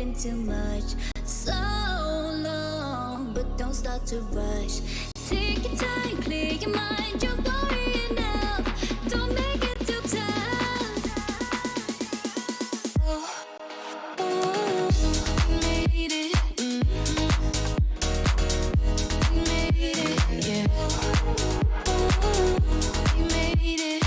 getting too much. So long, but don't start to rush. Take your time, clear your mind. You're worrying enough. Don't make it too tough. Oh, we made it. We made it, yeah. Oh, we made it.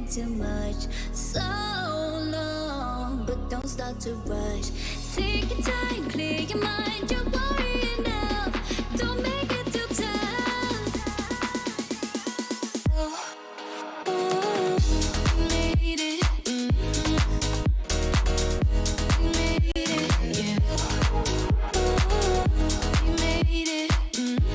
Too much, so long, but don't start to rush. Take your time, clear your mind. You're worrying enough. Don't make it too tough. Oh, we made it. We made it, yeah. Oh, we made it. We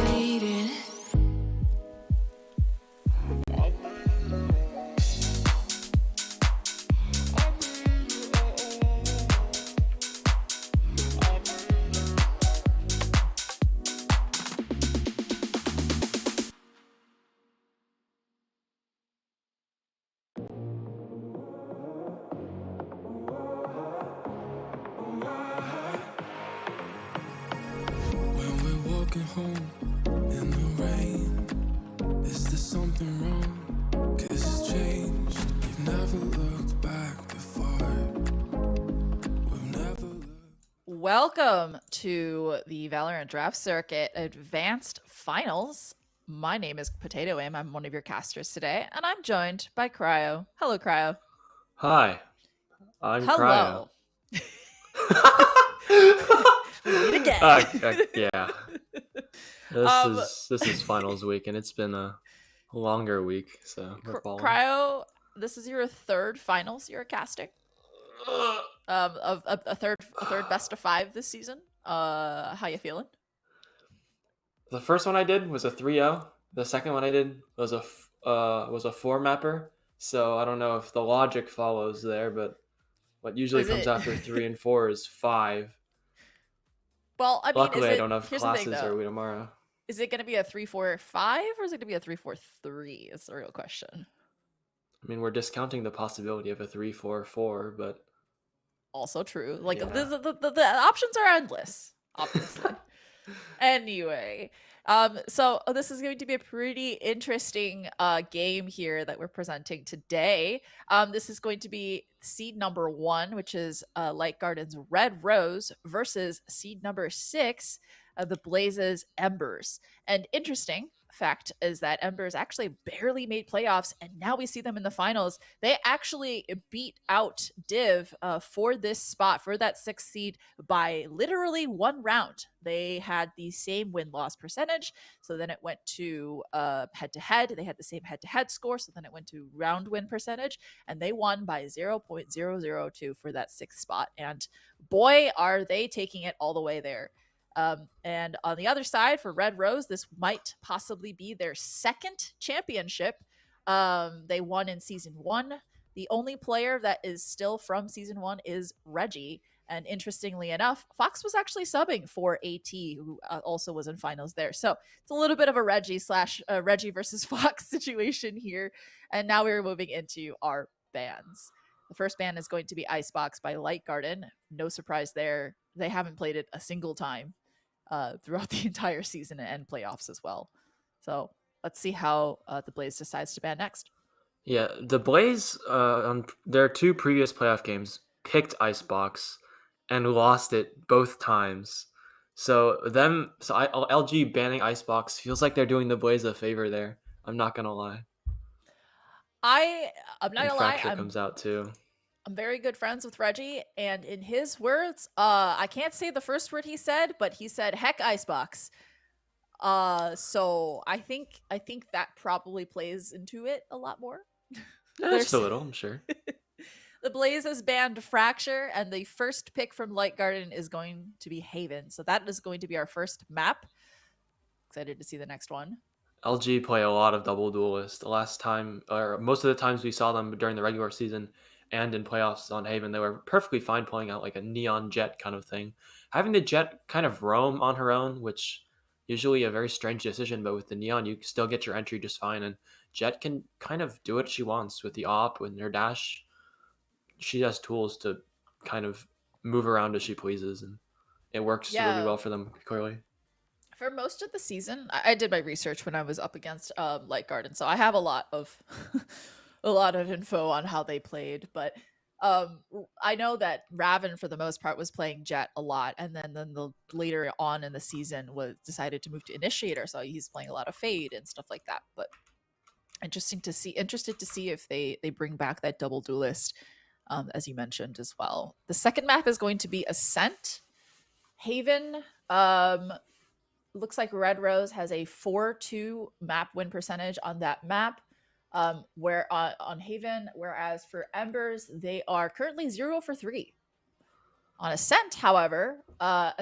made it. Home in the rain. Is there something wrong? 'Cause it's changed. You've never looked back before. We've never looked. Welcome to the Valorant Draft Circuit Advanced Finals. My name is Potato Aim. I'm one of your casters today, and I'm joined by Cryo. Hello, Cryo. Hi, I'm Hello. We meet again. Yeah. This is finals week, and it's been a longer week, so we're following. Cryo, this is your third finals you're casting. Of a third best of 5 this season. How you feeling? The first one I did was a 3-0. The second one I did was a 4 mapper. So I don't know if the logic follows there, but what usually comes after 3 and 4 is 5. Well, I mean, luckily I don't have classes thing, or tomorrow. Is it going to be a 3-4-5 or is it going to be a 3-4-3? Is the real question. I mean, we're discounting the possibility of a 3-4-4, but also true. Like the options are endless, obviously. Anyway, so this is going to be a pretty interesting game here that we're presenting today. This is going to be seed number 1, which is Light Garden's Red Rose versus seed number 6, the Blazes Embers. And interesting fact is that Embers actually barely made playoffs, and now we see them in the finals. They actually beat out Div for this spot, for that 6th seed, by literally 1 round. They had the same win-loss percentage, so then it went to head-to-head. They had the same head-to-head score, so then it went to round win percentage, and they won by 0.002 for that 6th spot. And boy, are they taking it all the way there. And on the other side, for Red Rose, this might possibly be their 2nd championship. They won in season 1. The only player that is still from season 1 is Reggie. And interestingly enough, Fox was actually subbing for AT, who also was in finals there. So it's a little bit of a Reggie versus Fox situation here. And now we're moving into our bans. The first ban is going to be Icebox by Light Garden. No surprise there. They haven't played it a single time throughout the entire season and playoffs as well. So let's see how the Blaze decides to ban next. Yeah, the Blaze on their 2 previous playoff games picked Icebox and lost it both times. So LG banning Icebox feels like they're doing the Blaze a favor there. I'm not gonna lie. I'm not And gonna lie, Fracture comes out too. I'm very good friends with Reggie, and in his words, I can't say the first word he said, but he said "heck icebox." So I think that probably plays into it a lot more. Just a little, I'm sure. The Blaze has banned Fracture, and the first pick from Light Garden is going to be Haven. So that is going to be our first map. Excited to see the next one. LG play a lot of double duelists. The last time, or most of the times we saw them during the regular season and in playoffs on Haven, they were perfectly fine pulling out like a neon jet kind of thing. Having the jet kind of roam on her own, which usually a very strange decision, but with the neon, you still get your entry just fine. And Jet can kind of do what she wants with the op, with her dash. She has tools to kind of move around as she pleases, and it works really well for them, clearly. For most of the season, I did my research when I was up against Light Garden, so I have a lot of a lot of info on how they played. But I know that Raven, for the most part, was playing Jet a lot, and then the later on in the season was decided to move to Initiator, so he's playing a lot of Fade and stuff like that. But interested to see if they bring back that double duelist, as you mentioned as well. The second map is going to be Ascent. Haven. Looks like Red Rose has a 4-2 map win percentage on that map, where on Haven, whereas for Embers, they are currently 0 for 3. On Ascent, however, Red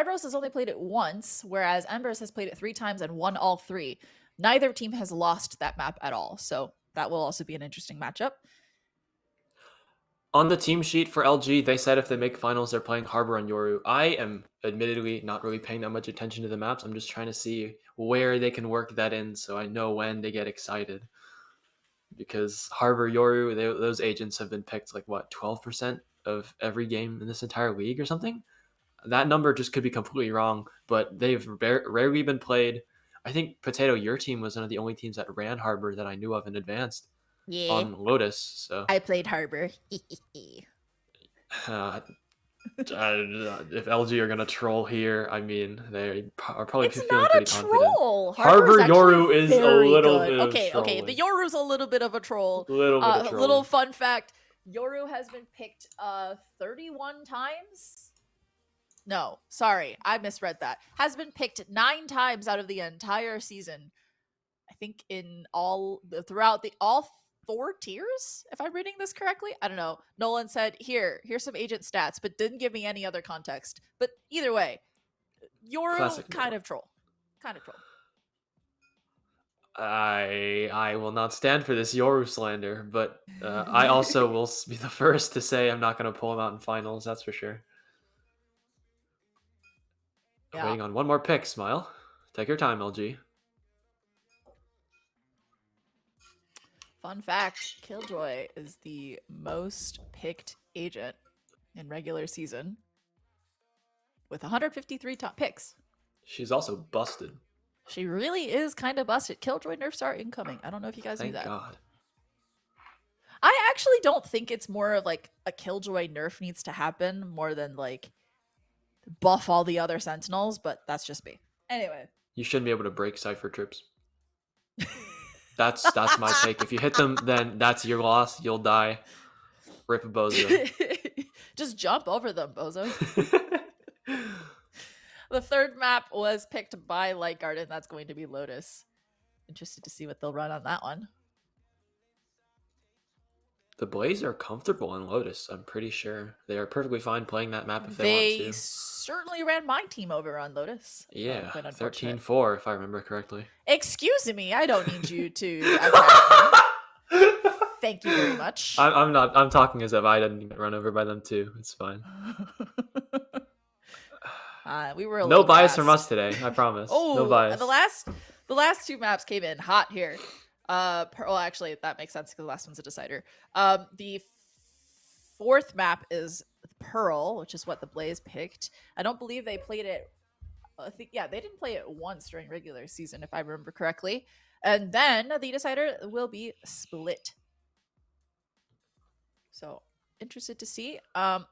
Rose has only played it once, whereas Embers has played it 3 times and won all 3. Neither team has lost that map at all, so that will also be an interesting matchup. On the team sheet for LG, they said if they make finals, they're playing Harbor and Yoru. I am admittedly not really paying that much attention to the maps. I'm just trying to see where they can work that in so I know when they get excited. Because Harbor, Yoru, those agents have been picked like, what, 12% of every game in this entire league or something? That number just could be completely wrong, but they've rarely been played. I think Potato, your team was one of the only teams that ran Harbor that I knew of in advance. Yeah. On Lotus, so I played Harbor. If LG are gonna troll here, I mean they are probably It's feeling not pretty a confident. troll. Harbor Harbor's Yoru is a very little good. bit Okay, of okay. The Yoru's a little bit of a troll. Little bit of trolling. Little fun fact: Yoru has been picked 31 times. No, sorry, I misread that. Has been picked 9 times out of the entire season. I think in throughout all 4 tiers, if I'm reading this correctly. I don't know. Nolan said, here's some agent stats, but didn't give me any other context. But either way, Yoru, Classic kind of troll. I will not stand for this Yoru slander, but I also will be the first to say I'm not going to pull him out in finals, that's for sure. Yeah. Waiting on one more pick, Smile. Take your time, LG. Fun fact, Killjoy is the most picked agent in regular season with 153 top picks. She's also busted. She really is kind of busted. Killjoy nerfs are incoming. I don't know if you guys knew that. Thank God. I actually don't think it's more of like a Killjoy nerf needs to happen more than like buff all the other Sentinels, but that's just me. Anyway. You shouldn't be able to break Cypher trips. That's my take. If you hit them, then that's your loss. You'll die. Rip a Bozo. Just jump over them, Bozo. The third map was picked by Light Garden. That's going to be Lotus. Interested to see what they'll run on that one. The Blaze are comfortable in Lotus, I'm pretty sure. They are perfectly fine playing that map if they want to. They certainly ran my team over on Lotus. Yeah, 13-4 if I remember correctly. Excuse me, I don't need you to Thank you very much. I'm talking as if I didn't get run over by them too. It's fine. We were no bias from us today, I promise. Oh, no bias. The last 2 maps came in hot here. Well, actually, that makes sense because the last one's a decider. The 4th map is Pearl, which is what the Blaze picked. I don't believe they played it I think, yeah, they didn't play it once during regular season, if I remember correctly. And then the decider will be split. So interested to see.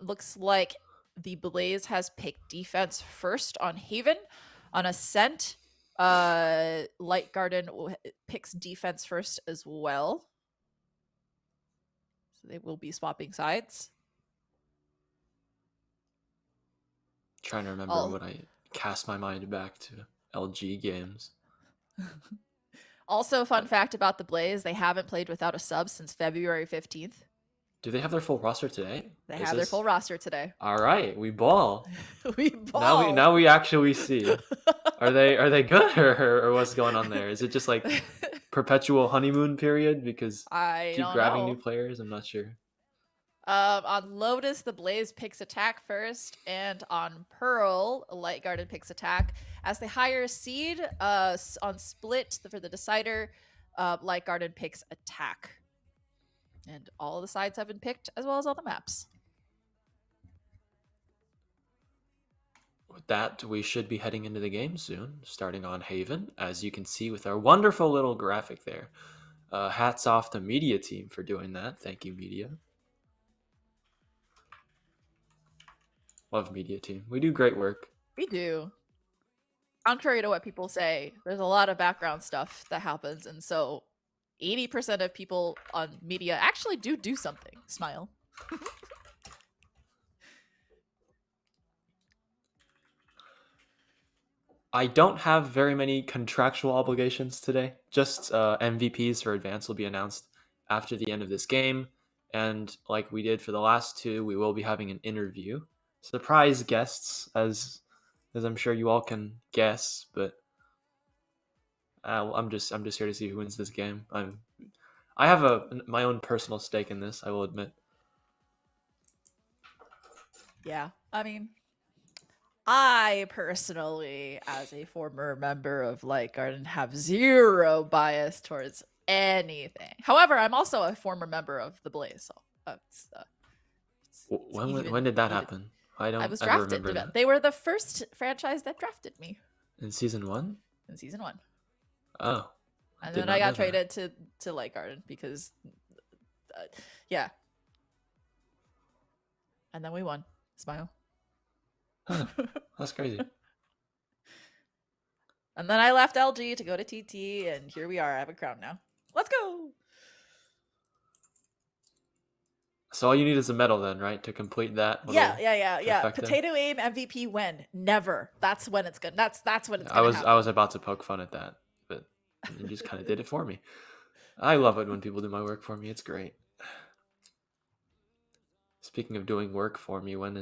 Looks like the Blaze has picked defense first on Haven. On Ascent, Light Garden picks defense first as well. So they will be swapping sides. Trying to remember what I cast my mind back to LG games. Also, fun fact about the Blaze, they haven't played without a sub since February 15th. Do they have their full roster today? They have their full roster today. All right, we ball. We ball. Now we actually see. Are they good or what's going on there? Is it just like perpetual honeymoon period because I keep don't grabbing know. new players? I'm not sure. On Lotus, the Blaze picks attack first, and on Pearl, Light Garden picks attack. As the higher seed, on Split for the decider, Light Garden picks attack. And all the sides have been picked, as well as all the maps. With that, we should be heading into the game soon, starting on Haven, as you can see with our wonderful little graphic there. Hats off to Media Team for doing that. Thank you, Media. Love Media Team. We do great work. We do. Contrary to what people say, there's a lot of background stuff that happens, and so 80% of people on media actually do something. Smile. I don't have very many contractual obligations today. Just MVPs for Advance will be announced after the end of this game. And like we did for the last two, we will be having an interview. Surprise guests, as I'm sure you all can guess, but I'm just here to see who wins this game. I have my own personal stake in this, I will admit. Yeah, I mean, I personally, as a former member of Light Garden, have zero bias towards anything. However, I'm also a former member of the Blaze, so when did that happen? I was ever drafted. remember that. They were the first franchise that drafted me In season 1? in season 1. Oh. And then I got traded to Light Garden because, yeah. And then we won. Smile. Huh, that's crazy. And then I left LG to go to TT, and here we are. I have a crown now. Let's go. So all you need is a medal then, right, to complete that? Yeah. trifecta? Potato aim MVP win. Never. That's when it's good. That's when it's. I was about to poke fun at that, but you just kind of did it for me. I love it when people do my work for me. It's great. Speaking of doing work for me, when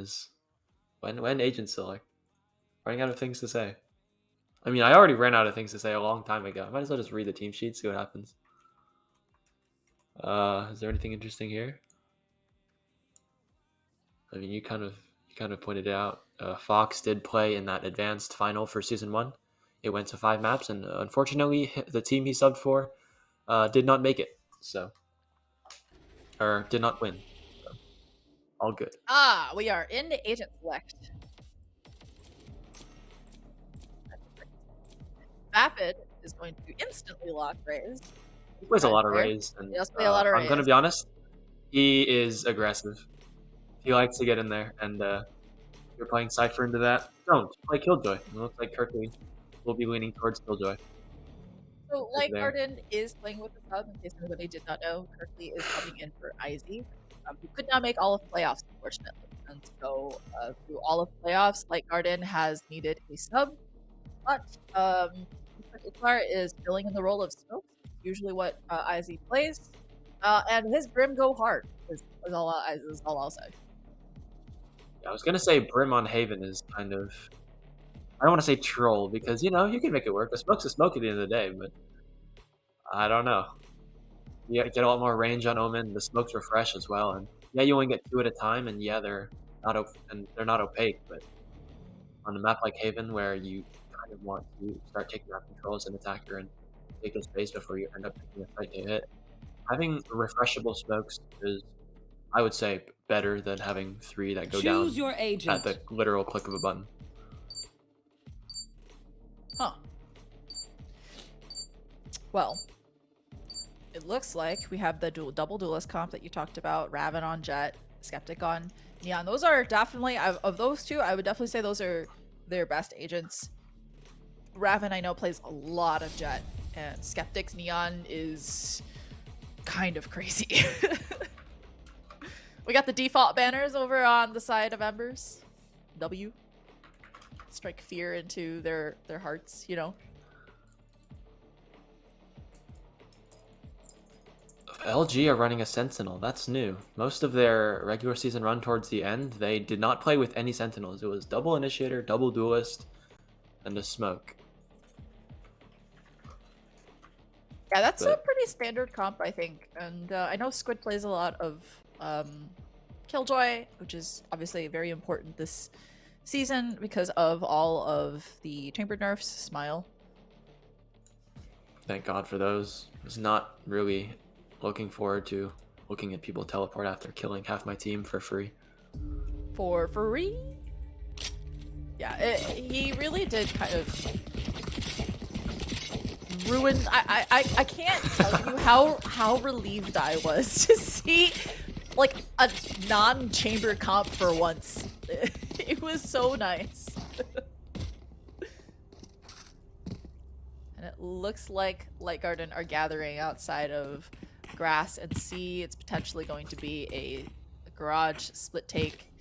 agent select? Running out of things to say. I mean, I already ran out of things to say a long time ago. I might as well just read the team sheet, see what happens. Is there anything interesting here? I mean, you kind of pointed it out. Fox did play in that advanced final for season 1. It went to 5 maps, and unfortunately, the team he subbed for did not make it. Or did not win. So, all good. We are into agent select. Vapid is going to instantly lock Raze. He plays a lot of Raze, and He does play a lot of Raze. I'm going to be honest. He is aggressive. He likes to get in there, and you're playing Cypher into that. Don't play Killjoy. It looks like Kirkley will be leaning towards Killjoy. So Light Garden is playing with the sub. In case anybody did not know, Kirkley is coming in for Izzy, who could not make all of playoffs, unfortunately. And so through all of playoffs, Light Garden has needed a sub, but Iklar is filling in the role of Smoke, usually what Izzy plays, and his Brim go hard is all I'll say. I was gonna say Brim on Haven is kind of, I don't want to say troll because you can make it work. The smoke's a smoke at the end of the day, but I don't know. You get a lot more range on Omen. The smokes refresh as well, and yeah, you only get 2 at a time, and yeah, they're not opaque. But on a map like Haven, where you kind of want to start taking out control as an attacker and take a space before you end up taking a fight to hit, having refreshable smokes is, I would say, better than having 3 that go down Choose your agent. at the literal click of a button. Well, it looks like we have the double duelist comp that you talked about, Raven on Jet, Skeptic on Neon. Those are definitely, of those two, I would definitely say those are their best agents. Raven, I know, plays a lot of Jet, and Skeptic's Neon is kind of crazy. We got the default banners over on the side of Embers. W. Strike fear into their hearts, you know. LG are running a Sentinel. That's new. Most of their regular season run towards the end, they did not play with any Sentinels. It was double Initiator, double Duelist, and a Smoke. Yeah, that's a pretty standard comp, I think. And I know Squid plays a lot of Killjoy, which is obviously very important this season because of all of the chamber nerfs. Smile. Thank God for those. I was not really looking forward to looking at people teleport after killing half my team for free. For free? Yeah, he really did kind of ruin. I can't tell you how relieved I was to see like a non-chamber comp for once. It was so nice. And it looks like Light Garden are gathering outside of Grass and C. It's potentially going to be a garage split take.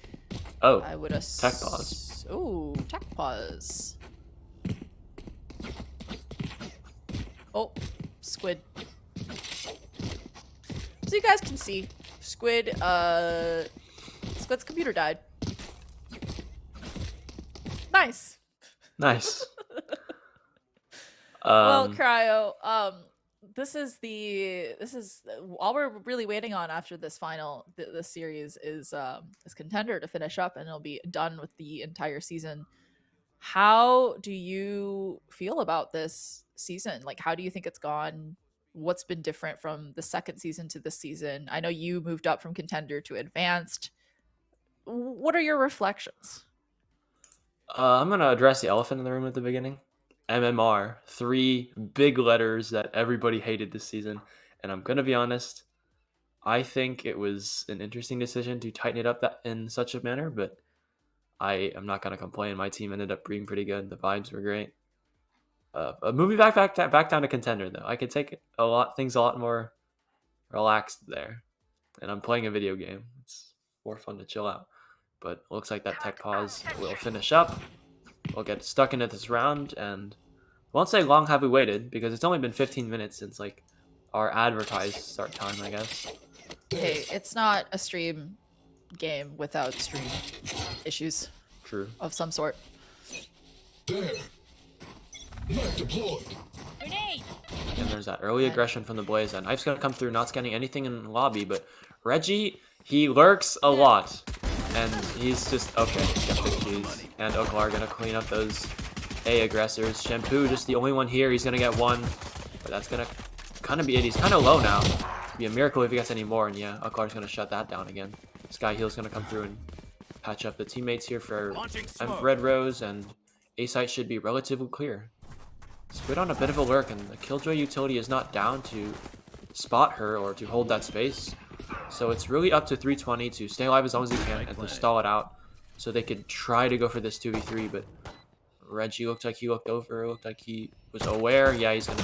Oh, I would tech pause. Ooh, tech pause. Oh, Squid. So you guys can see, Squid's computer died. Nice. Nice. Well, Cryo, this is all we're really waiting on after this final this series is Contender to finish up, and it'll be done with the entire season. How do you feel about this season? Like, how do you think it's gone? What's been different from the second season to this season? I know you moved up from Contender to Advanced. What are your reflections? I'm gonna address the elephant in the room at the beginning. MMR, 3 big letters that everybody hated this season, and I'm gonna be honest, I think it was an interesting decision to tighten it up in such a manner, but I am not gonna complain. My team ended up being pretty good. The vibes were great. Moving back down to Contender though, I could take things a lot more relaxed there, and I'm playing a video game. It's more fun to chill out. But it looks like that tech pause will finish up. We'll get stuck into this round, and I won't say long have we waited, because it's only been 15 minutes since like our advertised start time, I guess. Hey, it's not a stream game without stream issues. True. Of some sort. There. Knife deployed. Grenade! And there's that early aggression from the Blaze. That knife's gonna come through, not scanning anything in the lobby, but Reggie, he lurks a lot. And he's just, okay, Skeptic Cheese. And Oklar gonna clean up those A aggressors. Shampoo, just the only one here. He's gonna get one. But that's gonna kind of be it. He's kind of low now. It'd be a miracle if he gets any more. And yeah, Oklar's gonna shut that down again. Sky Heel's gonna come through and patch up the teammates here for Red Rose. And A-site should be relatively clear. Squid on a bit of a lurk, and the Killjoy utility is not down to spot her or to hold that space. So it's really up to 320 to stay alive as long as he can and to stall it out so they could try to go for this 2v3, but Reggie looked like he looked over, looked like he was aware. Yeah, he's going to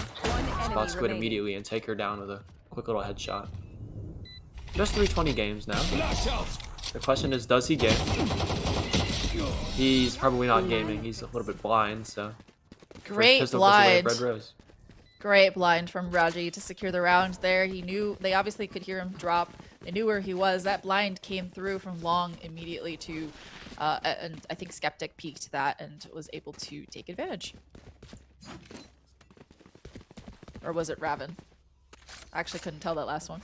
spot Squid immediately and take her down with a quick little headshot. Just 320 games now. The question is, does he game? He's probably not gaming. He's a little bit blind, so... Great blind. Great blind from Raji to secure the round there. He knew, they obviously could hear him drop. They knew where he was. That blind came through from long immediately to, and I think Skeptic peeked that and was able to take advantage. Or was it Raven? I actually couldn't tell that last one.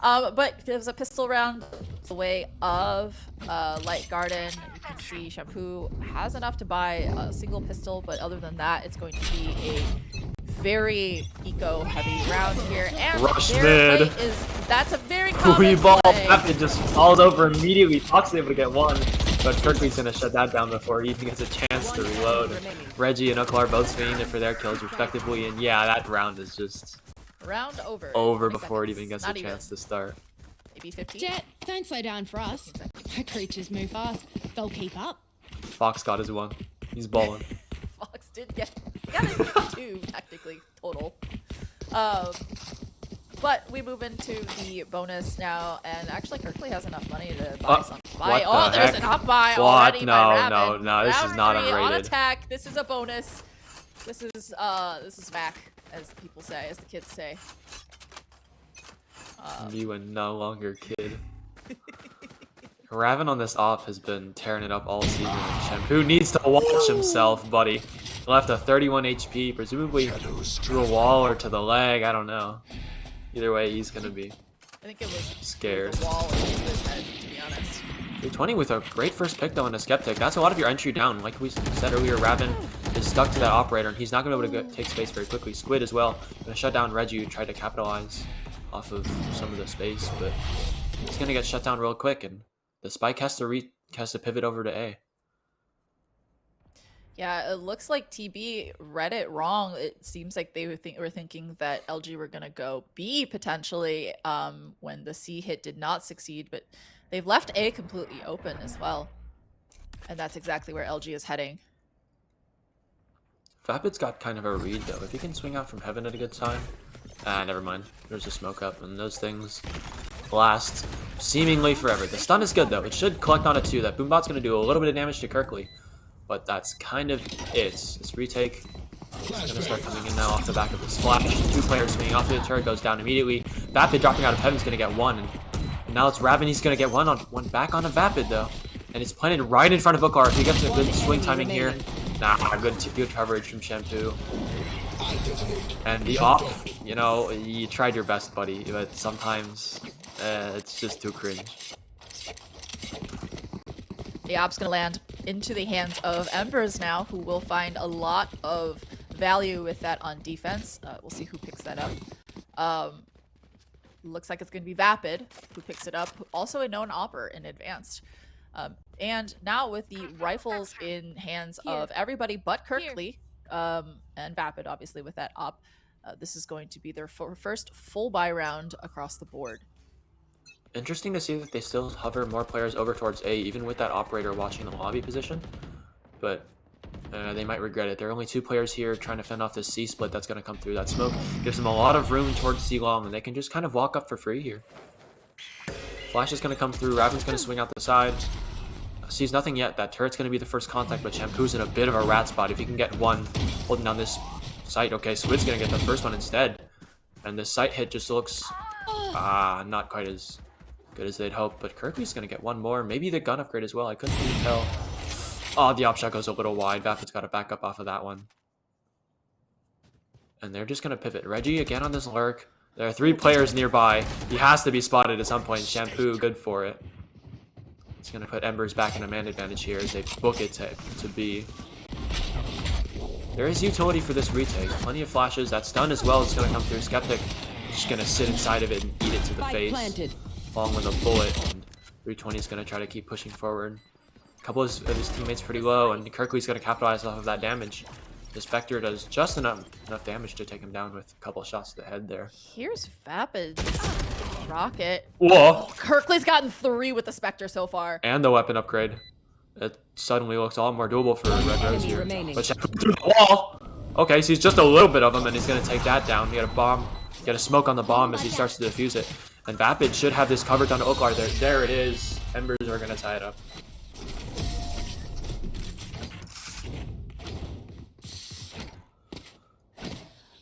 But there's a pistol round the way of Light Garden. You can see Shampoo has enough to buy a single pistol, but other than that, it's going to be a very eco-heavy round here. And Rush their mid. play that's a very common We ball play. it just falls over immediately. Fox able to get one. But Kirkley's gonna shut that down before he even gets a chance to reload. Reggie and Uklar both swinging it for their kills respectively, and yeah, that round is just Round over. over 20 before it seconds. even gets Not a chance to start. Maybe 15. Jet, don't slow down for us. My creatures move fast. They'll keep up. Fox got his one. He's balling. Fox did get his 2 technically total. But we move into the bonus now, and actually Kirkley has enough money to buy some. What the there's heck? an up buy What? already No, by Rabbit. no, this is Round not 3 on unrated. attack. This is a bonus. This is Mac, as people say, as the kids say. You and no longer kid. Raven on this off has been tearing it up all season, and Shampoo needs to watch himself, buddy. Left a 31 HP, presumably through a wall or to the leg, I don't know. Either way, he's gonna be I think it was scared. the wall into his head, to be honest. 320 with a great first pick though and a Skeptic. That's a lot of your entry down. Like we said earlier, Raven is stuck to that operator and he's not going to be able to take space very quickly. Squid as well. Going to shut down Reggie, who tried to capitalize off of some of the space, but he's going to get shut down real quick and the Spike has to pivot over to A. Yeah, it looks like TB read it wrong. It seems like they were thinking that LG were going to go B potentially when the C hit did not succeed, but they've left A completely open as well. And that's exactly where LG is heading. Vapid's got kind of a read though. If he can swing out from heaven at a good time. Never mind. There's a smoke up and those things last seemingly forever. The stun is good though. It should collect on it too. That Boombot's going to do a little bit of damage to Kirkley. But that's kind of it. This retake is going to start coming in now off the back of this flash. 2 players swinging off the turret, goes down immediately. Vapid dropping out of heaven is going to get 1. And now it's Raven, he's going to get one back on a Vapid though. And it's planted right in front of Uklar. If he gets a good swing timing here. Nah, good coverage from Shampoo. And the off, you know, you tried your best, buddy. But sometimes it's just too cringe. The op's going to land into the hands of Embers now, who will find a lot of value with that on defense. We'll see who picks that up. Looks like it's going to be Vapid who picks it up, also a known opper in advanced. And now with the rifles in hands of everybody but Kirkley, and Vapid obviously with that op, this is going to be their first full buy round across the board. Interesting to see that they still hover more players over towards A, even with that operator watching the lobby position. But they might regret it. There are only 2 players here trying to fend off this C split that's going to come through. That smoke gives them a lot of room towards C long, and they can just kind of walk up for free here. Flash is going to come through. Raven's going to swing out the side. Sees nothing yet. That turret's going to be the first contact, but Shampoo's in a bit of a rat spot. If he can get one holding down this site, okay, Squid's going to get the first one instead. And the site hit just looks not quite as good as they'd hoped, but Kirkley's going to get one more. Maybe the gun upgrade as well. I couldn't really tell. Oh, the op shot goes a little wide. Vapid's got to back up off of that one. And they're just going to pivot. Reggie again on this lurk. There are 3 players nearby. He has to be spotted at some point. Shampoo, good for it. It's going to put Embers back in a man advantage here as they book it to B. There is utility for this retake. Plenty of flashes. That stun as well is going to come through. Skeptic just going to sit inside of it and eat it to the face. Along with a bullet. And 320 is going to try to keep pushing forward. A couple of his teammates pretty low, and Kirkley's going to capitalize off of that damage. The Spectre does just enough damage to take him down with a couple of shots to the head there. Here's Vapid's rocket. Whoa! Kirkley's gotten 3 with the Spectre so far. And the weapon upgrade. It suddenly looks a lot more doable for Red Rose here. But Shampoo through the wall! Okay, so he's just a little bit of him, and he's going to take that down. He got a bomb. Get a smoke on the bomb as he starts to defuse it. And Vapid should have this covered down to Uklar. There it is. Embers are going to tie it up.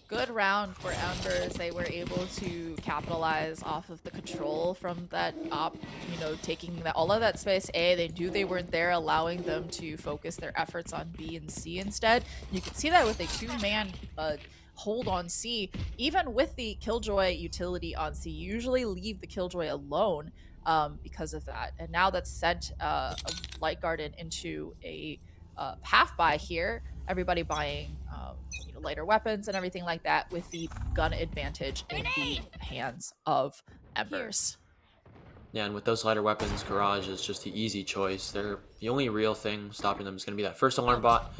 Good round for Embers. They were able to capitalize off of the control from that op, you know, taking all of that space A. They knew they weren't there, allowing them to focus their efforts on B and C instead. You can see that with a 2-man hold on C. Even with the Killjoy utility on C, you usually leave the Killjoy alone because of that. And now that's sent a Light Garden into a half buy here. Everybody buying lighter weapons and everything like that with the gun advantage in the hands of Embers. Yeah, and with those lighter weapons, Garage is just the easy choice. They're the only real thing stopping them is going to be that first alarm bot,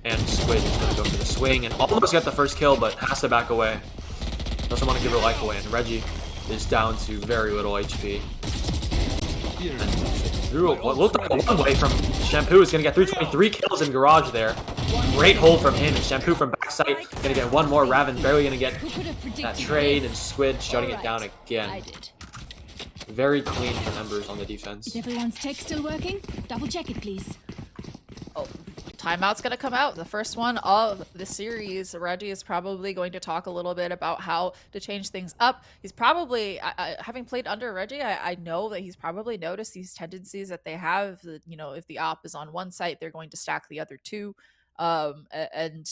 and Squid is going to go for the swing and almost get the first kill, but has to back away. Doesn't want to give her life away, and Reggie is down to very little HP. And what looked like a one way from Shampoo is going to get through 23 kills in Garage there. Great hold from him, and Shampoo from backside going to get one more. Raven barely going to get that trade, and Squid shutting it down again. Very clean from Embers on the defense. Is everyone's tech still working? Double check it, please. Oh, timeout's gonna come out. The first one of the series. Reggie is probably going to talk a little bit about how to change things up. He's probably, having played under Reggie, I know that he's probably noticed these tendencies that they have. That, you know, if the op is on one site, they're going to stack the other two. And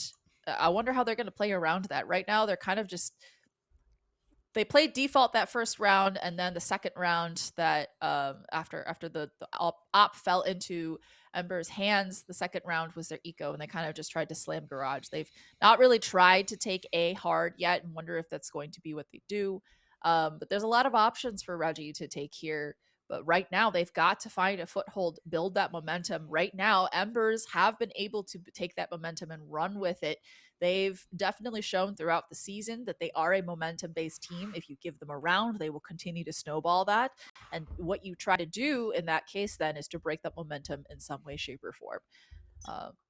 I wonder how they're going to play around that. Right now, they're kind of just, they played default that first round, and then the second round that after the op fell into Ember's hands, the second round was their eco, and they kind of just tried to slam Garage. They've not really tried to take A hard yet, and wonder if that's going to be what they do. But there's a lot of options for Reggie to take here. But right now, they've got to find a foothold, build that momentum. Right now, Embers have been able to take that momentum and run with it. They've definitely shown throughout the season that they are a momentum-based team. If you give them a round, they will continue to snowball that. And what you try to do in that case then is to break that momentum in some way, shape, or form.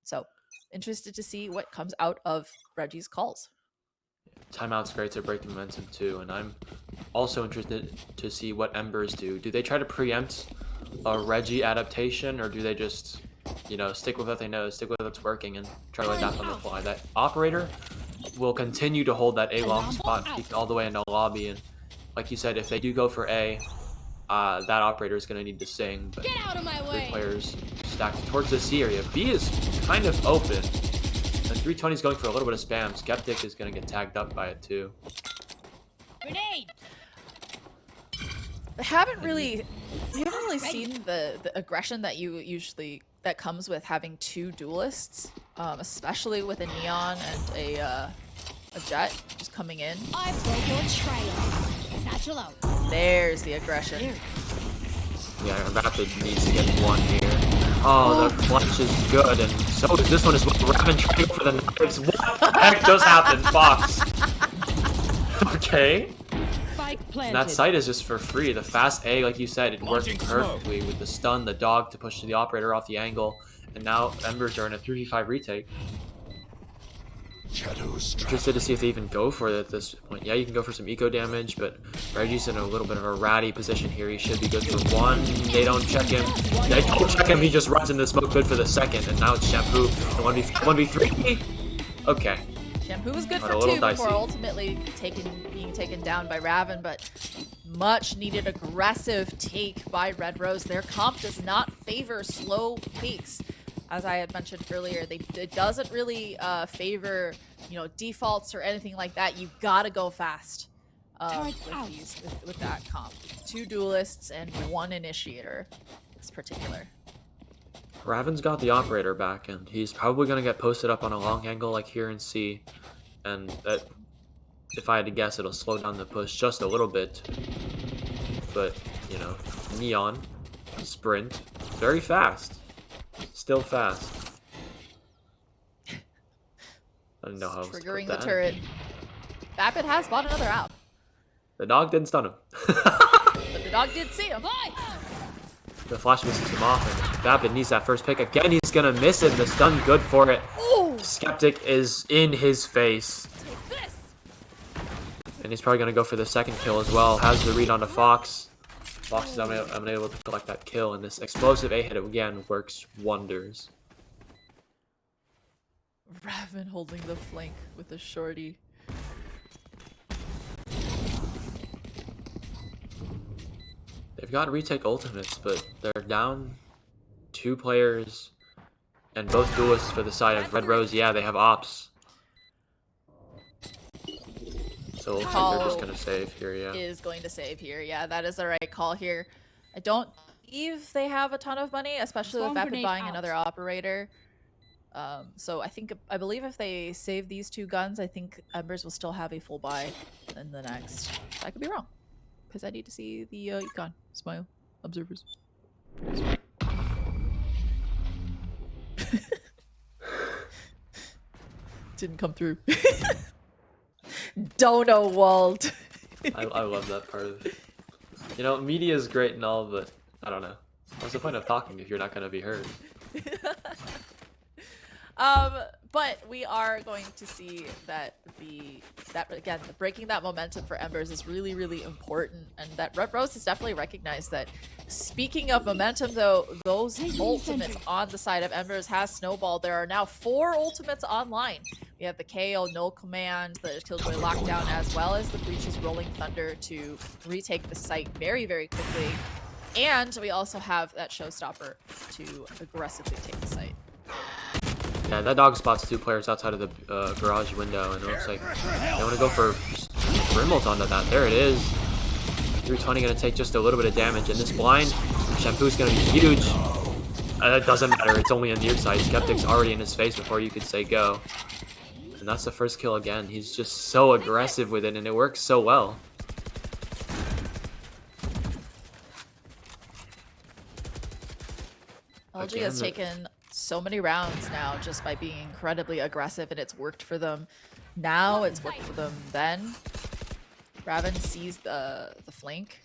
So interested to see what comes out of Reggie's calls. Timeout's great to break the momentum too, and I'm also interested to see what Embers do. Do they try to preempt a Reggie adaptation, or do they just, you know, stick with what they know, stick with what's working, and try to adapt on the fly? That operator will continue to hold that A long spot all the way into lobby, and like you said, if they do go for A, that operator is going to need to sing. But Get out of my three way! players stacked towards the C area. B is kind of open. And 320 is going for a little bit of spam. Skeptic is going to get tagged up by it too. Grenade! We haven't really seen the aggression that you usually that comes with having two duelists, especially with a Neon and a Jet just coming in. I broke your trail. Satchel out. There's the aggression. Yeah, Rapid needs to get one here. Oh, the flash is good, and so is this one as well. Raven trying for the knives. What the heck just happened, Fox? Okay. Spike planted. And that site is just for free. The fast A, like you said, it worked perfectly with the stun, the dog to push the operator off the angle, and now Embers are in a 3v5 retake. Interested to see if they even go for it at this point. Yeah, you can go for some eco damage, but Reggie's in a little bit of a ratty position here. He should be good for one. They don't check him. They don't check him. He just runs into the smoke, good for the second. And now it's Shampoo. The 1v3. Okay. Shampoo was good But for a little two dicey. before ultimately being taken down by Raven, but much needed aggressive take by Red Rose. Their comp does not favor slow takes. As I had mentioned earlier, it doesn't really favor, you know, defaults or anything like that. You gotta go fast with that comp. Two duelists and one initiator. This particular. Raven's got the operator back, and he's probably going to get posted up on a long angle like here in C. And that, if I had to guess, it'll slow down the push just a little bit. But, you know, Neon, sprint, very fast. Still fast. I don't know how else to put Triggering the that. turret. Vapid has bought another out. The dog didn't stun him. But the dog did see him. The flash misses him off, and Vapid needs that first pick. Again, he's gonna miss it. The stun good for it. Ooh. Skeptic is in his face. Take this. And he's probably gonna go for the second kill as well. Has the read onto Fox. Fox is unable to collect that kill, and this explosive A hit again works wonders. Raven holding the flank with a shorty. They've got retake ultimates, but they're down 2 players, and both duelists for the side of Red Rose. Yeah, they have ops. So it looks like they're just gonna save here, yeah. Is going to save here. Yeah, that is the right call here. I don't believe they have a ton of money, especially with Swarm Vapid grenade buying out. another operator. So I believe if they save these two guns, I think Embers will still have a full buy in the next. I could be wrong. because I need to see the econ. Smile. Observers. Didn't come through. Dono Wald. I love that part of it. You know, media is great and all, but I don't know. What's the point of talking if you're not going to be heard? But we are going to see that again, breaking that momentum for Embers is really, really important, and that Red Rose has definitely recognized that. Speaking of momentum, though, those ultimates on the side of Embers has snowballed. There are now 4 ultimates online. We have the KO Null Command, the Killjoy Lockdown, as well as the Breach's Rolling Thunder to retake the site very, very quickly. And we also have that Showstopper to aggressively take the site. Yeah, that dog spots 2 players outside of the garage window, and it looks like they want to go for Brimbles onto that. There it is. 320 going to take just a little bit of damage, and this blind Shampoo's going to be huge. It doesn't matter, it's only on the near side. Skeptic's already in his face before you could say go. And that's the first kill again. He's just so aggressive with it, and it works so well. LG has taken so many rounds now just by being incredibly aggressive, and it's worked for them. Now it's worked for them then. Raven sees the flank.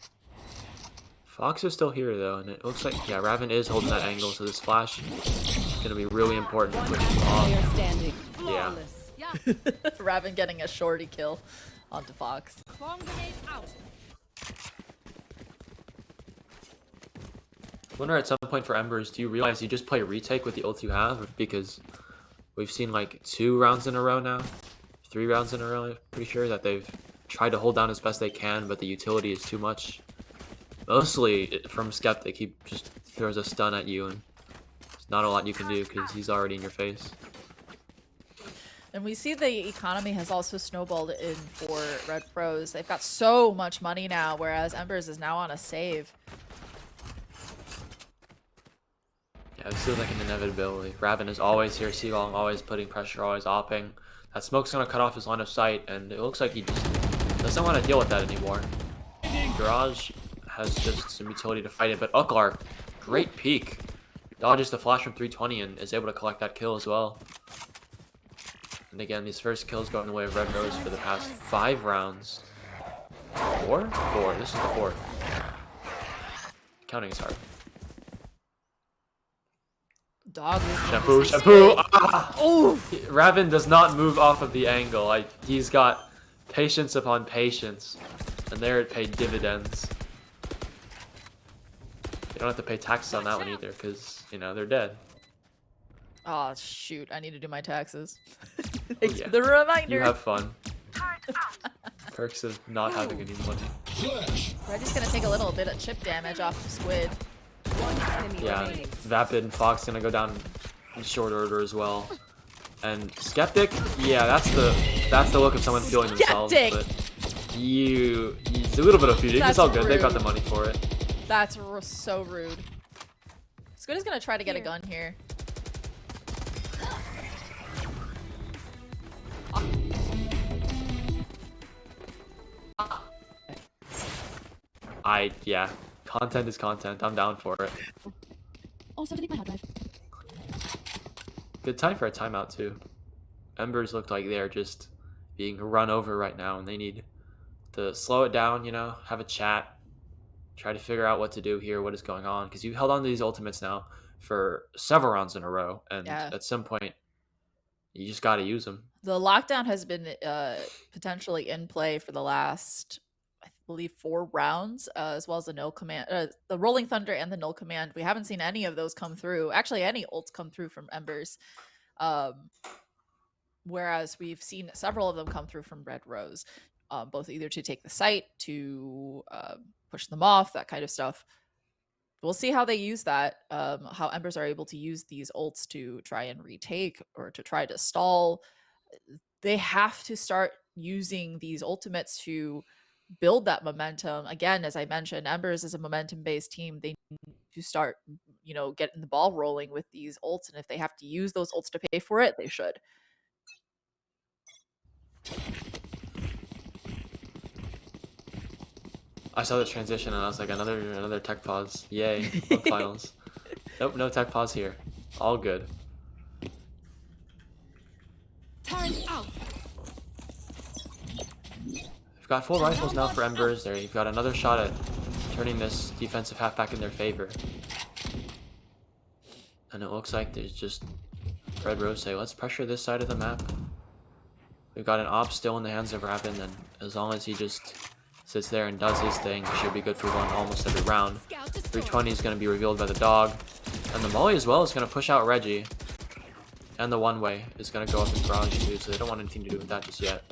Fox is still here though, and it looks like, yeah, Raven is holding that angle, so this flash is going to be really important to push him off. Yeah. Raven getting a shorty kill onto Fox. I wonder at some point for Embers, do you realize you just play retake with the ult you have? Because we've seen like 2 rounds in a row now, 3 rounds in a row, I'm pretty sure, that they've tried to hold down as best they can, but the utility is too much. Mostly from Skeptic, he just throws a stun at you, and there's not a lot you can do because he's already in your face. And we see the economy has also snowballed in for Red Pros. They've got so much money now, whereas Embers is now on a save. Yeah, this is like an inevitability. Raven is always here, Seagull always putting pressure, always opping. That smoke's gonna cut off his line of sight, and it looks like he just doesn't want to deal with that anymore. Garage has just some utility to fight it, but Uklar, great peek. Dodges the flash from 320 and is able to collect that kill as well. And again, these first kills go in the way of Red Rose for the past 5 rounds. 4? 4. This is the 4th. Counting is hard. Dog. Shampoo! Ah! Ooh! Raven does not move off of the angle. He's got patience upon patience. And there it paid dividends. You don't have to pay taxes on that one either, because, you know, they're dead. Oh, shoot. I need to do my taxes. Oh, Thanks yeah. for the reminder. You have fun. Perks of not having any money. We're just going to take a little bit of chip damage off the squid. Yeah, Vapid and Fox gonna go down in short order as well. And Skeptic, yeah, that's the look of someone feeling themselves. But he's a little bit of feuding. It's all good. Rude. They've got the money for it. That's so rude. Squid is gonna try to get a gun here. Yeah, content is content. I'm down for it. Also, delete my hard drive. Good time for a timeout too. Embers look like they're just being run over right now, and they need to slow it down, you know, have a chat, try to figure out what to do here, what is going on, because you held on to these ultimates now for several rounds in a row, and at some point you just got to use them. The lockdown has been potentially in play for the last, I believe, 4 rounds, as well as the null command, the rolling thunder and the null command. We haven't seen any of those come through. Actually, any ults come through from Embers. Whereas we've seen several of them come through from Red Rose, both either to take the site, to push them off, that kind of stuff. We'll see how they use that, how Embers are able to use these ults to try and retake or to try to stall. They have to start using these ultimates to build that momentum. Again, as I mentioned, Embers is a momentum-based team. They need to start, you know, getting the ball rolling with these ults, and if they have to use those ults to pay for it, they should. I saw the transition and I was like, another tech pause. Yay, finals. Nope, no tech pause here. All good. Turn out. We've got full rifles now for Embers there. You've got another shot at turning this defensive half back in their favor. And it looks like there's just Red Rose say, let's pressure this side of the map. We've got an op still in the hands of Raven, and as long as he just sits there and does his thing, he should be good for one almost every round. 320 is going to be revealed by the dog. And the Molly as well is going to push out Reggie. And the one-way is going to go up in garage too, so they don't want anything to do with that just yet.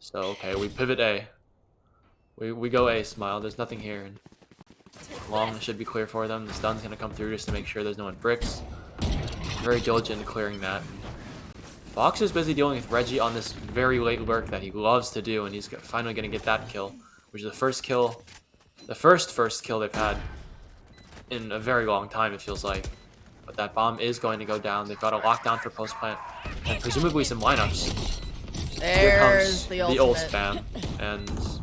So, okay, we pivot A. We go A, Smile. There's nothing here. And long should be clear for them. The stun's going to come through just to make sure there's no one bricks. Very diligent in clearing that. Fox is busy dealing with Reggie on this very late lurk that he loves to do, and he's finally going to get that kill, which is the first kill, the first kill they've had in a very long time, it feels like. But that bomb is going to go down. They've got a lockdown for post plant, and presumably some lineups. Here comes There's the ult spam, and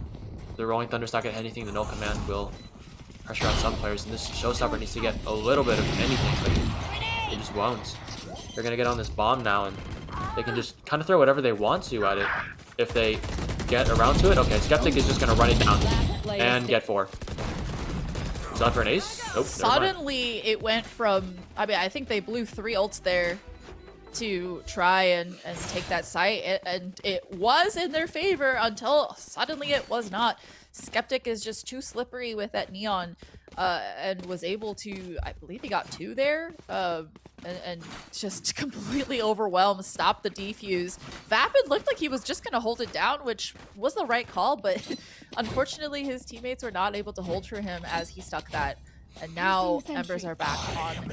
the Rolling Thunder's not going to hit anything. The null command will pressure on some players, and this showstopper needs to get a little bit of anything, but he just won't. They're going to get on this bomb now, and they can just kind of throw whatever they want to at it if they get around to it. Okay, Skeptic is just going to run it down and get 4. Is that for an ace? Nope. Suddenly, it went from... I mean, I think they blew 3 ults there to try and take that site, and it was in their favor until suddenly it was not. Skeptic is just too slippery with that Neon, and was able to... I believe he got 2 there, and just completely overwhelmed, stopped the defuse. Vapid looked like he was just going to hold it down, which was the right call, but unfortunately his teammates were not able to hold for him as he stuck that. And now Embers are back on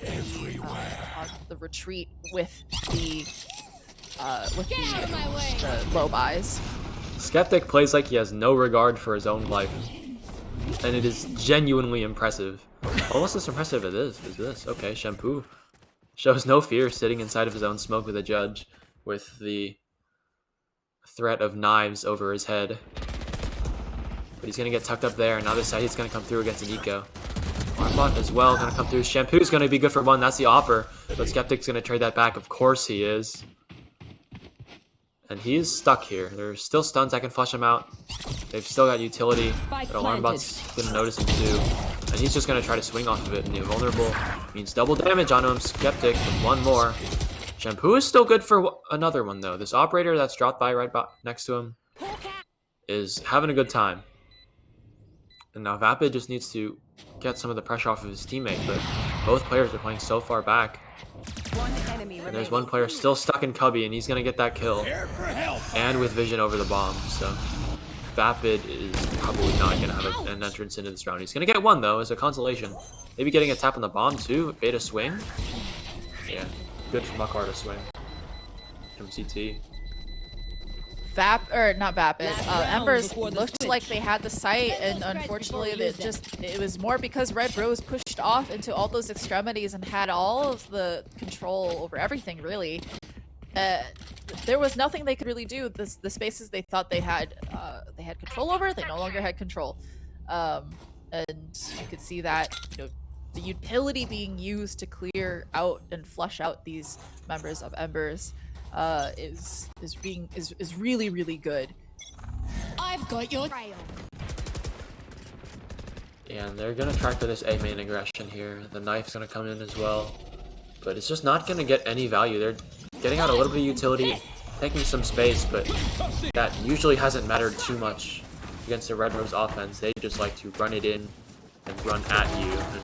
the retreat with the low buys. Skeptic plays like he has no regard for his own life, and it is genuinely impressive. Almost as impressive as this. Okay, Shampoo shows no fear, sitting inside of his own smoke with a judge, with the threat of knives over his head. But he's going to get tucked up there, and now this side he's going to come through against an eco. Arbot as well going to come through. Shampoo's going to be good for 1, that's the offer. But Skeptic's going to trade that back, of course he is. And he is stuck here. There's still stuns that can flush him out. They've still got utility, but Alarmbot's going to notice him too. And he's just going to try to swing off of it, and the vulnerable means double damage on him. Skeptic with 1 more. Shampoo is still good for another one, though. This operator that's dropped by right next to him is having a good time. And now Vapid just needs to get some of the pressure off of his teammate, but both players are playing so far back. And there's one player still stuck in Cubby, and he's going to get that kill. And with vision over the bomb, so Vapid is probably not going to have an entrance into this round. He's going to get 1, though, as a consolation. Maybe getting a tap on the bomb, too. Beta swing. Yeah, good for Makar to swing. From CT. Not Vapid. Embers looked like they had the site, and unfortunately it was more because Red Rose pushed off into all those extremities and had all of the control over everything, really. There was nothing they could really do. The spaces they thought they had control over, they no longer had control. And you could see that, you know, the utility being used to clear out and flush out these members of Embers is really, really good. I've got your trail. And they're gonna try for this A main aggression here. The knife's gonna come in as well, but it's just not gonna get any value. They're getting out a little bit of utility, taking some space, but that usually hasn't mattered too much against the Red Rose offense. They just like to run it in and run at you. And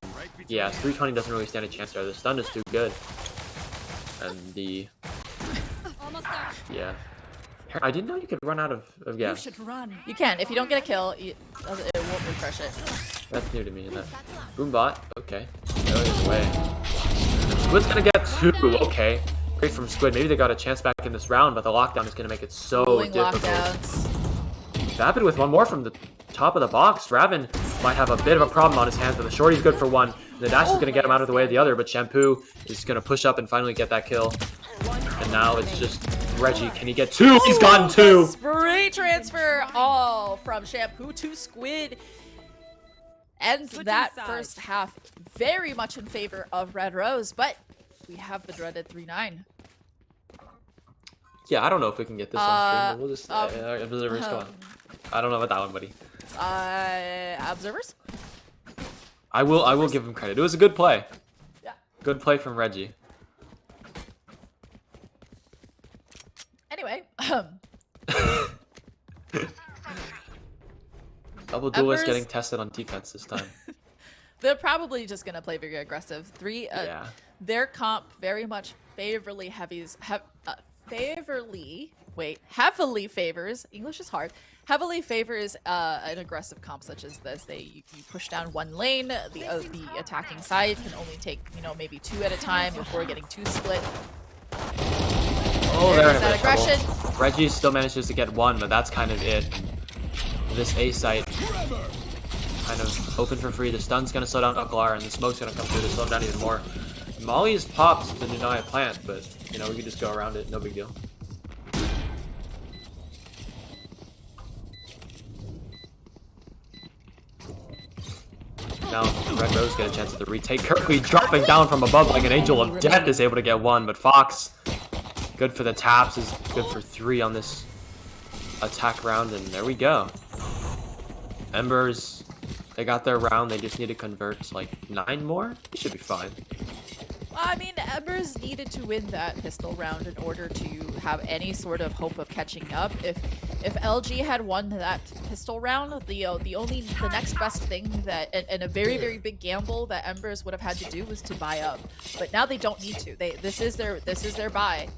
yeah, 320 doesn't really stand a chance there. The stun is too good, and the yeah. I didn't know you could run out of gas. You should run. You can. If you don't get a kill, it won't refresh it. That's new to me. That Boombot. Okay. Going away. Squid's gonna get 2. Okay. Great from Squid. Maybe they got a chance back in this round, but the lockdown is gonna make it so difficult. Vapid with 1 more from the top of the box. Raven might have a bit of a problem on his hands, but the shorty's good for 1. The dash is gonna get him out of the way of the other, but Shampoo is gonna push up and finally get that kill. And now it's just Reggie. Can he get 2? He's gotten 2! Spray transfer all from Shampoo to Squid. ends that first half very much in favor of Red Rose, but we have the dreaded 3-9. Yeah, I don't know if we can get this on stream, but we'll just observers come on. I don't know about that one, buddy. Observers? I will give him credit. It was a good play. Yeah. Good play from Reggie. Anyway, Double duelist Embers- getting tested on defense this time. they're probably just gonna play very aggressive. Yeah. Their comp very much heavily favors. English is hard. Heavily favors an aggressive comp such as this. You push down one lane. The attacking side can only take maybe 2 at a time before getting 2 split. Oh, There's that aggression. Reggie still manages to get 1, but that's kind of it. This A site kind of open for free. The stun's gonna slow down Uklar, and the smoke's gonna come through to slow him down even more. Molly's pops to deny a plant, but we could just go around it. No big deal. Now Red Rose get a chance at the retake. Kirkley dropping down from above like an angel of death is able to get 1, but Fox, good for the taps, is good for 3 on this attack round, and there we go. Embers, they got their round. They just need to convert like 9 more. They should be fine. I mean, Embers needed to win that pistol round in order to have any sort of hope of catching up. If LG had won that pistol round, the next best thing that and a very big gamble that Embers would have had to do was to buy up. But now they don't need to. This is their buy.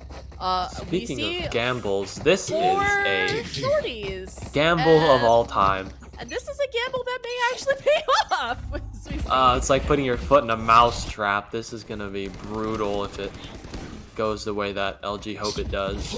Speaking of gambles, this is 4 a shorties. gamble of all time. And this is a gamble that may actually pay off. as we see. It's like putting your foot in a mouse trap. This is gonna be brutal if it goes the way that LG hope it does.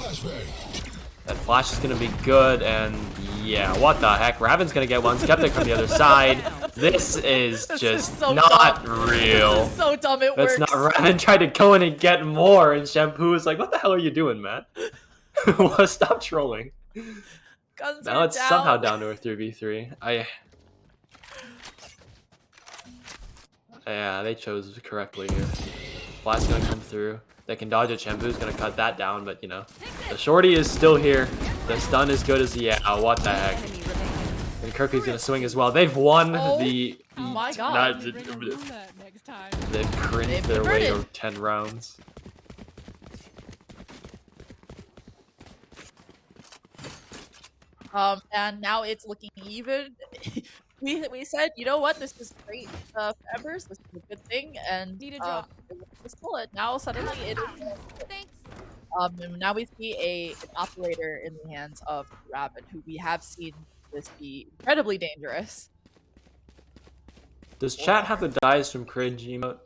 That flash is gonna be good, and yeah, what the heck? Raven's gonna get 1. Skeptic from the other side. This is just so not dumb. real. This is so dumb. It That's works. not Raven tried to go in and get more, and Shampoo is like, "What the hell are you doing, man? Stop trolling." Guns Now are it's down. somehow down to a 3v3. Yeah, they chose correctly here. Blast gonna come through. They can dodge it. Shampoo's gonna cut that down, but the shorty is still here. The stun is good as what the heck? And Kirkley's gonna swing as well. They've won the. Oh my god. Next time. They've cringed They've their way to converted. 10 rounds. And now it's looking even. we said, you know what, this is great for Embers. This is a good thing, and Need a drop. it was a pistol, and now suddenly it is. Thanks. And now we see an operator in the hands of Raven, who we have seen this be incredibly dangerous. Does chat have the dies from cringe emote?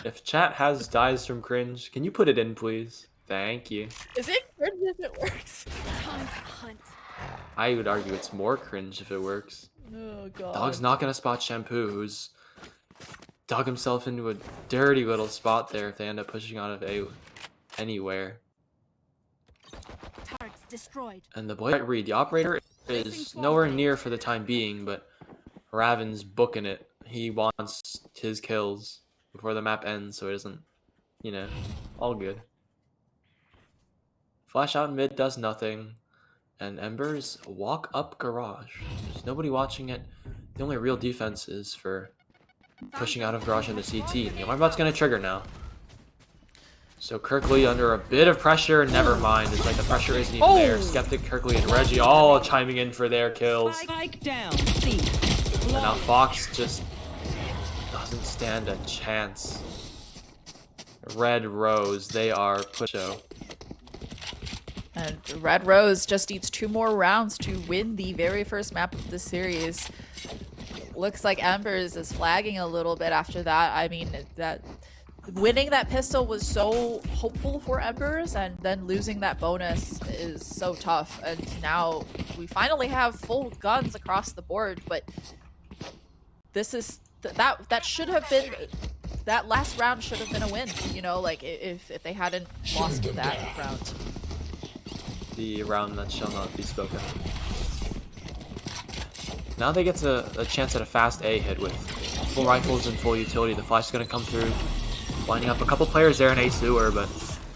If chat has dies from cringe, can you put it in, please? Thank you. Is it cringe if it works? Time to hunt. I would argue it's more cringe if it works. Oh god. Dog's not gonna spot Shampoo, who's dug himself into a dirty little spot there if they end up pushing out of anywhere. Turrets destroyed. And the boy might read. The operator is nowhere near for the time being, but Raven's booking it. He wants his kills before the map ends, so it isn't, all good. Flash out mid does nothing. And Embers walk up garage. There's nobody watching it. The only real defense is for pushing out of garage into CT. The alarm bot's gonna trigger now. So Kirkley under a bit of pressure. Never mind. It's like the pressure isn't even there. Skeptic, Kirkley, and Reggie all chiming in for their kills. Spike down. C. And now Fox just doesn't stand a chance. Red Rose, they are pusho. And Red Rose just needs 2 more rounds to win the very first map of the series. Looks like Embers is flagging a little bit after that. I mean, that winning that pistol was so hopeful for Embers, and then losing that bonus is so tough. And now we finally have full guns across the board, but this is that should have been, that last round should have been a win. Like if they hadn't lost that round. The round that shall not be spoken. Now they get a chance at a fast A hit with full rifles and full utility. The flash is going to come through, lining up a couple players there in A sewer, but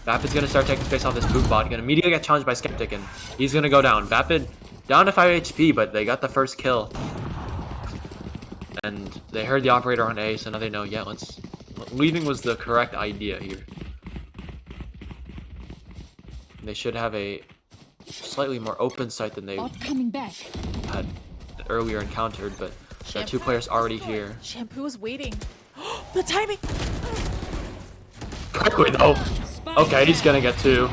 Vapid's going to start taking space off this boot bot. Going to immediately get challenged by Skeptic, and he's going to go down. Vapid down to 5 HP, but they got the first kill. And they heard the operator on A, so now they know, yeah, leaving was the correct idea here. They should have a slightly more open site than they coming back. had earlier encountered, but there are 2 players already here. Shampoo is waiting. The timing! Quickly though. Okay, he's gonna get 2.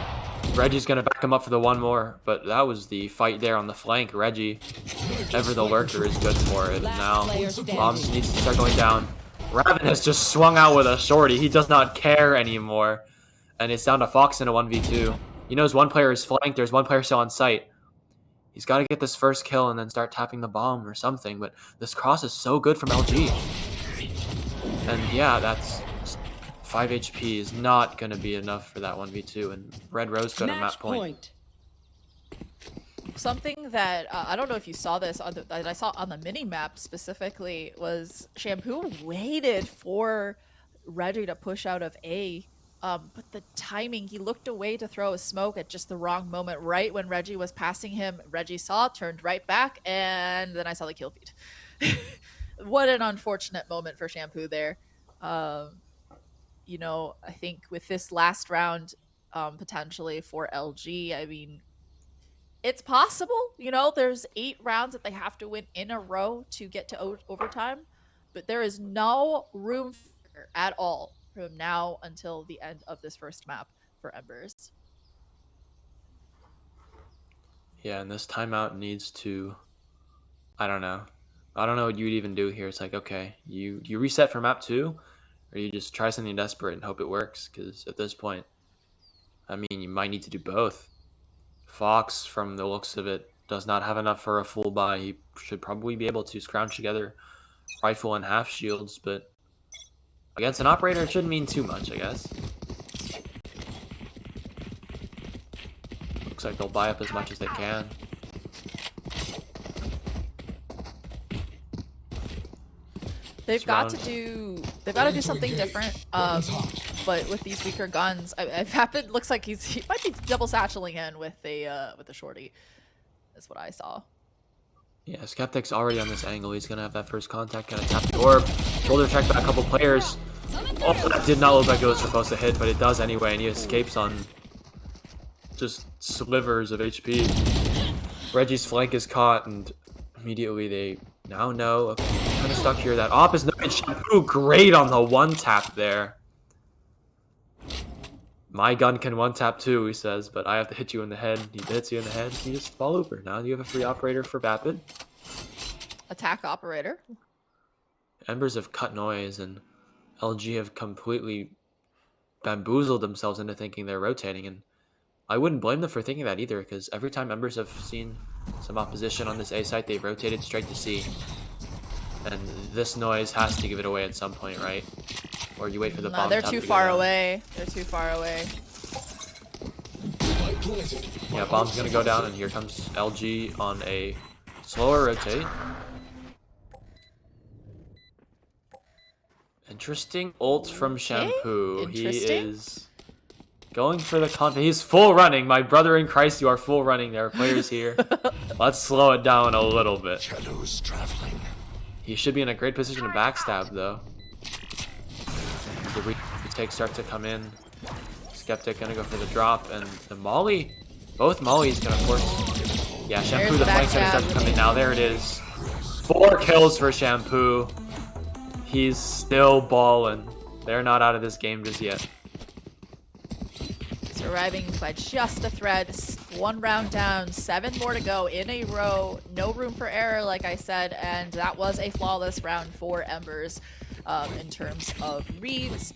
Reggie's gonna back him up for the 1 more, but that was the fight there on the flank. Reggie, ever the lurker, is good for it. And now Bombs needs to start going down. Raven has just swung out with a shorty. He does not care anymore. And it's down to Fox in a 1v2. He knows 1 player is flanked. There's 1 player still on site. He's got to get this first kill and then start tapping the bomb or something. But this cross is so good from LG. And yeah, that's 5 HP is not going to be enough for that 1v2. And Red Rose got a map point. Something that I don't know if you saw this on that I saw on the mini map specifically was Shampoo waited for Reggie to push out of A. But the timing, he looked away to throw a smoke at just the wrong moment, right when Reggie was passing him. Reggie saw, turned right back, and then I saw the kill feed. What an unfortunate moment for Shampoo there. You know, I think with this last round, potentially for LG, I mean, it's possible. You know, there's 8 rounds that they have to win in a row to get to overtime, but there is no room at all from now until the end of this first map for Embers. Yeah, and this timeout needs to, I don't know what you'd even do here. It's like, okay, you reset for map 2, or you just try something desperate and hope it works, because at this point, I mean, you might need to do both. Fox, from the looks of it, does not have enough for a full buy. He should probably be able to scrounge together rifle and half shields, but against an operator, it shouldn't mean too much, I guess. Looks like they'll buy up as much as they can. They've got to do something different. But with these weaker guns, Vapid looks like he might be double satcheling in with a shorty. That's what I saw. Yeah, Skeptic's already on this angle. He's gonna have that first contact, gonna tap the orb, shoulder check by a couple players. Oh, that did not look like it was supposed to hit, but it does anyway, and he escapes on just slivers of HP. Reggie's flank is caught, and immediately they now know, okay, kind of stuck here. That op is not Shampoo, great on the 1-tap there. My gun can 1-tap too, he says, but I have to hit you in the head. He hits you in the head, you just fall over. Now you have a free operator for Vapid. Attack operator. Embers have cut noise, and LG have completely bamboozled themselves into thinking they're rotating, and I wouldn't blame them for thinking that either, because every time Embers have seen some opposition on this A site, they've rotated straight to C. And this noise has to give it away at some point, right? Or you wait for the bomb. They're too far away. They're too far away. Yeah, bomb's gonna go down, and here comes LG on a slower rotate. Interesting ult from Shampoo. He is going for the content. He's full running. My brother in Christ, you are full running. There are players here. Let's slow it down a little bit. Shadows traveling. He should be in a great position to backstab, though. The retakes start to come in. Skeptic gonna go for the drop, and the molly. Both mollies gonna force. Yeah, Shampoo, the flank's gonna start to come in now. There it is. 4 kills for Shampoo. He's still balling. They're not out of this game just yet. Surviving by just a thread. 1 round down, 7 more to go in a row. No room for error, like I said, and that was a flawless round for Embers in terms of reads.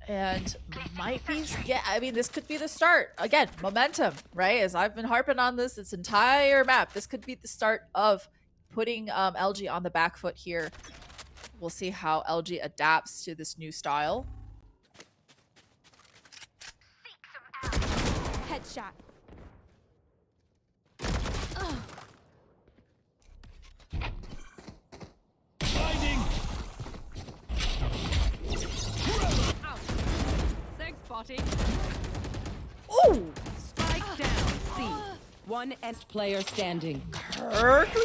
And might be, yeah, I mean, this could be the start. Again, momentum, right? As I've been harping on this entire map, this could be the start of putting LG on the back foot here. We'll see how LG adapts to this new style. Headshot. Spotting. Ooh! Spike down. C. One est player standing. Berkeley?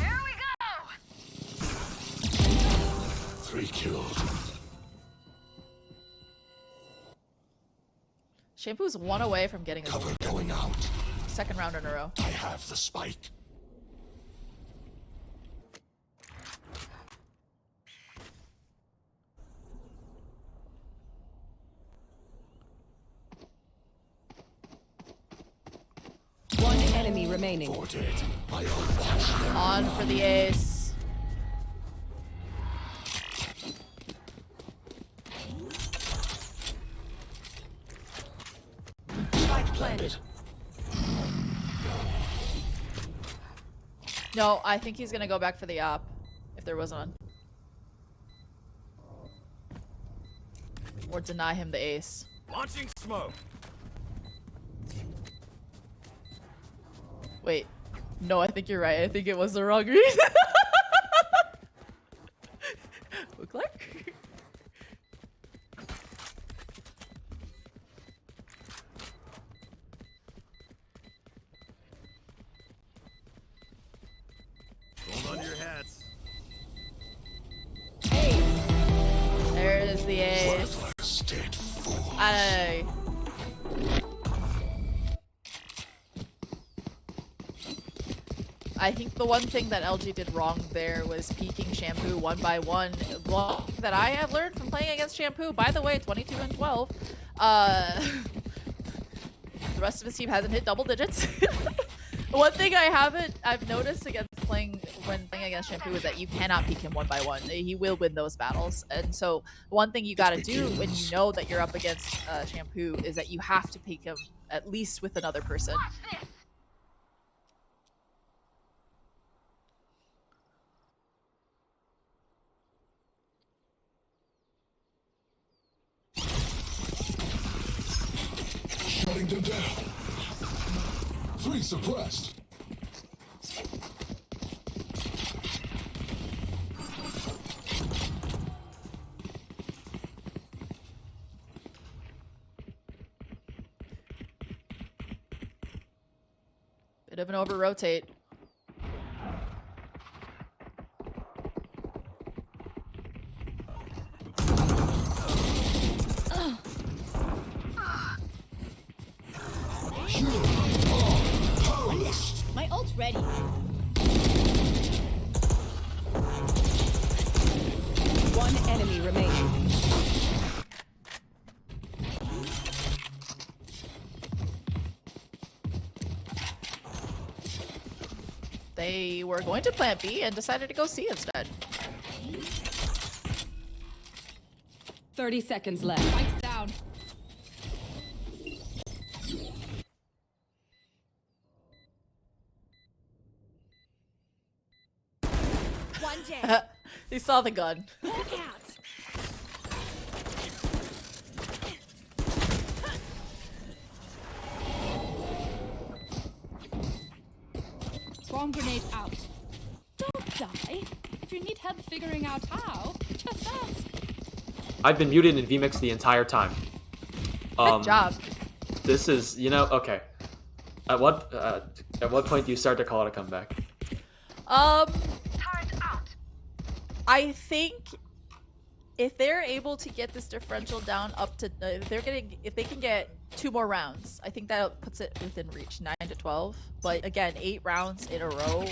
Here we go! 3 killed. Shampoo's one away from getting his Cover going out. second round in a row. I have the spike. One enemy remaining. 4 dead. I unwatch them. On for the ace. Spike planted. No, I think he's gonna go back for the op, if there was one. Or deny him the ace. Launching smoke. Wait. No, I think you're right. I think it was the wrong reason. Look like? Hold on to your hats. There's the ace. State fool. I think the one thing that LG did wrong there was peeking Shampoo one by one. Well, that I have learned from playing against Shampoo, by the way, 22 and 12. The rest of his team hasn't hit double digits. One thing I've noticed when playing against Shampoo is that you cannot peek him one by one. He will win those battles. And so one thing you gotta do when you know that you're up against Shampoo is that you have to peek him at least with another person. Shutting them down. 3 suppressed. Bit of an over-rotate. My ult's ready. One enemy remaining. They were going to plant B and decided to go C instead. 30 seconds left. Spike's down. One dead. They saw the gun. Look out. Swarm grenade out. Don't die. If you need help figuring out how, just ask. I've been muted in VMix the entire time. Good job. This is, okay. At what point do you start to call it a comeback? I think if they're able to get this differential down up to, if they can get 2 more rounds, I think that puts it within reach, 9 to 12. But again, 8 rounds in a row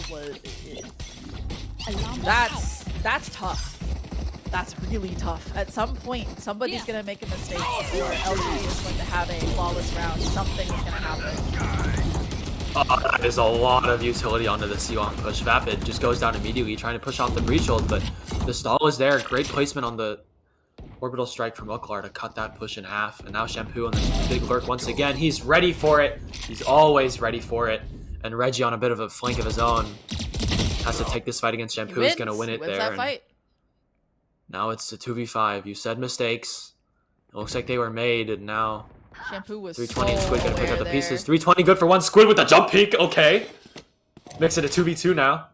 that's tough. That's really tough. At some point, somebody's gonna make a mistake, or LG is going to have a flawless round. Something's gonna happen. That is a lot of utility onto the C1 push. Vapid just goes down immediately, trying to push off the breach hold, but the stall is there. Great placement on the orbital strike from Uklar to cut that push in half. And now Shampoo on this big lurk once again. He's ready for it. He's always ready for it. And Reggie on a bit of a flank of his own has to take this fight against Shampoo. He's gonna win it there. That fight. Now it's a 2v5. You said mistakes. It looks like they were made, and now Shampoo was 320 and so Squid gonna pick up the aware pieces. there. 320 good for one. Squid with the jump peek. Okay. Makes it a 2v2 now.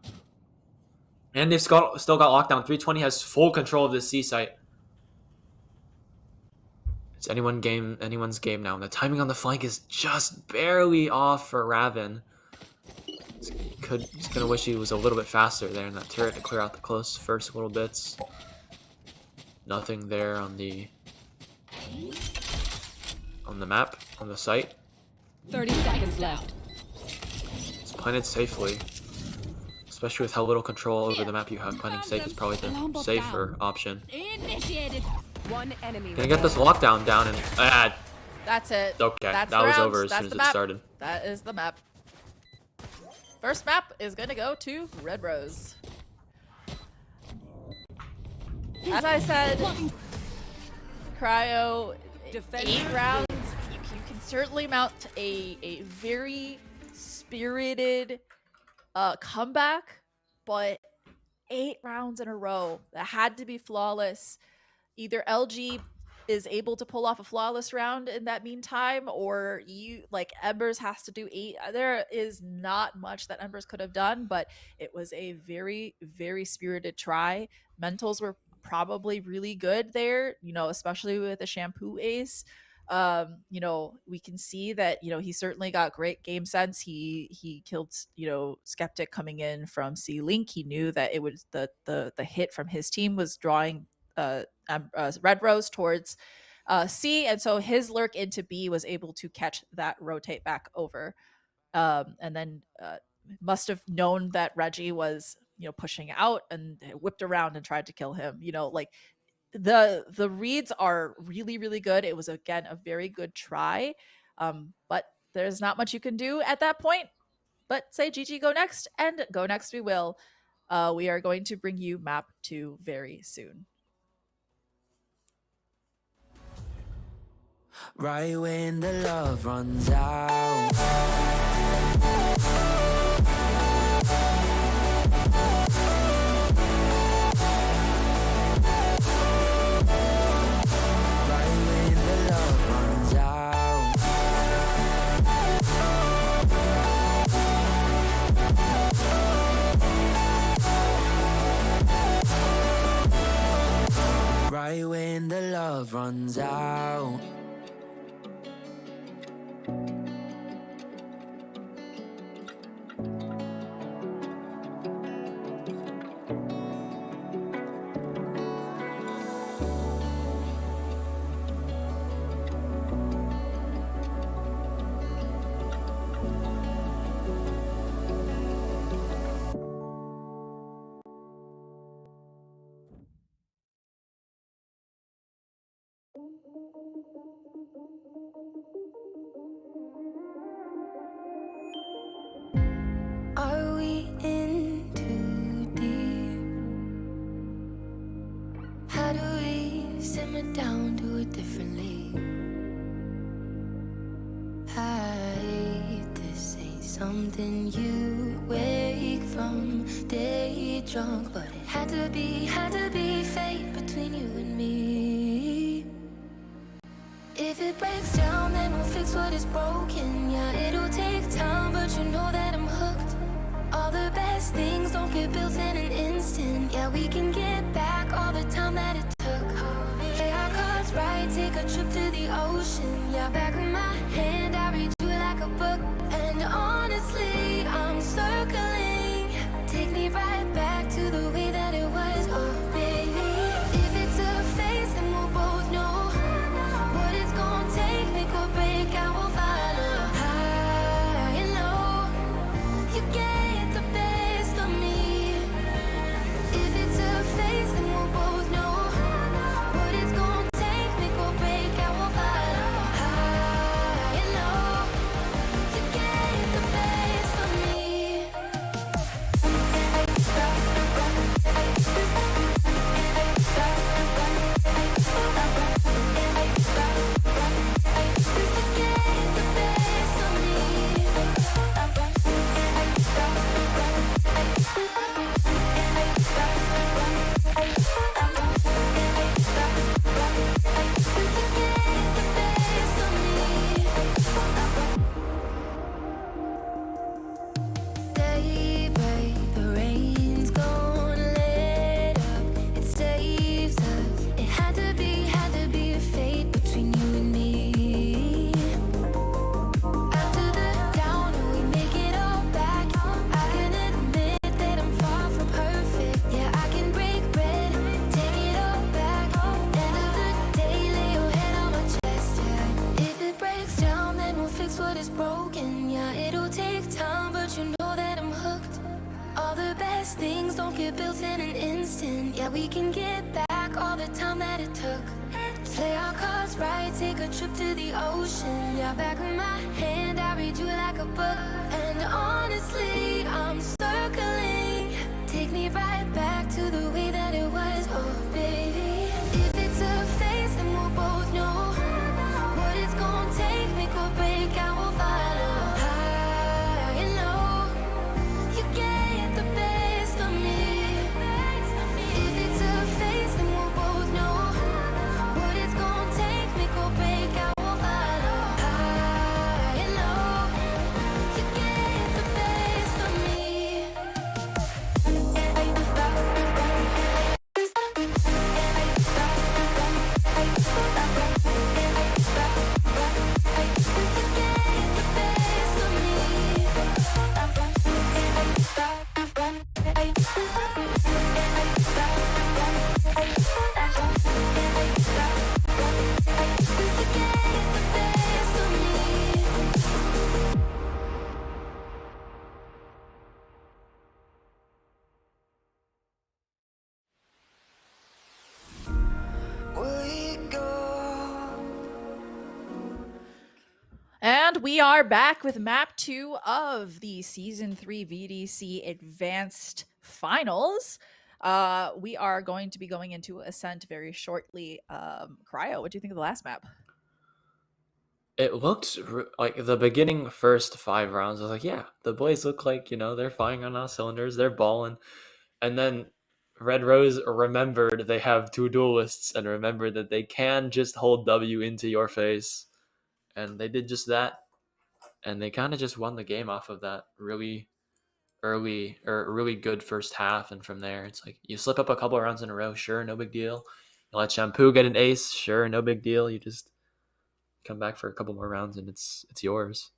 And they've still got lockdown. 320 has full control of this C site. It's anyone's game now. And the timing on the flank is just barely off for Raven. He's gonna wish he was a little bit faster there in that turret to clear out the close first little bits. Nothing there on the map, on the site. 30 seconds left. It's planted safely. Especially with how little control over the map you have, planting safe is probably the safer option. Initiated. One enemy. Gonna get this lockdown down and That's it. okay, That's that the was round. over as That's soon as the it map. started. That is the map. First map is gonna go to Red Rose. As I said, Cryo, 8 rounds. You can certainly mount a very spirited comeback, but 8 rounds in a row that had to be flawless. Either LG is able to pull off a flawless round in that meantime, or Embers has to do 8. There is not much that Embers could have done, but it was a very, very spirited try. Mentals were probably really good there, especially with the shampoo ace. We can see that, he certainly got great game sense. He killed, Skeptic coming in from C Link. He knew that it was the hit from his team was drawing Red Rose towards C, and so his lurk into B was able to catch that rotate back over, and then must have known that Reggie was pushing out and whipped around and tried to kill him. The reads are really, really good. It was again a very good try, but there's not much you can do at that point. But say GG, go next, and go next we will. We are going to bring you map 2 very soon. Right when the love runs out. Right when the love runs out. Right when the love runs out. Are we in too deep? How do we simmer down, do it differently? This ain't something you wake from day drunk, but it had to be fate between you and me. If it breaks down, then we'll fix what is broken. Yeah, it'll take time, but you know that I'm hooked. All the best things don't get built in an instant. Yeah, we can get back all the time that it took. Play our cards right, take a trip to the ocean. Yeah, back of my hand, I read you like a book. And honestly, I'm circling. Take me right back to the way that it was. Oh, baby, if it's a phase, then we'll both know what it's gonna take. Make or break, I will follow. High and low, you get the best of me. If it's a phase, then we'll both know what it's gonna take. Make or break, I will follow. High and low, you get the best of me. that we can get back all the time that it took. Play our cards right, take a trip to the ocean. Yeah, back of my hand, I read you like a book. And honestly, I'm circling. Take me right back to the way that it was. Oh, baby, if it's a phase, then we'll both know what it's gonna take. Make or break, I will follow. High and low, you get the best of me. If it's a phase, then we'll both know what it's gonna take. Make or break, I will follow. High and low, you get the best of me. And we are back with map 2 of the Season 3 VDC Advanced Finals. We are going to be going into Ascent very shortly. Cryo, what do you think of the last map? It looked like the beginning first 5 rounds. I was like, yeah, the boys look like, they're firing on all cylinders. They're balling. And then Red Rose remembered they have 2 duelists and remembered that they can just hold W into your face. And they did just that. And they kind of just won the game off of that really early or really good first half. And from there, it's like you slip up a couple of rounds in a row. Sure, no big deal. You let Shampoo get an ace. Sure, no big deal. You just come back for a couple more rounds and it's yours.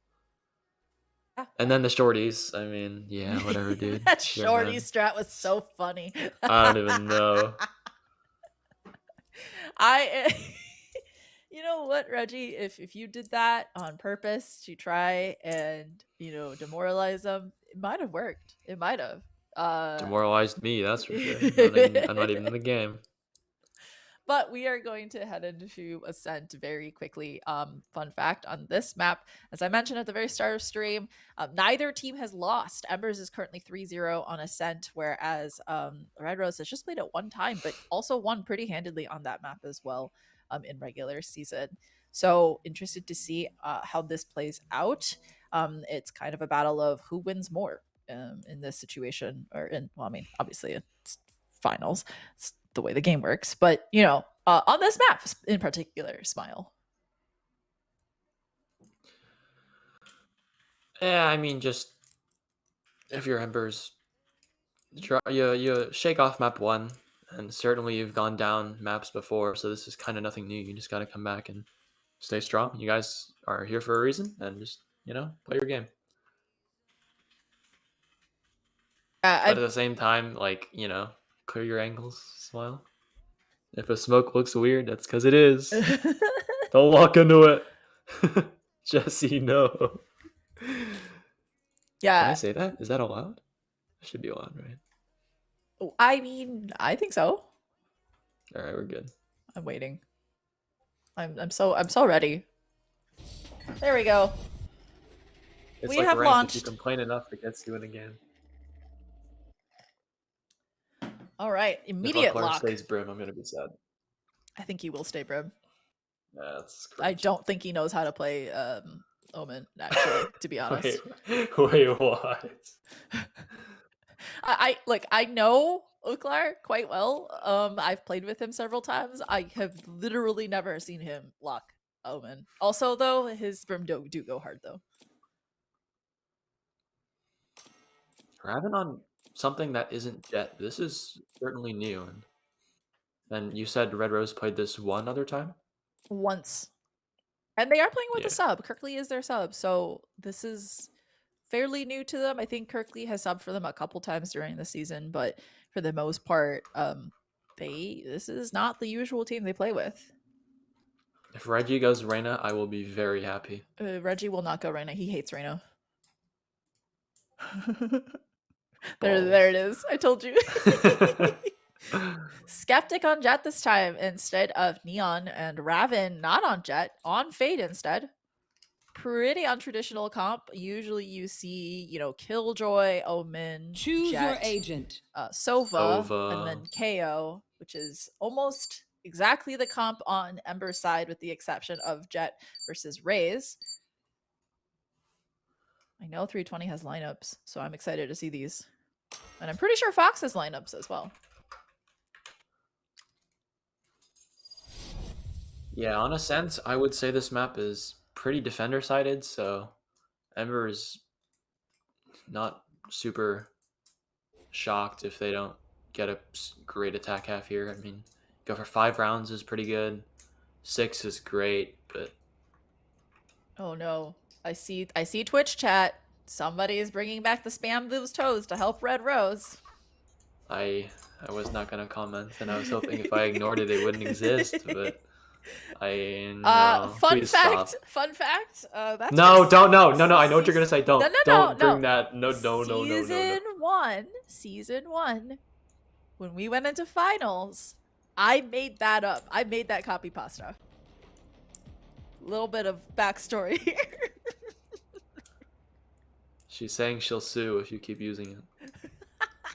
And then the shorties, I mean, yeah, whatever, dude. That Sure, shorty man. strat was so funny. I don't even know. You know what, Reggie? If you did that on purpose to try and demoralize them, it might have worked. It might have. Demoralized me, that's for sure. I'm not even in the game. But we are going to head into Ascent very quickly. Fun fact on this map, as I mentioned at the very start of stream, neither team has lost. Embers is currently 3-0 on Ascent, whereas Red Rose has just played it one time, but also won pretty handedly on that map as well in regular season. So interested to see how this plays out. It's kind of a battle of who wins more in this situation, obviously it's finals. It's the way the game works, but on this map in particular, Smile. Yeah, I mean, just if you're Embers, you shake off map 1, and certainly you've gone down maps before, so this is kind of nothing new. You just got to come back and stay strong. You guys are here for a reason, and just play your game. But at the same time, clear your angles, Smile. If a smoke looks weird, that's because it is. Don't walk into it. Jesse, no. Yeah. Can I say that? Is that allowed? It should be allowed, right? I mean, I think so. All right, we're good. I'm waiting. I'm so ready. There we go. It's we like have ranked. launched. If you complain enough, it gets you in a game. All right, immediate if Clark lock. stays Brim, I'm gonna be sad. I think he will stay Brim. That's I don't think he knows how to play Omen, actually, to be honest. Wait, what? I know Oklar quite well. I've played with him several times. I have literally never seen him lock Omen. Also, though, his Brim do go hard, though. Raven on something that isn't Jet. This is certainly new. And you said Red Rose played this one other time? Once. And they are playing with a sub. Kirkley is their sub. So this is fairly new to them. I think Kirkley has subbed for them a couple times during the season, but for the most part, this is not the usual team they play with. If Reggie goes Reyna, I will be very happy. Reggie will not go Reyna. He hates Reyna. There it is. I told you. Skeptic on Jet this time instead of Neon, and Raven not on Jet, on Fade instead. Pretty untraditional comp. Usually you see, you know, Killjoy, Omen, Choose your Jet, agent. Sova, Sova. and then KO, which is almost exactly the comp on Ember's side with the exception of Jet versus Raze. I know 320 has lineups, so I'm excited to see these. And I'm pretty sure Fox has lineups as well. Yeah, on a sense, I would say this map is pretty defender-sided, so Embers not super shocked if they don't get a great attack half here. I mean, go for 5 rounds is pretty good. 6 is great, but Oh no. I see Twitch chat. Somebody is bringing back the spam those toes to help Red Rose. I was not gonna comment, and I was hoping if I ignored it, it wouldn't exist. But I know. Fun Please fact. stop. Fun fact. That's No, for don't no. I know what you're gonna say. Don't bring no. that. No. Season 1. When we went into finals, I made that up. I made that copy pasta. Little bit of backstory here. She's saying she'll sue if you keep using it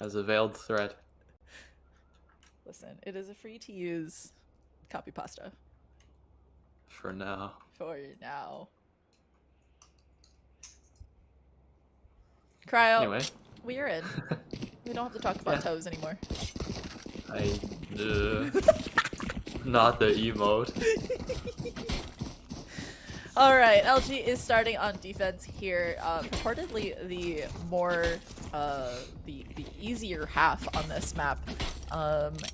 as a veiled threat. Listen, it is a free to use copy pasta. For now. For now. Cryo, Anyway. we're in. We don't have to talk about toes anymore. Not the emote. All right, LG is starting on defense here. Purportedly the more, the easier half on this map.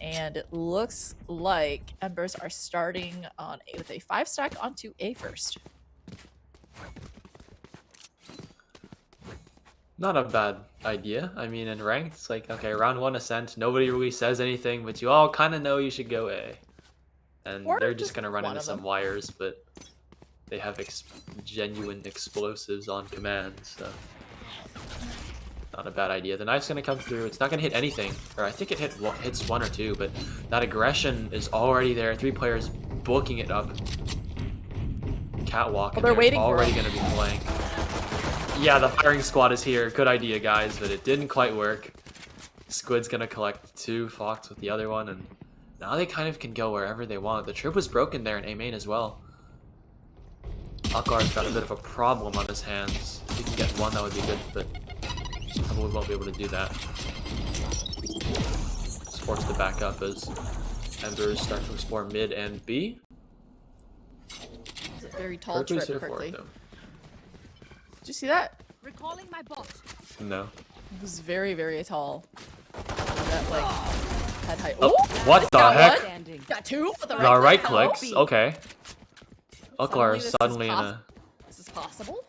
And it looks like Embers are starting on with a 5-stack onto A first. Not a bad idea. I mean, in ranked, it's like, okay, round 1 ascent, nobody really says anything, but you all kind of know you should go A. And Or they're just just going to run one into of some them. wires, but they have genuine explosives on command, so not a bad idea. The knife's going to come through. It's not going to hit anything, or I think it hits 1 or 2, but that aggression is already there. 3 players booking it up. Catwalk, and they're waiting for already him. going to be flanked. Yeah, the firing squad is here. Good idea, guys, but it didn't quite work. Squid's going to collect 2, Fox with the other one, and now they kind of can go wherever they want. The trip was broken there in A main as well. Aklar's got a bit of a problem on his hands. If he can get 1, that would be good, but probably won't be able to do that. It's forced to back up as Embers start to explore mid and B. It's a very tall Berkeley's trip, here for it, Berkeley. though. Did you see that? Recalling my bot. No. It was very, very tall. That, like, head height. Oh, Ooh, what the got heck? one. Standing. Got 2 for the The right click. clicks. Okay. Aklar is this is suddenly This is possible?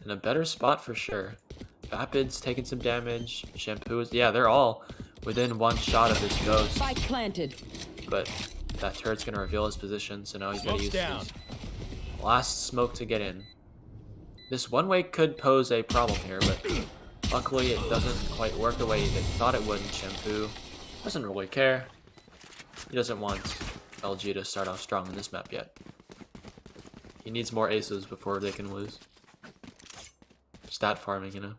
in a better spot for sure. Vapid's taking some damage. Shampoo is, yeah, they're all within 1 shot of his ghost. Spike planted. But that turret's gonna reveal his position, so now he's gonna Smoke's use down. his last smoke to get in. This one-way could pose a problem here, but luckily it doesn't quite work the way they thought it would. Shampoo doesn't really care. He doesn't want LG to start off strong in this map yet. He needs more aces before they can lose. Stat farming, you know,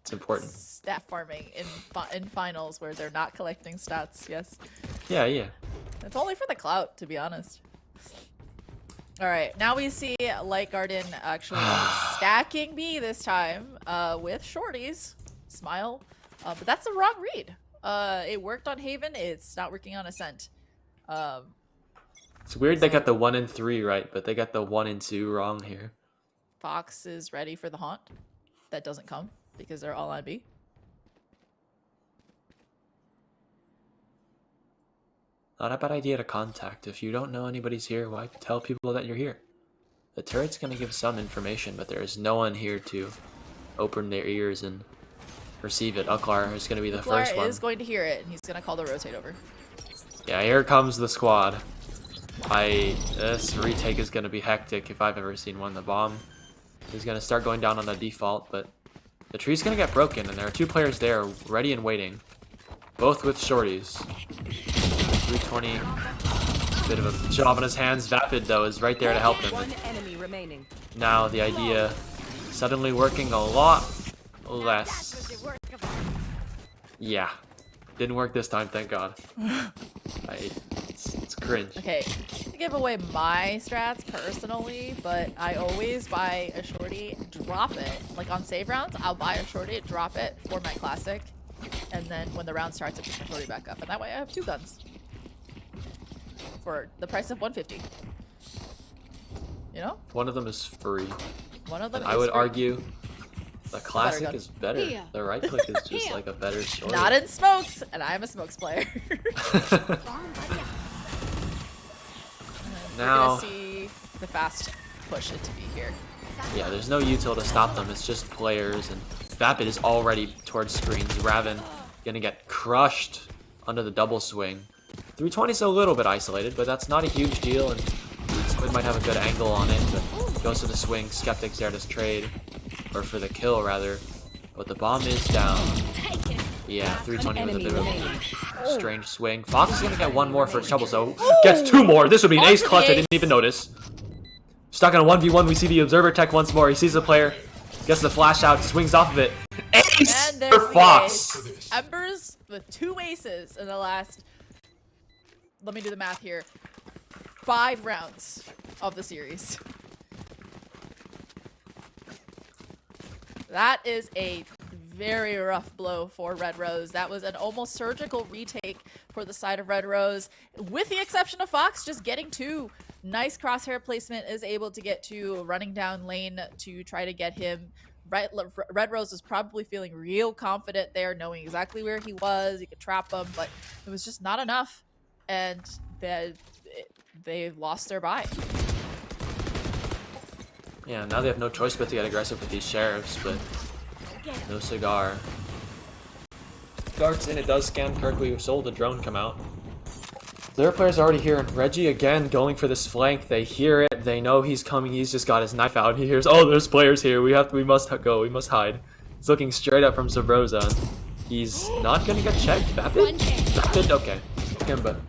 it's important. Stat farming in finals where they're not collecting stats, yes. Yeah, yeah. It's only for the clout, to be honest. All right, now we see Light Garden actually stacking B this time with shorties. Smile. But that's the wrong read. It worked on Haven. It's not working on Ascent. It's weird they got the 1 and 3 right, but they got the 1 and 2 wrong here. Fox is ready for the haunt. That doesn't come because they're all on B. Not a bad idea to contact. If you don't know anybody's here, why tell people that you're here? The turret's going to give some information, but there is no one here to open their ears and receive it. Aklar is going to be the first one. is going to hear it, and he's going to call the rotate over. Yeah, here comes the squad. This retake is going to be hectic if I've ever seen one. The bomb is going to start going down on the default, but the tree's going to get broken, and there are 2 players there ready and waiting, both with shorties. 320. Bit of a job on his hands. Vapid, though, is right there to help him. One enemy remaining. Now the idea suddenly working a lot less. Yeah. Didn't work this time, thank God. It's cringe. Okay, to give away my strats personally, but I always buy a shorty, drop it. Like on save rounds, I'll buy a shorty, drop it for my classic, and then when the round starts, I pick my shorty back up. And that way I have 2 guns. For the price of 150. You know? One of them is free. One of them And is I would free. argue the classic gun. is better. The right click is just like a better shorty. Not in smokes, and I'm a smokes player. We're Now, gonna see the fast push it to be here. yeah, there's no util to stop them. It's just players, and Vapid is already towards screens. Raven gonna get crushed under the double swing. 320 is a little bit isolated, but that's not a huge deal, and Squid might have a good angle on it, but goes to the swing. Skeptic's there to trade, or for the kill rather. But the bomb is down. Yeah, 320 with a bit of a strange swing. Fox is gonna get 1 more for his trouble, so gets 2 more. This would be an ace clutch. I didn't even notice. Stuck on a 1v1. We see the observer tech once more. He sees the player, gets the flash out, swings off of it. Ace And there's for the Fox. ace. Embers with 2 aces in the last, let me do the math here, 5 rounds of the series. That is a very rough blow for Red Rose. That was an almost surgical retake for the side of Red Rose, with the exception of Fox just getting 2. Nice crosshair placement, is able to get to running down lane to try to get him. Red Rose was probably feeling real confident there, knowing exactly where he was. He could trap him, but it was just not enough. And they lost their buy. Yeah, now they have no choice but to get aggressive with these sheriffs, but no cigar. Darts in, it does scan Kirkly, who sold the drone come out. Their players already here. Reggie again going for this flank. They hear it. They know he's coming. He's just got his knife out. He hears, oh, there's players here. We must go. We must hide. He's looking straight up from Sabrosa. He's not gonna get checked. Vapid? Vapid? Okay. Him, but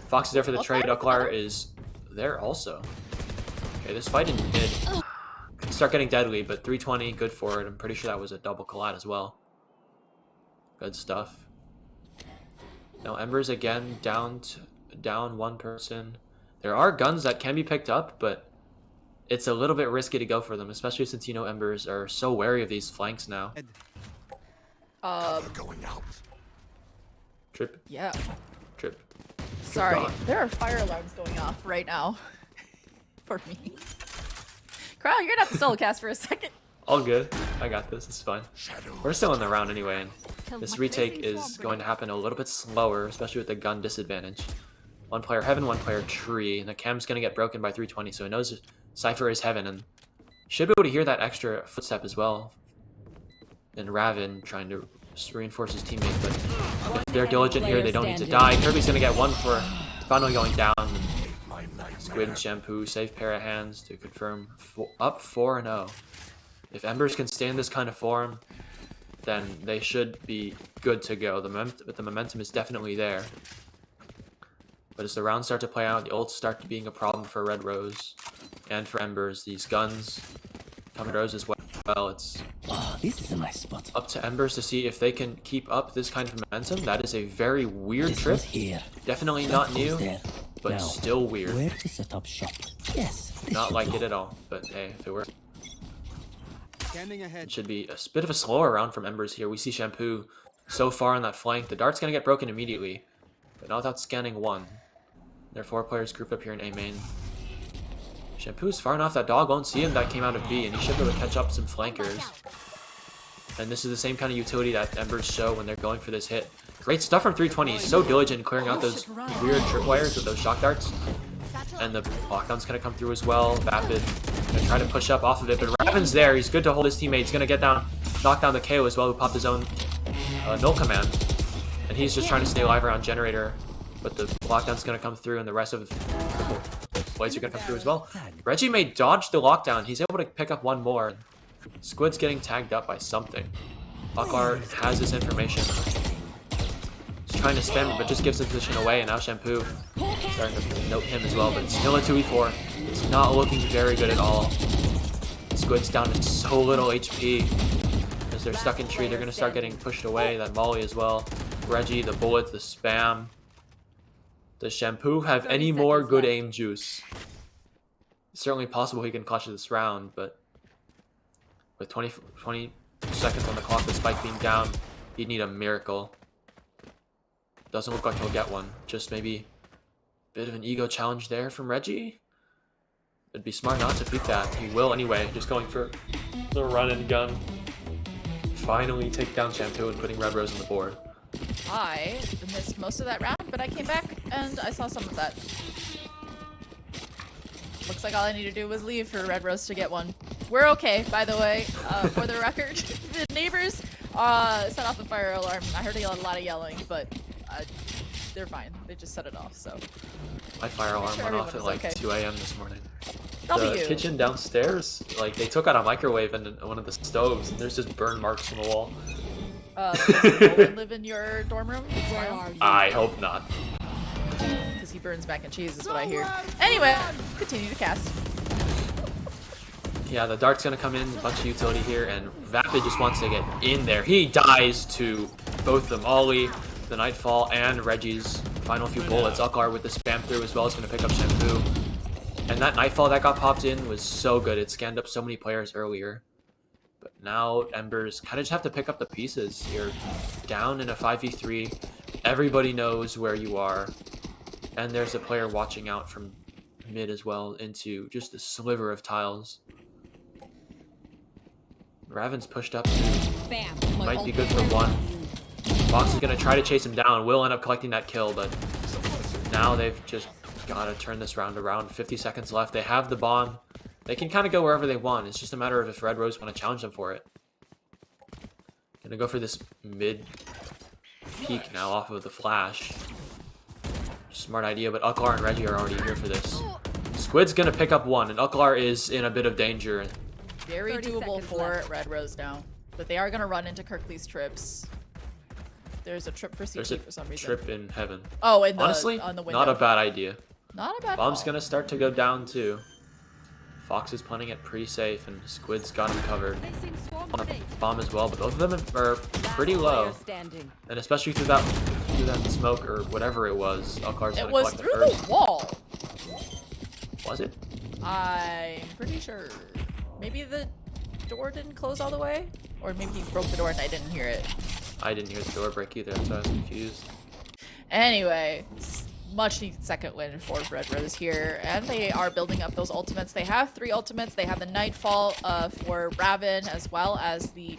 Fox is there for the trade. Uklar is there also. Okay, this fight in mid could start getting deadly, but 320, good for it. I'm pretty sure that was a double collat as well. Good stuff. Now Embers again down 1 person. There are guns that can be picked up, but it's a little bit risky to go for them, especially since you know Embers are so wary of these flanks now. Going out. Trip, Yeah. trip. Sorry, gone. there are fire alarms going off right now for me. Crow, you're gonna have to solo cast for a second. All good. I got this. It's fine. We're still in the round anyway, and this retake is going to happen a little bit slower, especially with the gun disadvantage. 1 player heaven, 1 player tree, and the cam's gonna get broken by 320, so he knows Cypher is heaven, and should be able to hear that extra footstep as well. And Raven trying to reinforce his teammate, but if they're diligent here, they don't need to die. Kirby's gonna get 1 for finally going down. Squid and Shampoo, safe pair of hands to confirm up 4-0. If Embers can stay in this kind of form, then they should be good to go. The momentum is definitely there. But as the rounds start to play out, the ults start being a problem for Red Rose and for Embers. These guns come to Rose as well. It's this is a nice spot. up to Embers to see if they can keep up this kind of momentum. That is a very weird trip. Here. Definitely not new, but Now, still weird. Where to set up shop? Yes. this Not should like do. it at all, but hey, if it works. Scanning ahead. It should be a bit of a slower round from Embers here. We see Shampoo so far on that flank. The dart's going to get broken immediately, but not without scanning 1. There are 4 players grouped up here in A main. Shampoo's far enough that dog won't see him that came out of B, and he should be able to catch up some flankers. And this is the same kind of utility that Embers show when they're going for this hit. Great stuff from 320. He's so diligent in clearing out those weird tripwires with those shock darts. And the lockdown's going to come through as well. Vapid going to try to push up off of it, but Raven's there. He's good to hold his teammate. He's going to get down, knock down the KO as well, who popped his own null command. And he's just trying to stay alive around Generator. But the lockdown's going to come through, and the rest of the plays are going to come through as well. Reggie may dodge the lockdown. He's able to pick up 1 more. Squid's getting tagged up by something. Aklar has this information. He's trying to spam it, but just gives the position away, and now Shampoo starting to note him as well, but it's still a 2v4. It's not looking very good at all. Squid's down to so little HP. As they're stuck in tree, they're going to start getting pushed away. That Molly as well. Reggie, the bullet, the spam. Does Shampoo have any more good aim juice? It's certainly possible he can clutch this round, but with 20 seconds on the clock, the spike being down, he'd need a miracle. Doesn't look like he'll get one. Just maybe a bit of an ego challenge there from Reggie. It'd be smart not to peek that. He will anyway, just going for the run and gun. Finally take down Shampoo and putting Red Rose on the board. I missed most of that round, but I came back and I saw some of that. Looks like all I need to do was leave for Red Rose to get one. We're okay, by the way, for the record. The neighbors set off the fire alarm. I heard a lot of yelling, but they're fine. They just set it off, so. My fire alarm went off at like okay. 2 a.m. this morning. W. The kitchen downstairs, like they took out a microwave and one of the stoves, and there's just burn marks on the wall. Does Nolan live in your dorm room? I hope not. Because he burns mac and cheese is what I hear. Anyway, continue to cast. Yeah, the dart's gonna come in, a bunch of utility here, and Vapid just wants to get in there. He dies to both the Molly, the Nightfall, and Reggie's final few bullets. Uklar with the spam through as well is gonna pick up Shampoo. And that Nightfall that got popped in was so good. It scanned up so many players earlier. But now Embers kind of just have to pick up the pieces. You're down in a 5v3. Everybody knows where you are. And there's a player watching out from mid as well into just a sliver of tiles. Raven's pushed up. Might be good for one. Fox is going to try to chase him down. Will end up collecting that kill, but now they've just got to turn this round around. 50 seconds left. They have the bomb. They can kind of go wherever they want. It's just a matter of if Red Rose want to challenge them for it. Gonna go for this mid peek now off of the flash. Smart idea, but Uklar and Reggie are already here for this. Squid's gonna pick up one, and Uklar is in a bit of danger. Very doable for Red Rose now. But they are gonna run into Kirkley's trips. There's a trip for CT for some reason. Trip in heaven. Oh, in the, honestly, on the window. not a bad idea. Not a bad Bomb's call. gonna start to go down too. Fox is playing it pretty safe, and Squid's got him covered. On a bomb as well, but both of them are pretty low. And especially through that smoke or whatever it was, Uklar's gonna collect through the first. the wall. Was it? I'm pretty sure. Maybe the door didn't close all the way? Or maybe he broke the door and I didn't hear it. I didn't hear the door break either, so I was confused. Anyway, much needed second win for Red Rose here, and they are building up those ultimates. They have 3 ultimates. They have the Nightfall for Raven, as well as the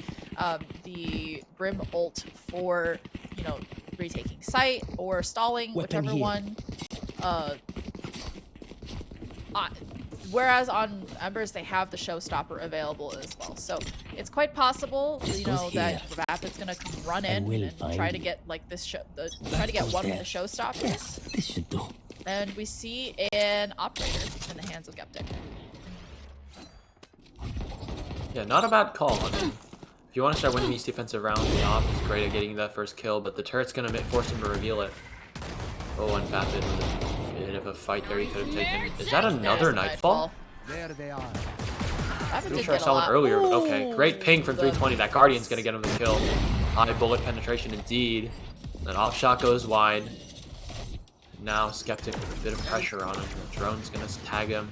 Brim ult for, you know, retaking site or stalling, Weapon whichever here. one. Whereas on Embers, they have the Showstopper available as well. So it's quite possible, you know, that Rapid's gonna come run in and try to get like this try to get one with the Showstopper. Yes, this should do. And we see an operator in the hands of Skeptic. Yeah, not a bad call. I mean, if you want to start winning these defensive rounds, the op is great at getting that first kill, but the turret's gonna force him to reveal it. Oh, and Vapid with a bit of a fight there he could have taken. Is that another Nightfall? There they are. Pretty sure I saw one earlier, but okay. Great ping from 320. That Guardian's gonna get him the kill. High bullet penetration indeed. An off shot goes wide. Now Skeptic with a bit of pressure on him. The drone's gonna tag him.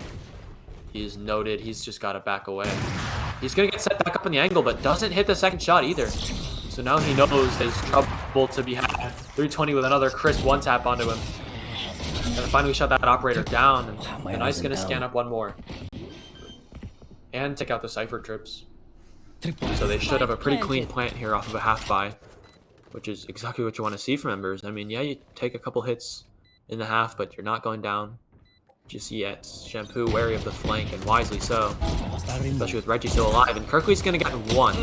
He's noted. He's just gotta back away. He's gonna get set back up in the angle, but doesn't hit the second shot either. So now he knows there's trouble to be had. 320 with another crisp one tap onto him. Gonna finally shut that operator down, and the Knight's gonna scan up one more. And take out the Cypher trips. So they should have a pretty clean plant here off of a half buy, which is exactly what you want to see from Embers. I mean, yeah, you take a couple hits in the half, but you're not going down just yet. Shampoo wary of the flank, and wisely so. Especially with Reggie still alive, and Kirkley's gonna get 1.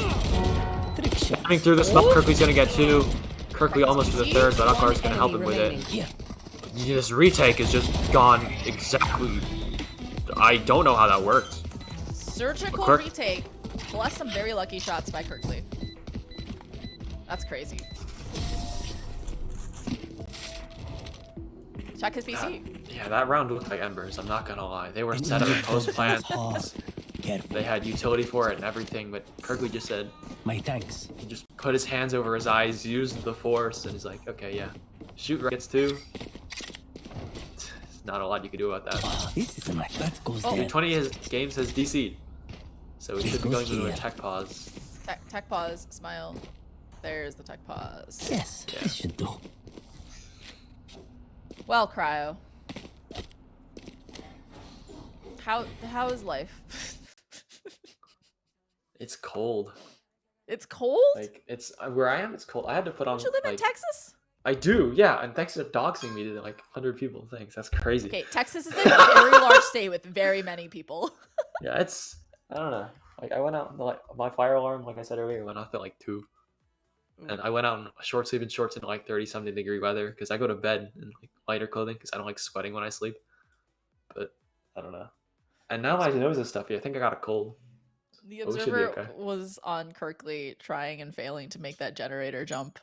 Coming through the smoke, Kirkley's gonna get 2. Kirkley almost for the 3rd, but Uklar's gonna help him with it. This retake is just gone exactly. I don't know how that worked. Surgical retake, plus some very lucky shots by Kirkley. That's crazy. Check his PC. Yeah, that round looked like Embers. I'm not gonna lie. They were And set up in you post plan. pause. Careful. They had utility for it and everything, but Kirkley just said My thanks. he just put his hands over his eyes, used the force, and he's like, okay, yeah, shoot right, gets 2. There's not a lot you can do about that. Oh, this is nice. That goes there. Dude, 20 games has DC'd, so we should be going goes into a here. tech pause. Tech pause. Smile. There's the tech pause. Yes, Yeah. this should do. Well, Cryo. How is life? It's cold. It's cold? Like it's where I am. It's cold. I had to put on. Don't you live in like, Texas? I do, yeah. And thanks for doxing me to like 100 people. Thanks. That's crazy. Okay, Texas is a very large state with very many people. Yeah, it's. I don't know. Like I went out. Like my fire alarm, like I said earlier, went off at like 2. And I went out in short sleeve and shorts in like 30-something degree weather because I go to bed in like lighter clothing because I don't like sweating when I sleep. But I don't know. And now my nose is stuffy. I think I got a cold. The But we should be Observer okay. was on Kirkley trying and failing to make that generator jump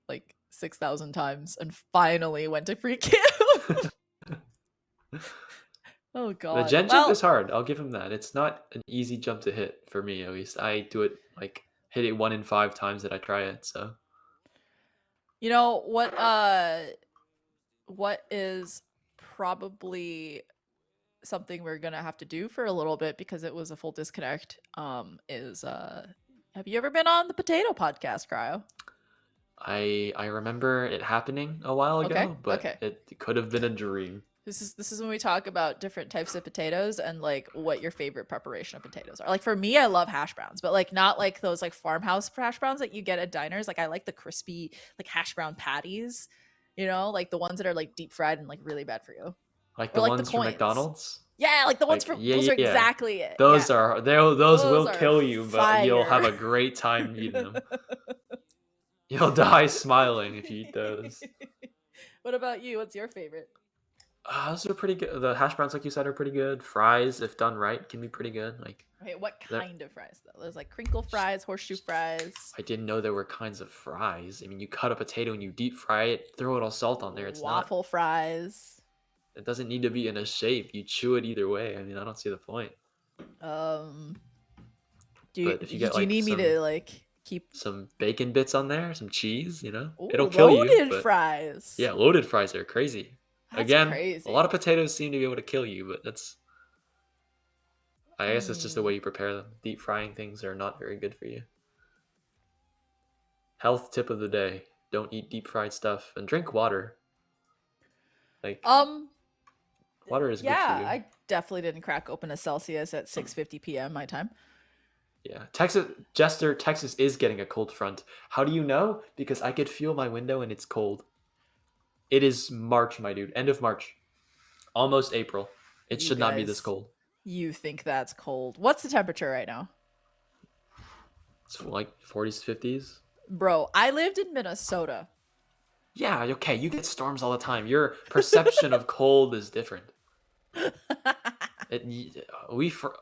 like 6,000 times and finally went to free kill. Oh god. The gen jump Well, is hard. I'll give him that. It's not an easy jump to hit for me, at least. I do it like hit it 1 in 5 times that I try it. So you know what is probably something we're gonna have to do for a little bit because it was a full disconnect is have you ever been on the Potato Podcast, Cryo? I remember it happening a while ago, Okay, but okay. it could have been a dream. This is when we talk about different types of potatoes and like what your favorite preparation of potatoes are. Like for me, I love hash browns, but like not like those like farmhouse hash browns that you get at diners. Like I like the crispy like hash brown patties, you know, like the ones that are like deep fried and like really bad for you. Like Or the like the ones from coins. McDonald's. Yeah, like the ones Like, from yeah, those are yeah. exactly it. Those yeah. are those will are kill you, but you'll have a fire. great time eating them. You'll die smiling if you eat those. What about you? What's your favorite? Those are pretty good. The hash browns, like you said, are pretty good. Fries, if done right, can be pretty good. Like Okay, what They're- kind of fries though? There's like crinkle fries, horseshoe fries, I didn't know there were kinds of fries. I mean, you cut a potato and you deep fry it, throw a little salt on there. It's waffle fries. not. It doesn't need to be in a shape. You chew it either way. I mean, I don't see the point. Do you, But if you get, do you like, need me some- to like keep Some bacon bits on there, some cheese. You know, Ooh, it'll kill you. loaded But fries? yeah, loaded fries are crazy. That's Again, crazy. a lot of potatoes seem to be able to kill you, but that's. I guess it's just the way you prepare them. Deep frying things are not very good for you. Health tip of the day: don't eat deep fried stuff and drink water. Like water is good for yeah, you. I definitely didn't crack open a Celsius at 6:50 p.m. my time. Yeah, Texas is getting a cold front. How do you know? Because I could feel my window and it's cold. It is March, my dude. End of March. Almost April. It You should not be this guys- cold. You think that's cold? What's the temperature right now? It's like 40s, 50s. Bro, I lived in Minnesota. Yeah, okay, you get storms all the time. Your perception of cold is different.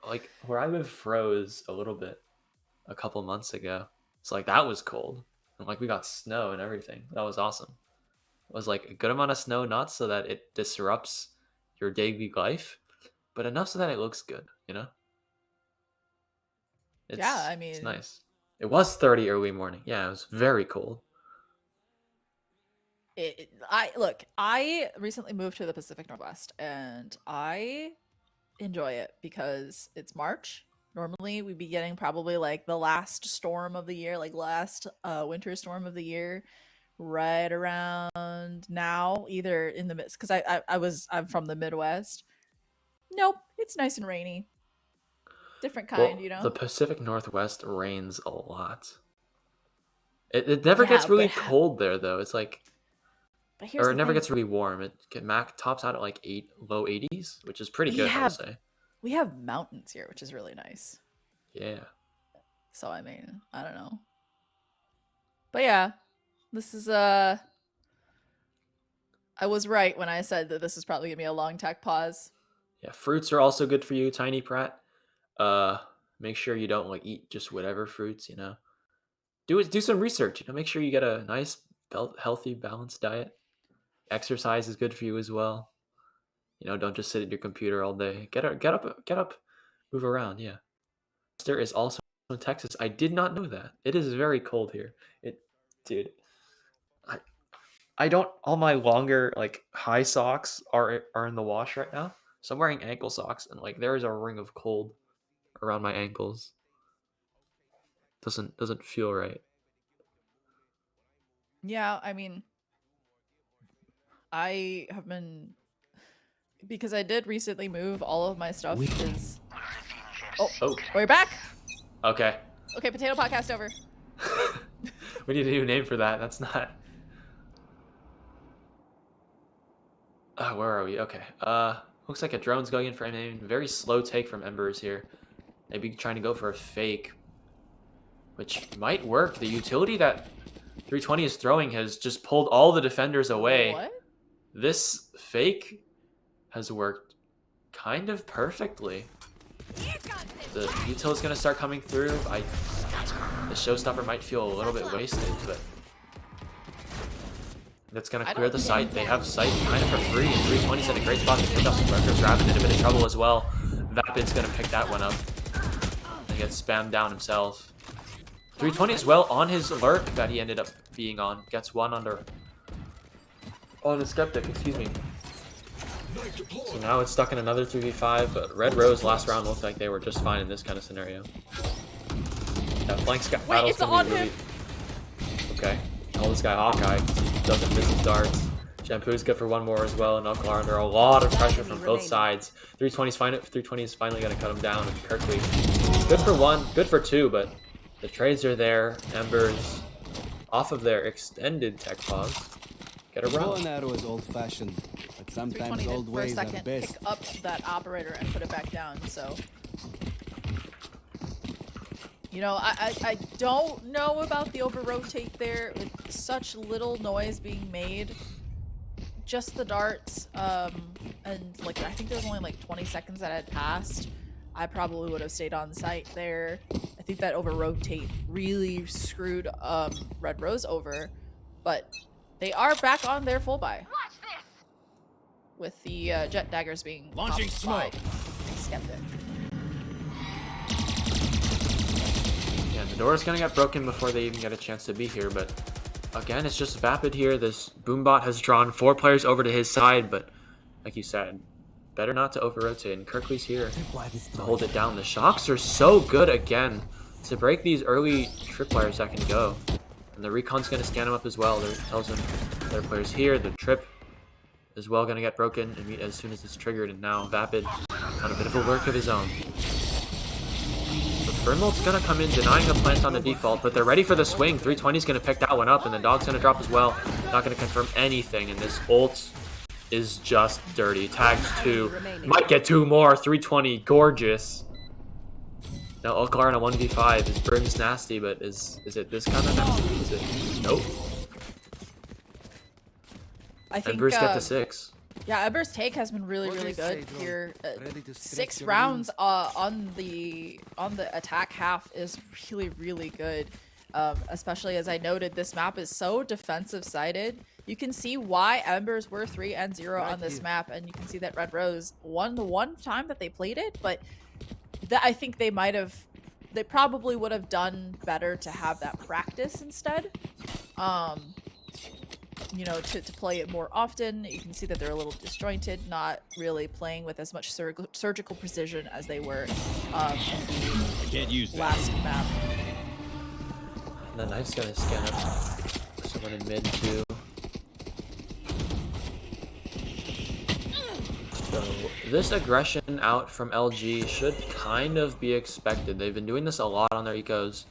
Like where I live froze a little bit a couple months ago. It's like that was cold. And like we got snow and everything. That was awesome. It was like a good amount of snow, not so that it disrupts your daily life, but enough so that it looks good, you know? Yeah, I it's mean- nice. It was 30 early morning. Yeah, it was very cold. I recently moved to the Pacific Northwest and I enjoy it because it's March. Normally we'd be getting probably like the last storm of the year, like last winter storm of the year right around now, either in the midst because I'm from the Midwest. Nope, it's nice and rainy. Different kind, Well, you know. the Pacific Northwest rains a lot. It never gets Yeah, really but- cold there though. It's like, But here's or the it never thing. gets really warm. Mac tops out at like low 80s, which is pretty We good, I have- would say. We have mountains here, which is really nice. Yeah. So I mean, I don't know. But yeah, this is I was right when I said that this is probably gonna be a long tech pause. Yeah, fruits are also good for you, Tiny Pratt. Make sure you don't like eat just whatever fruits, you know. Do some research, you know, make sure you get a nice healthy balanced diet. exercise is good for you as well. You know, don't just sit at your computer all day. Get up, move around. Yeah. There is also in Texas. I did not know that. It is very cold here. Dude. I don't. All my longer like high socks are in the wash right now. So I'm wearing ankle socks, and like there is a ring of cold around my ankles. Doesn't feel right. Yeah, I mean, I have been because I did recently move. All of my stuff is. Oh, we're back. Okay. Okay, potato podcast over. We need a new name for that. That's not. Where are we? Okay. Looks like a drone's going in for an aim. Very slow take from Embers here. Maybe trying to go for a fake, which might work. The utility that 320 is throwing has just pulled all the defenders away. What? This fake has worked kind of perfectly. The util is going to start coming through. The showstopper might feel a little bit wasted, but that's going to clear the site. They have site kind of for free, and 320's in a great spot to pick up some workers. Rabbit in a bit of trouble as well. Vapid's going to pick that one up and gets spammed down himself. 320 as well on his lurk that he ended up being on. Gets one on a skeptic, excuse me. So now it's stuck in another 3v5, but Red Rose last round looked like they were just fine in this kind of scenario. That flank battle's gonna be really... Okay. Call this guy Hawkeye. He doesn't miss his darts. Shampoo's good for one more as well, and Alcalar under a lot of pressure from both sides. 320's finally gonna cut him down, and Kirkley good for one, good for two, but the trades are there. Embers off of their extended tech pause. Get around. Bow and arrow is old-fashioned, but sometimes old ways are best. Pick up that operator and put it back down. So, you know, I don't know about the over rotate there with such little noise being made. Just the darts, and like I think there was only like 20 seconds that had passed. I probably would have stayed on site there. I think that over rotate really screwed Red Rose over, but they are back on their full buy. With the jet daggers being launching smoke. Skeptic. Yeah, the door is gonna get broken before they even get a chance to be here, but again, it's just Vapid here. This Boombot has drawn 4 players over to his side, but like you said, better not to over-rotate, and Kirkley's here to hold it down. The shocks are so good again to break these early tripwires that can go. And the Recon's going to scan him up as well. It tells him their players here. The trip is well going to get broken as soon as it's triggered, and now Vapid on a bit of a work of his own. The Brimwolf's going to come in, denying a plant on the default, but they're ready for the swing. 320's going to pick that one up, and the Dog's going to drop as well. Not going to confirm anything, and this ult is just dirty. Tags 2. Might get 2 more. 320. Gorgeous. Now Alcalar in a 1v5. His Brim's nasty, but is it this kind of nasty? Is it? Nope. I think Embers get the 6. Yeah, Embers' take has been really good here. 6 rounds on the attack half is really good. Especially as I noted, this map is so defensive sided. You can see why Embers were 3-0 on this map, and you can see that Red Rose won the one time that they played it, but that I think they probably would have done better to have that practice instead. You know, to play it more often. You can see that they're a little disjointed, not really playing with as much surgical precision as they were last map. And the knife's gonna scan up someone in mid too. So this aggression out from LG should kind of be expected. They've been doing this a lot on their ecos.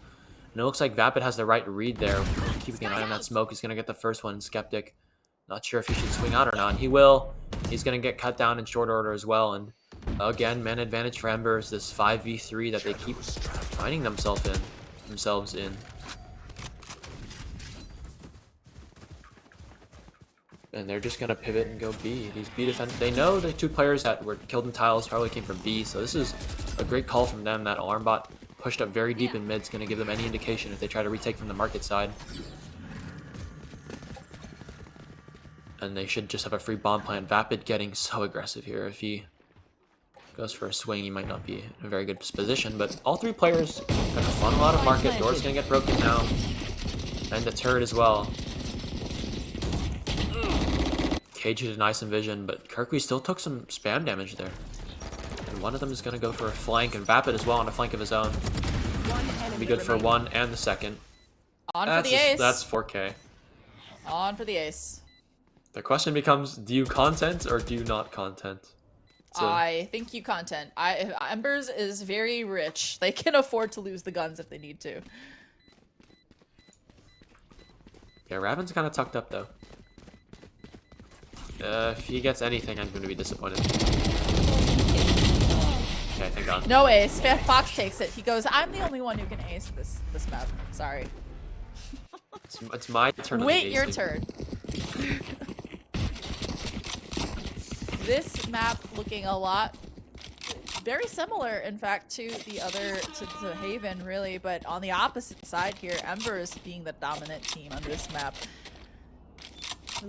And it looks like Vapid has the right read there. Keeping an eye on that smoke. He's going to get the first one. Skeptic. Not sure if he should swing out or not. He will. He's going to get cut down in short order as well. And again, man advantage for Embers. This 5v3 that they keep finding themselves in. And they're just going to pivot and go B. These B defenders, they know the 2 players that were killed in tiles probably came from B. So this is a great call from them. That alarm bot pushed up very deep in mid is going to give them any indication if they try to retake from the market side. And they should just have a free bomb plant. Vapid getting so aggressive here. If he goes for a swing, he might not be in a very good position. But all three players have fun, a lot of market. Door's going to get broken now. And the turret as well. Cage to deny some vision, but Kirkwe still took some spam damage there. And one of them is going to go for a flank, and Vapid as well on a flank of his own. Be good for one and the second. On for the ace. That's 4K. On for the ace. The question becomes, do you content or do you not content? I think you content. Embers is very rich. They can afford to lose the guns if they need to. Yeah, Raven's kind of tucked up though. If he gets anything, I'm going to be disappointed. Okay, thank God. No ace. Fox takes it. He goes, I'm the only one who can ace this map. Sorry. It's my turn. Wait your turn. This map looking a lot very similar, in fact, to the other to Haven, really, but on the opposite side here, Embers being the dominant team on this map.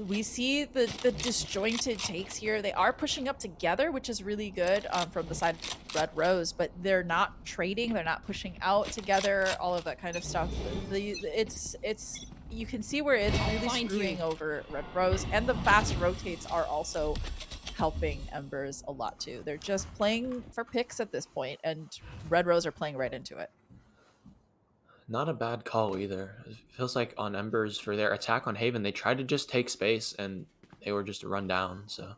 We see the disjointed takes here. They are pushing up together, which is really good from the side of Red Rose, but they're not trading. They're not pushing out together. All of that kind of stuff. It's you can see where it's really screwing over Red Rose, and the fast rotates are also helping Embers a lot too. They're just playing for picks at this point, and Red Rose are playing right into it. Not a bad call either. It feels like on Embers for their attack on Haven, they tried to just take space and they were just run down. So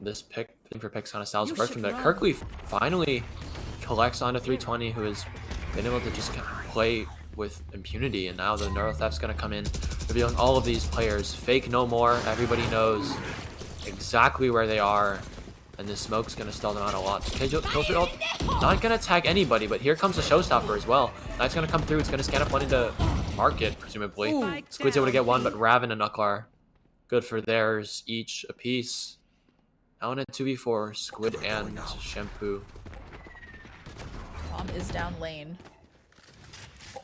this pick for picks kind of styles work from that. Kirkwe finally collects onto 320, who has been able to just kind of play with impunity, and now the Neuro Theft's going to come in, revealing all of these players. Fake no more. Everybody knows exactly where they are, and this smoke's going to stall them out a lot. Killfield not going to tag anybody, but here comes the showstopper as well. Knife's going to come through. It's going to scan up one into market, presumably. Ooh. Squid's able to get one, but Raven and Uklar good for theirs each apiece. Now in a 2v4, Squid and Shampoo. Bomb is down lane.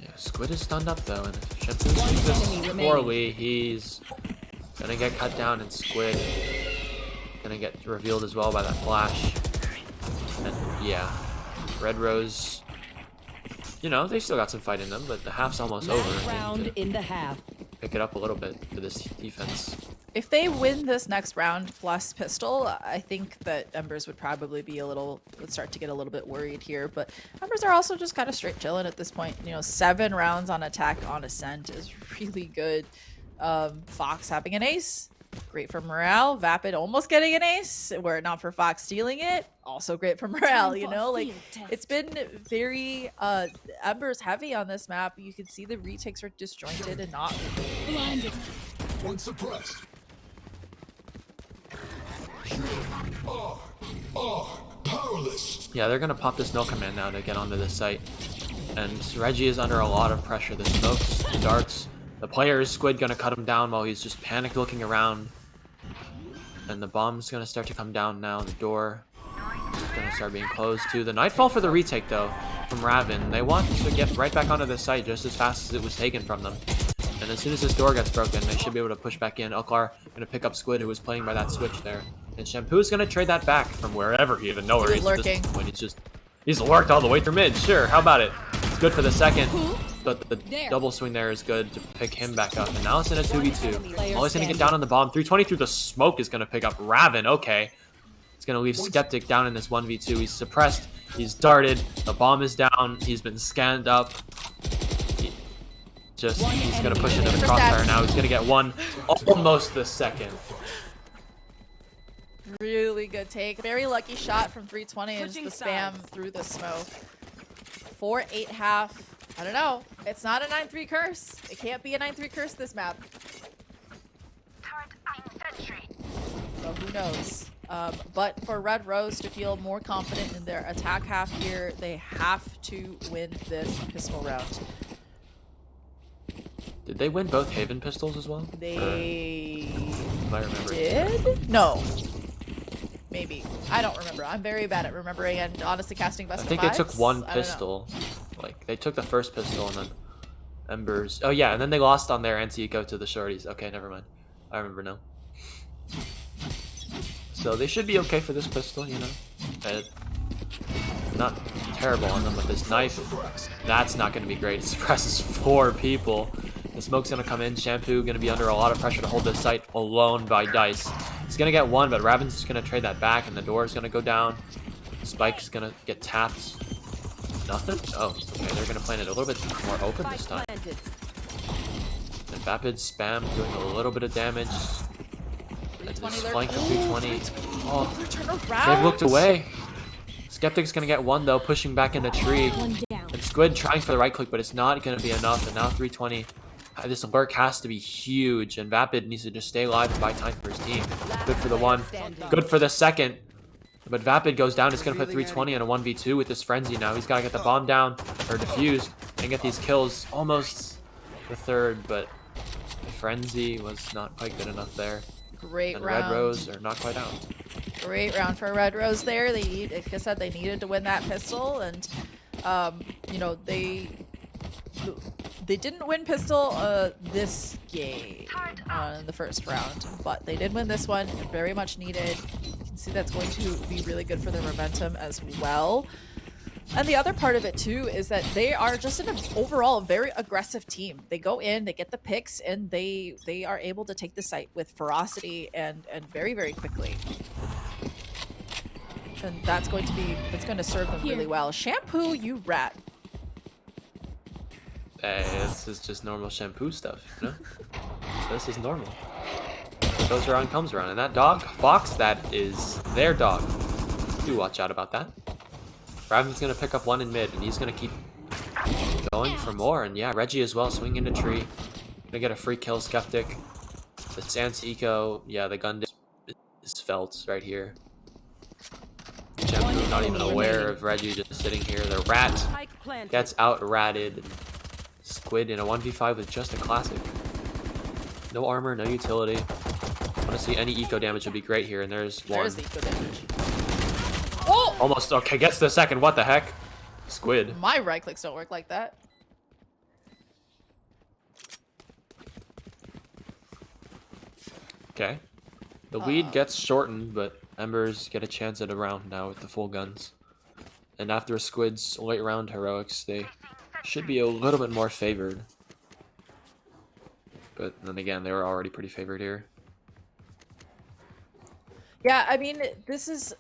Yeah, Squid is stunned up though, and if Shampoo sees this poorly, he's gonna get cut down, and Squid gonna get revealed as well by that flash. And yeah, Red Rose, you know, they still got some fight in them, but the half's almost over. Round in the half. Pick it up a little bit for this defense. If they win this next round plus pistol, I think that Embers would probably be would start to get a little bit worried here. But Embers are also just kind of straight chilling at this point. You know, 7 rounds on attack on Ascent is really good. Fox having an ace, great for morale. Vapid almost getting an ace, were it not for Fox stealing it, also great for morale. You know, like it's been very Embers heavy on this map. You can see the retakes are disjointed and not Blinded. One suppressed. Powerless. Yeah, they're gonna pop this no command now to get onto this site. And Reggie is under a lot of pressure. The smokes, the darts, the player is Squid gonna cut him down while he's just panicked looking around. And the bomb's gonna start to come down now. The door is gonna start being closed too. The Nightfall for the retake though from Raven. They want to get right back onto this site just as fast as it was taken from them. And as soon as this door gets broken, they should be able to push back in. Uklar gonna pick up Squid, who was playing by that switch there. And Shampoo's gonna trade that back from wherever he even knows. He's lurking. When he's lurked all the way through mid. Sure, how about it? It's good for the second, but the double swing there is good to pick him back up. And now it's in a 2v2. Always gonna get down on the bomb. 320 through the smoke is gonna pick up Raven. Okay, it's gonna leave Skeptic down in this 1v2. He's suppressed. He's darted. The bomb is down. He's been scanned up. He's gonna push into the crossfire now. He's gonna get one, almost the second. Really good take. Very lucky shot from 320 and Switching just the spam sides. through the smoke. 4-8 half. I don't know. It's not a 9-3 curse. It can't be a 9-3 curse this map. So who knows? But for Red Rose to feel more confident in their attack half here, they have to win this pistol round. Did they win both Haven pistols as well? They If I remember. did? No. Maybe. I don't remember. I'm very bad at remembering and honestly casting best I of think they took fives. one I don't know. pistol. Like they took the first pistol Embers. Oh yeah, and then they lost on their anti-eco to the shorties. Okay, never mind. I remember now. So they should be okay for this pistol, you know. Not terrible on them with this knife. That's not going to be great. It suppresses 4 people. The smoke's going to come in. Shampoo going to be under a lot of pressure to hold this site alone by Dice. He's going to get 1, but Raven's just going to trade that back, and the door is going to go down. Spike's going to get tapped. Nothing? Oh, okay. They're going to plan it a little bit more open this time. And Vapid spam doing a little bit of damage. And this flank of 320. Oh, they've looked away. Skeptic's going to get 1, though, pushing back in the tree. And Squid trying for the right click, but it's not going to be enough. And now 320. This lurk has to be huge. And Vapid needs to just stay alive and buy time for his team. Good for the 1. Good for the second. But Vapid goes down. It's going to put 320 on a 1v2 with this Frenzy now. He's got to get the bomb down, or defused, and get these kills. Almost the 3rd, but the Frenzy was not quite good enough there. Great and round. Red Rose are not quite out. Great round for Red Rose there. Like I said, they needed to win that pistol, and you know, they didn't win pistol this game in the first round, but they did win this one. Very much needed. You can see that's going to be really good for their momentum as well. And the other part of it too is that they are just an overall very aggressive team. They go in, they get the picks, and they are able to take the site with ferocity and very, very quickly. And that's going to serve them really well. Shampoo, you rat. Hey, this is just normal Shampoo stuff, you know? This is normal. What goes around comes around. And that dog, Fox, that is their dog. Do watch out about that. Raven's going to pick up 1 in mid, and he's going to keep going for more. And yeah, Reggie as well, swinging a tree. Going to get a free kill, Skeptic. The Sans Eco, yeah, the gun is felt right here. Shampoo not even aware of Reggie just sitting here. The rat gets out-ratted. Squid in a 1v5 with just a classic. No armor, no utility. Want to see any eco damage would be great here, and there's 1. There's the eco damage. Oh! Almost, okay, gets the second, what the heck? Squid. My right clicks don't work like that. Okay. The lead gets shortened, but Embers get a chance at a round now with the full guns. And after Squid's late round heroics, they should be a little bit more favored. But then again, they were already pretty favored here. Yeah, I mean, this is...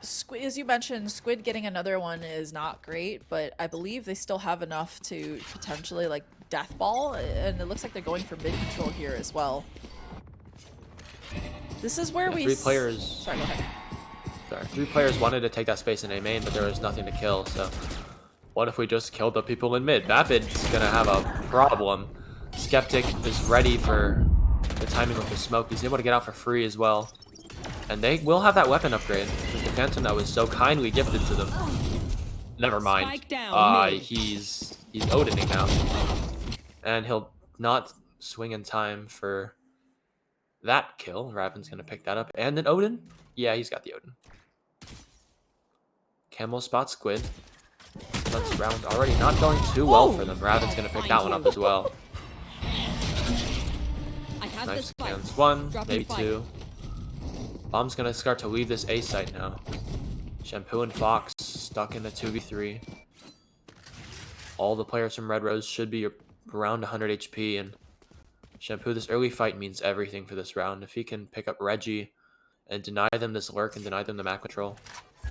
Squid, as you mentioned, Squid getting another one is not great, but I believe they still have enough to potentially, like, death ball, and it looks like they're going for mid control here as well. This is where we... 3 players... Sorry, go ahead. Sorry, 3 players wanted to take that space in A main, but there was nothing to kill, so... What if we just killed the people in mid? Vapid's gonna have a problem. Skeptic is ready for the timing with the smoke. He's able to get out for free as well. And they will have that weapon upgrade with the Phantom that was so kindly gifted to them. Never mind. He's Odining now. And he'll not swing in time for that kill. Raven's gonna pick that up. And then Odin? Yeah, he's got the Odin. Camel spot Squid. This round already not going too well for them. Raven's gonna pick that one up as well. Knife scans 1, maybe 2. Bomb's gonna start to leave this A site now. Shampoo and Fox stuck in the 2v3. All the players from Red Rose should be around 100 HP, and Shampoo, this early fight means everything for this round. If he can pick up Reggie and deny them this lurk and deny them the map control,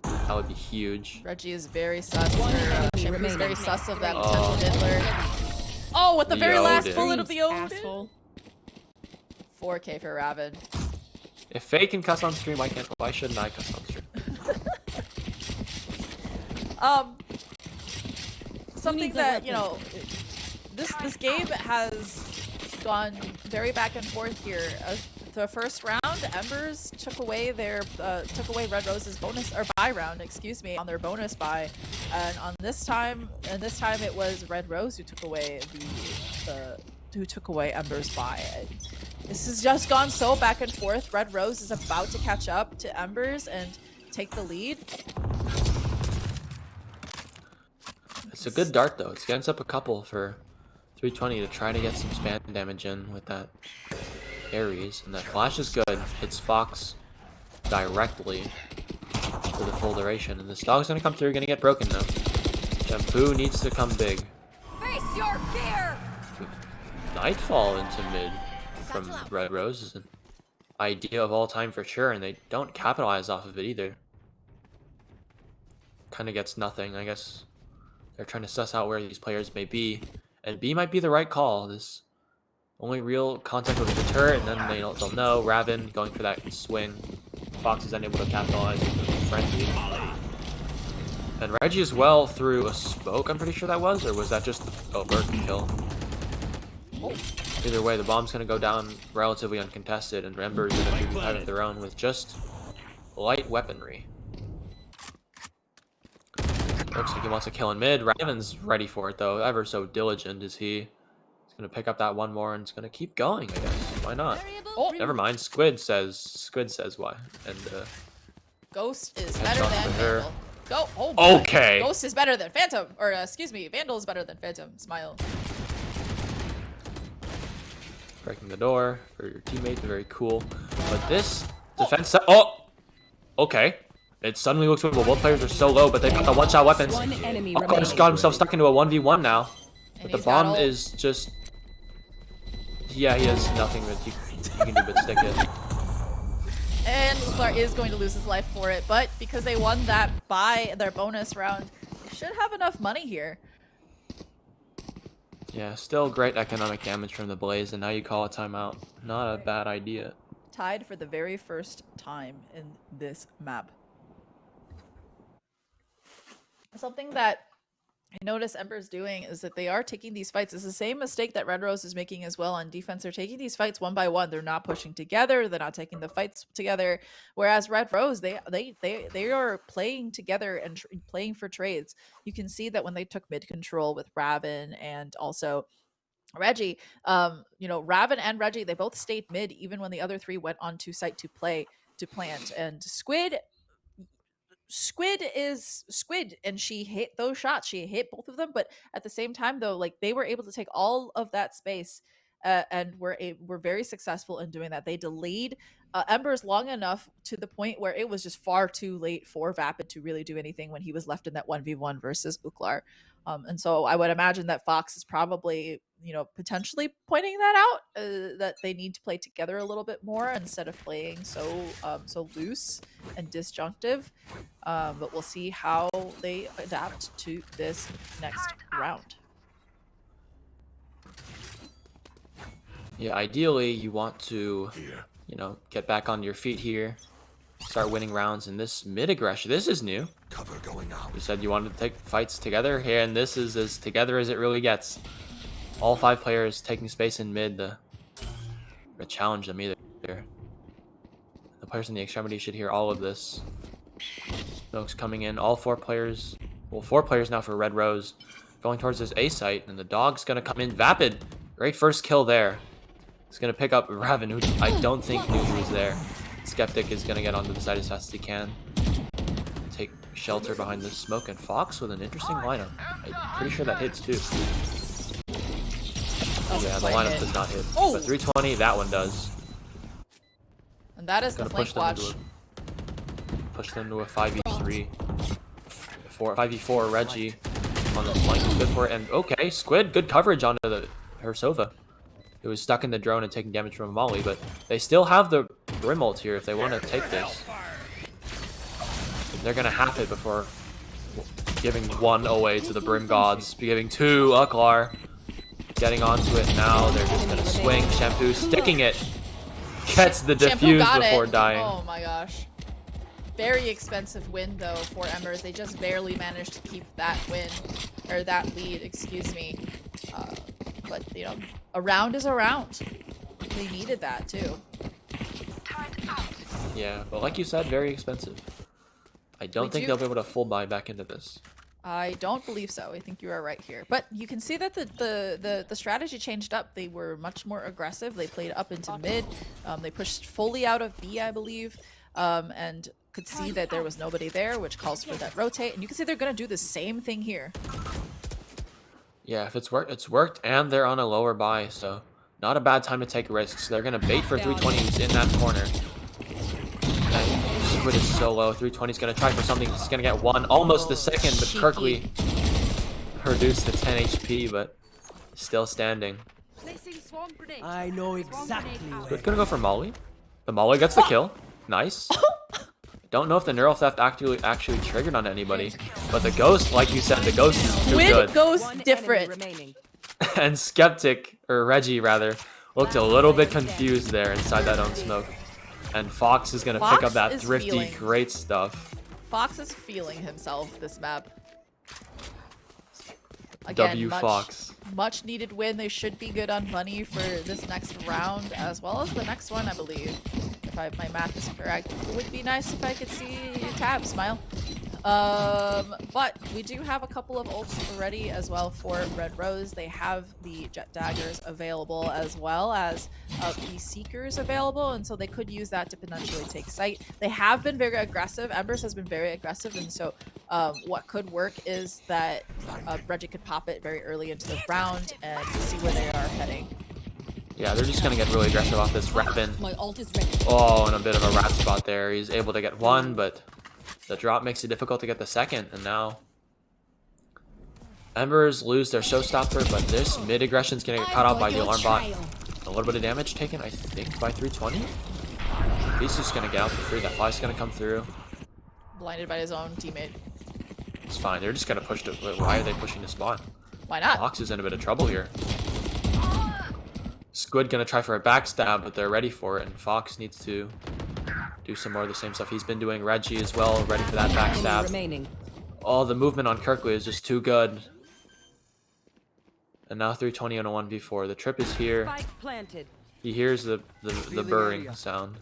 that would be huge. Reggie is very sus. Shampoo is very sus of that potential diddler. Oh, with the very last bullet of the Odin. 4K for Raven. If Faye can cuss on stream, why shouldn't I cuss on stream? Something that, you know, this game has gone very back and forth here. The first round, Embers took away Red Rose's bonus, or buy round, excuse me, on their bonus buy, and on this time, it was Red Rose who took away Embers buy. This has just gone so back and forth. Red Rose is about to catch up to Embers and take the lead. It's a good dart though. It scans up a couple for 320 to try to get some spam damage in with that Ares, and that flash is good. Hits Fox directly for the full duration, and this dog's gonna come through, gonna get broken though. Shampoo needs to come big. Face your fear! Nightfall into mid from Red Rose is an idea of all time for sure, and they don't capitalize off of it either. Kind of gets nothing. I guess they're trying to suss out where these players may be, and B might be the right call. This only real contact will be the turret, and then they'll know. Raven going for that swing. Fox is unable to capitalize with the frenzy. And Reggie as well through a smoke, I'm pretty sure that was, or was that just a Burton kill? Either way, the bomb's going to go down relatively uncontested, and Embers are going to be of their own with just light weaponry. Looks like he wants to kill in mid. Raven's ready for it, though. Ever so diligent is he. He's going to pick up that one more, and it's going to keep going, I guess. Why not? Oh, never mind. Squid says why. And Ghost is better than her. Vandal. Go. Oh, okay. Ghost is better than Phantom. Or, excuse me, Vandal is better than Phantom. Smile. Breaking the door for your teammate. Very cool. But this defense... Oh! Okay. It suddenly looks like both players are so low, but they've got the one-shot weapons. Just got himself stuck into a 1v1 now. But the bomb is just... Yeah, he has nothing that you can do but stick it. And Uclar is going to lose his life for it, but because they won that by their bonus round, they should have enough money here. Yeah, still great economic damage from the Blaze, and now you call a timeout. Not a bad idea. Tied for the very first time in this map. Something that I notice Embers doing is that they are taking these fights. It's the same mistake that Red Rose is making as well on defense. They're taking these fights one by one. They're not pushing together. They're not taking the fights together. Whereas Red Rose, they are playing together and playing for trades. You can see that when they took mid control with Raven and also Reggie, Raven and Reggie, they both stayed mid even when the other three went onto site to plant. And Squid is Squid, and she hit those shots. She hit both of them, but at the same time, though, like they were able to take all of that space, and were very successful in doing that. They delayed Embers long enough to the point where it was just far too late for Vapid to really do anything when he was left in that 1v1 versus Uclar. And so I would imagine that Fox is probably, potentially pointing that out, that they need to play together a little bit more instead of playing so loose and disjunctive. But we'll see how they adapt to this next round. Yeah, ideally you want to, get back on your feet here. Start winning rounds in this mid aggression. This is new. Cover going out. You said you wanted to take fights together here, and this is as together as it really gets. All 5 players taking space in mid to challenge them either. The players in the extremity should hear all of this. Smoke's coming in. All 4 players, 4 players now for Red Rose, going towards this A site, and the dog's gonna come in. Vapid, great first kill there. He's gonna pick up Raven, who I don't think knew he was there. Skeptic is gonna get onto the side as fast as he can. Take shelter behind the smoke, and Fox with an interesting lineup. I'm pretty sure that hits too. Yeah, the lineup does not hit. But 320, that one does. And that is the flank watch. Push them to a 5v3. 5v4 Reggie on the flank is good for it. And okay, Squid, good coverage onto her Sova. It was stuck in the drone and taking damage from a Molly, but they still have the Brim ult here if they want to take this. They're going to have it before giving 1 away to the Brim Gods. Giving 2, Uclar. Getting onto it now. They're just going to swing. Shampoo sticking it. Gets the defuse before dying. Oh my gosh. Very expensive win, though, for Embers. They just barely managed to keep that win, or that lead, excuse me. But, a round is a round. They needed that, too. Yeah, but like you said, very expensive. I don't think they'll be able to full buy back into this. I don't believe so. I think you are right here. But you can see that the strategy changed up. They were much more aggressive. They played up into mid. They pushed fully out of B, I believe, and could see that there was nobody there, which calls for that rotate. And you can see they're going to do the same thing here. Yeah, if it's worked, and they're on a lower buy, so not a bad time to take risks. They're gonna bait for 320 who's in that corner. And Squid is so low. 320 is gonna try for something. He's gonna get one, almost the second, but Cheeky. Kirkley reduced to 10 HP, but still standing. I know exactly Squid gonna go for Molly. The Molly gets the kill. Nice. Don't know if the neural theft actually triggered on anybody, but the ghost, like you said, the ghost is too Squid good. goes One different. enemy remaining. And Skeptic, or Reggie rather, looked a little bit confused there inside that own smoke. And Fox is gonna pick up Fox that is thrifty, feeling- great stuff. Fox is feeling himself this map. W Fox. Much needed win. They should be good on money for this next round as well as the next one, I believe. If my math is correct. It would be nice if I could see Tab smile. But we do have a couple of ults ready as well for Red Rose. They have the Jet Daggers available as well as the Seekers available, and so they could use that to potentially take site. They have been very aggressive. Embers has been very aggressive, and so what could work is that Reggie could pop it very early into the round and see where they are heading. Yeah, they're just gonna get really aggressive off this wrap-in. My ult is ready. Oh, and a bit of a wrap spot there. He's able to get one, but the drop makes it difficult to get the second, and now Embers lose their showstopper, but this mid-aggression's gonna get caught out by the alarm bot. A little bit of damage taken, I think, by 320. He's just gonna get out for free. That fly's gonna come through. Blinded by his own teammate. It's fine. They're just gonna push to. Why are they pushing to spawn? Why not? Fox is in a bit of trouble here. Squid gonna try for a backstab, but they're ready for it, and Fox needs to do some more of the same stuff he's been doing. Reggie as well, ready for that Enemy backstab. remaining. Oh, the movement on Kirkley is just too good. And now 320 on a 1v4. The trip is here. Spike planted. He hears the burring sound.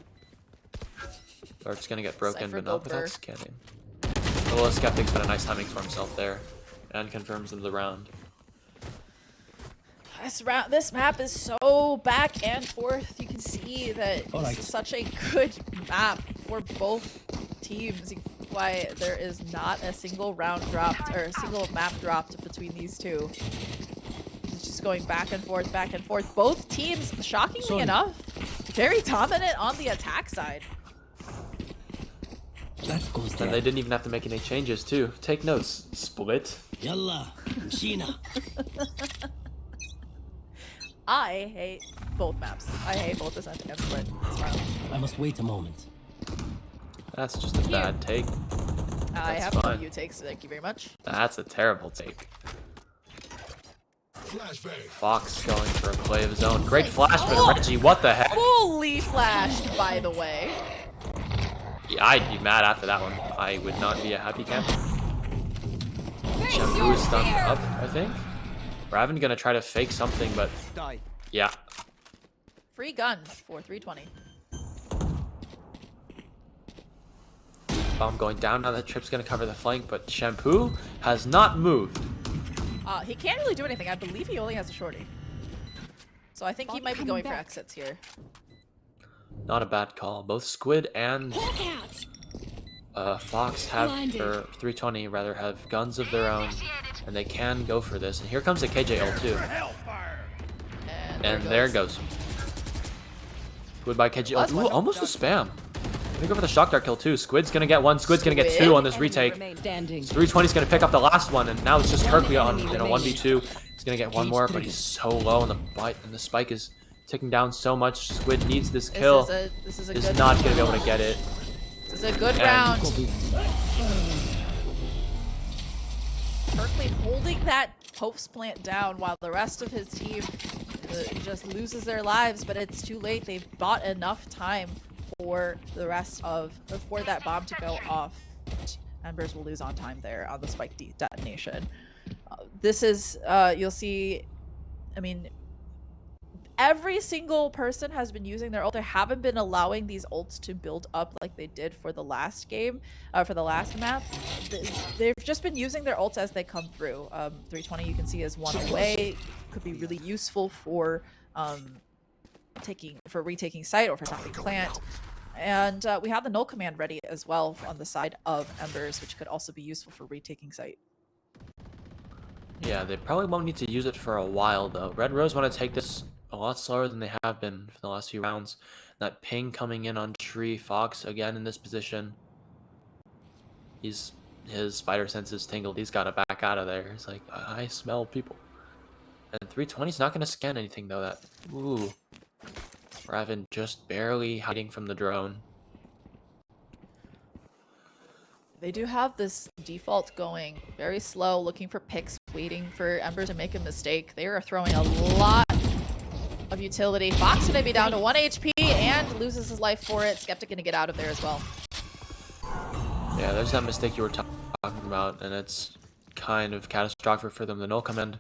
Or it's gonna get broken, Cypher but not go burr. without scanning. The little Skeptic's got a nice timing for himself there. And confirms the round. This map is so back and forth. You can see that Alright. this is such a good map for both teams. Why there is not a single round dropped or a single map dropped between these two. It's just going back and forth, back and forth. Both teams, shockingly enough, very dominant on the attack side. That goes And there. they didn't even have to make any changes too. Take notes. Split. Yalla, Sheena. I hate both maps. I hate both Ascent and Split. Smile. I must wait a moment. That's just a bad take. I That's have no fine. view takes. Thank you very much. That's a terrible take. Fox going for a play of his own. Great flash, but Reggie, what the heck? Fully flashed, by the way. Yeah, I'd be mad after that one. I would not be a happy camper. Shampoo is stunned up, I think. Raven gonna try to fake something, but yeah. Free gun for 320. Bomb going down. Now that Trip's gonna cover the flank, but Shampoo has not moved. He can't really do anything. I believe he only has a shorty. So I think he might be going for exits here. Not a bad call. Both Squid and Fox have, or 320 rather, have guns of their own, and they can go for this. And here comes the KJ ult too. And there goes. Squid by KJ ult. Ooh, almost a spam. Let me go for the shock dart kill too. Squid's gonna get one. Squid's gonna get two on this retake. Standing. 320's gonna pick up the last one, and now it's just Kirkley on in a 1v2. He's gonna get one more, but he's so low, and the spike is ticking down so much. Squid needs this kill. This is a Is good not gonna be able to get it. This is a good And- round. Kirkley holding that post plant down while the rest of his team just loses their lives, but it's too late. They've bought enough time for the rest of for that bomb to go off. Embers will lose on time there on the spike detonation. This is you'll see. I mean, every single person has been using their ult. They haven't been allowing these ults to build up like they did for the last game, for the last map. They've just been using their ults as they come through. 320 you can see is one away. Could be really useful for retaking site or for tapping plant. And we have the null command ready as well on the side of Embers, which could also be useful for retaking site. Yeah, they probably won't need to use it for a while, though. Red Rose want to take this a lot slower than they have been for the last few rounds. That ping coming in on tree. Fox again in this position. His spider sense is tingled. He's got to back out of there. He's like, I smell people. And 320's not going to scan anything, though. Ooh. Raven just barely hiding from the drone. They do have this default going very slow, looking for picks, waiting for Ember to make a mistake. They are throwing a lot of utility. Fox gonna be down to 1 HP and loses his life for it. Skeptic gonna get out of there as well. Yeah, there's that mistake you were talking about, and it's kind of catastrophic for them. The null command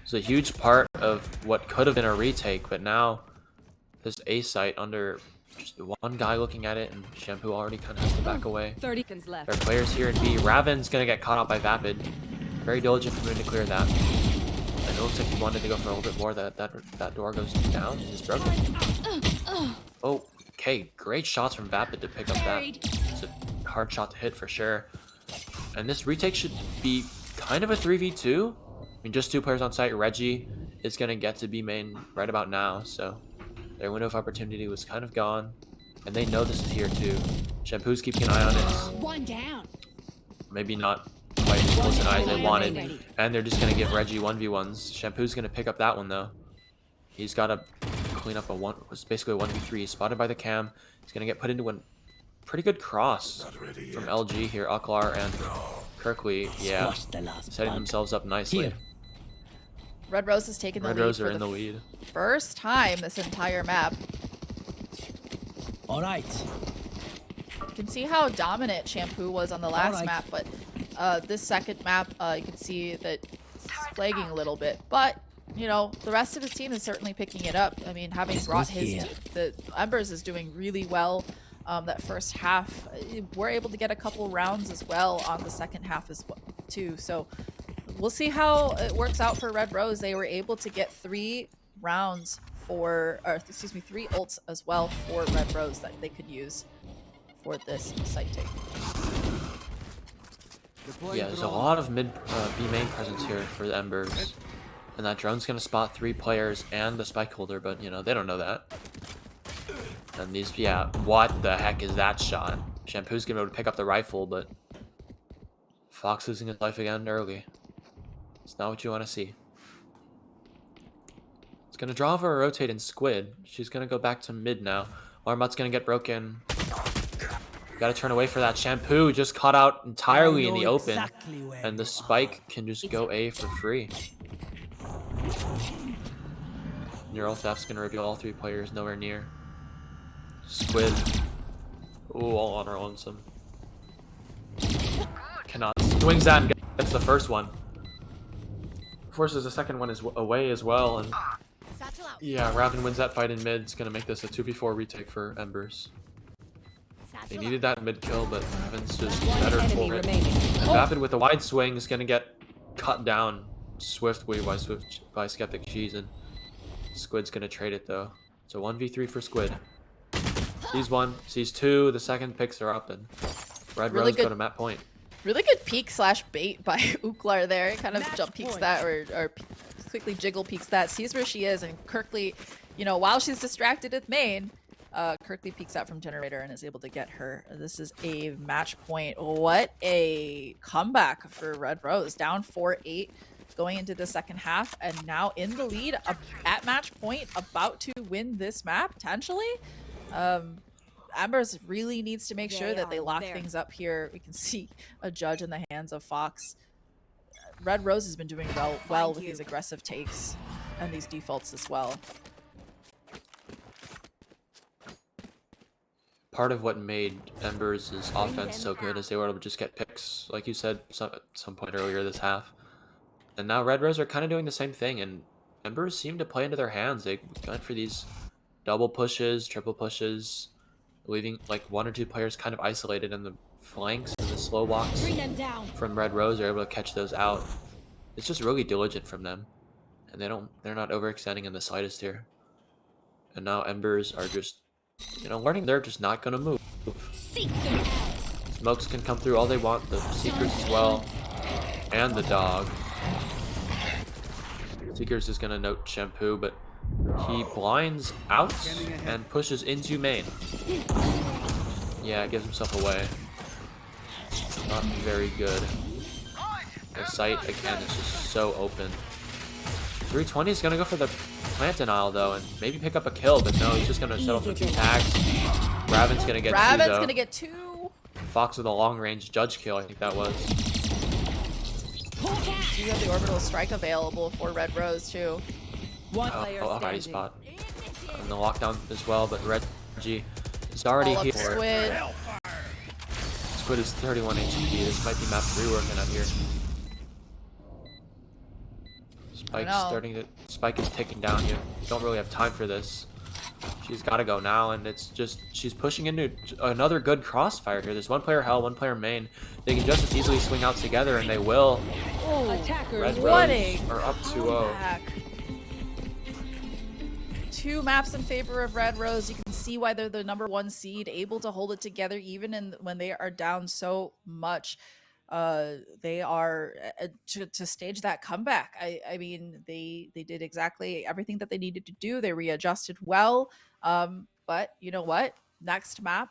is a huge part of what could have been a retake, but now this A site under just one guy looking at it, and Shampoo already kind of has to back away. 30 seconds left. There are players here in B. Raven's gonna get caught out by Vapid. Very diligent for him to clear that. And it looks like he wanted to go for a little bit more. That door goes down and is broken. Oh, okay, great shots from Vapid to pick up that. It's a hard shot to hit for sure. And this retake should be kind of a 3v2. I mean, just 2 players on site. Reggie is gonna get to B main right about now, so their window of opportunity was kind of gone. And they know this is here too. Shampoo's keeping an eye on it. One down. Maybe not quite as close an eye as they wanted. And they're just going to give Reggie 1v1s. Shampoo's going to pick up that one though. He's got to clean up was basically a 1v3. He's spotted by the cam. He's going to get put into a pretty good cross from LG here. Aklar and Kirkley, yeah, setting themselves up nicely. Here. Red Rose has taken the lead. Red Rose for are in the lead. First time this entire map. All right. You can see how dominant Shampoo was on the last map, but this second map, you can see that it's flagging a little bit. But, you know, the rest of his team is certainly picking it up. I mean, having brought the Embers is doing really well. That first half, we're able to get a couple rounds as well on the second half as well, too. So we'll see how it works out for Red Rose. They were able to get 3 rounds or excuse me, 3 ults as well for Red Rose that they could use for this site take. Yeah, there's a lot of B main presence here for the Embers. And that drone's gonna spot 3 players and the spike holder, but you know, they don't know that. And these, yeah, what the heck is that shot? Shampoo's gonna be able to pick up the rifle, but Fox losing his life again early. It's not what you want to see. It's gonna draw over a rotate in Squid. She's gonna go back to mid now. Armut's gonna get broken. Gotta turn away for that. Shampoo just caught out entirely in the open. And the spike can just go A for free. Neural Theft's gonna reveal all 3 players nowhere near. Squid. Ooh, all on her lonesome. Cannot. Swings that and gets the first one. Forces the second one is away as well. And yeah, Raven wins that fight in mid. It's gonna make this a 2v4 retake for Embers. They needed that mid kill, but Raven's just better for it. And Vapid with a wide swing is gonna get cut down swiftly by Skeptic Cheese, and Squid's gonna trade it though. It's a 1v3 for Squid. Sees 1, sees 2, the second picks her up, and Red Rose go to map point. Really good peek / bait by Uklar there. Kind of jump peeks that or quickly jiggle peeks that. Sees where she is, and Kirkley, you know, while she's distracted with main, Kirkley peeks out from generator and is able to get her. This is a match point. What a comeback for Red Rose. Down 4-8 going into the second half, and now in the lead at match point, about to win this map potentially. Embers really needs to make sure that they lock things up here. We can see a judge in the hands of Fox. Red Rose has been doing well with these aggressive takes and these defaults as well. Part of what made Embers' offense so good is they were able to just get picks, like you said at some point earlier this half. And now Red Rose are kind of doing the same thing, and Embers seem to play into their hands. They went for these double pushes, triple pushes, leaving like 1 or 2 players kind of isolated in the flanks, and the slow walks from Red Rose are able to catch those out. It's just really diligent from them, and they're not overextending in the slightest here. And now Embers are just, you know, learning they're just not gonna move. Smokes can come through all they want, the secrets as well, and the dog. Seeker's is gonna note Shampoo, but he blinds out and pushes into main. Yeah, gives himself away. Not very good. The site again is just so open. 320 is gonna go for the plant denial though, and maybe pick up a kill, but no, he's just gonna settle for 2 tags. Raven's gonna get 2 though. Raven's gonna get 2. Fox with a long-range judge kill, I think that was. You have the orbital strike available for Red Rose too. One player Alrighty standing. spot. And the lockdown as well, but Reggie is already All up here. Squid. Squid is 31 HP. This might be map 3 working out here. Spike is ticking down. You don't really have time for this. She's got to go now, and it's just she's pushing into another good crossfire here. There's 1 player hell, 1 player main. They can just as easily swing out together, and they will. Attackers Red What Rose a are up 2-0. comeback. 2 maps in favor of Red Rose. You can see why they're the #1 seed, able to hold it together even when they are down so much. They are to stage that comeback. I mean, they did exactly everything that they needed to do. They readjusted well. But you know what? Next map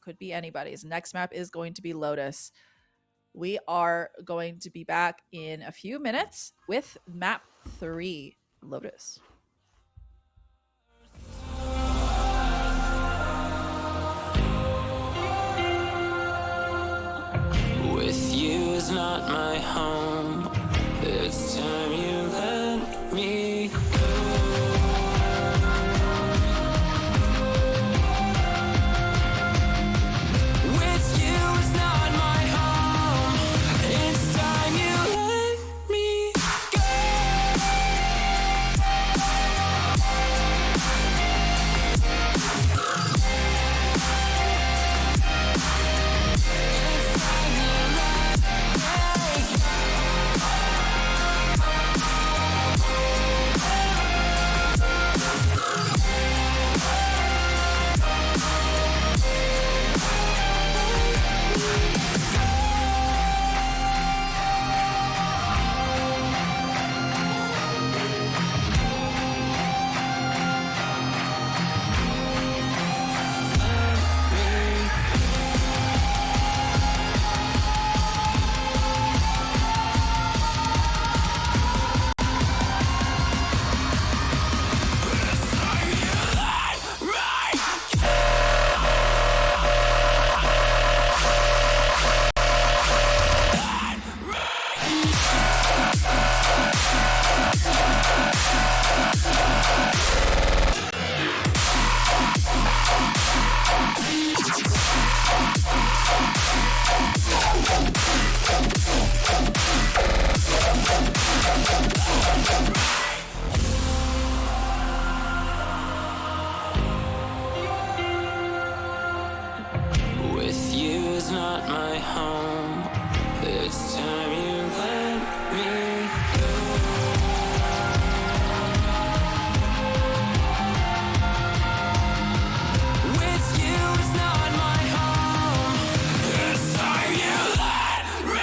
could be anybody's. Next map is going to be Lotus. We are going to be back in a few minutes with map 3, Lotus. With you is not my home. It's time you let me go. With you is not my home. It's time you let me With you is not my home. It's time you let me go. With you is not my home. It's time you let me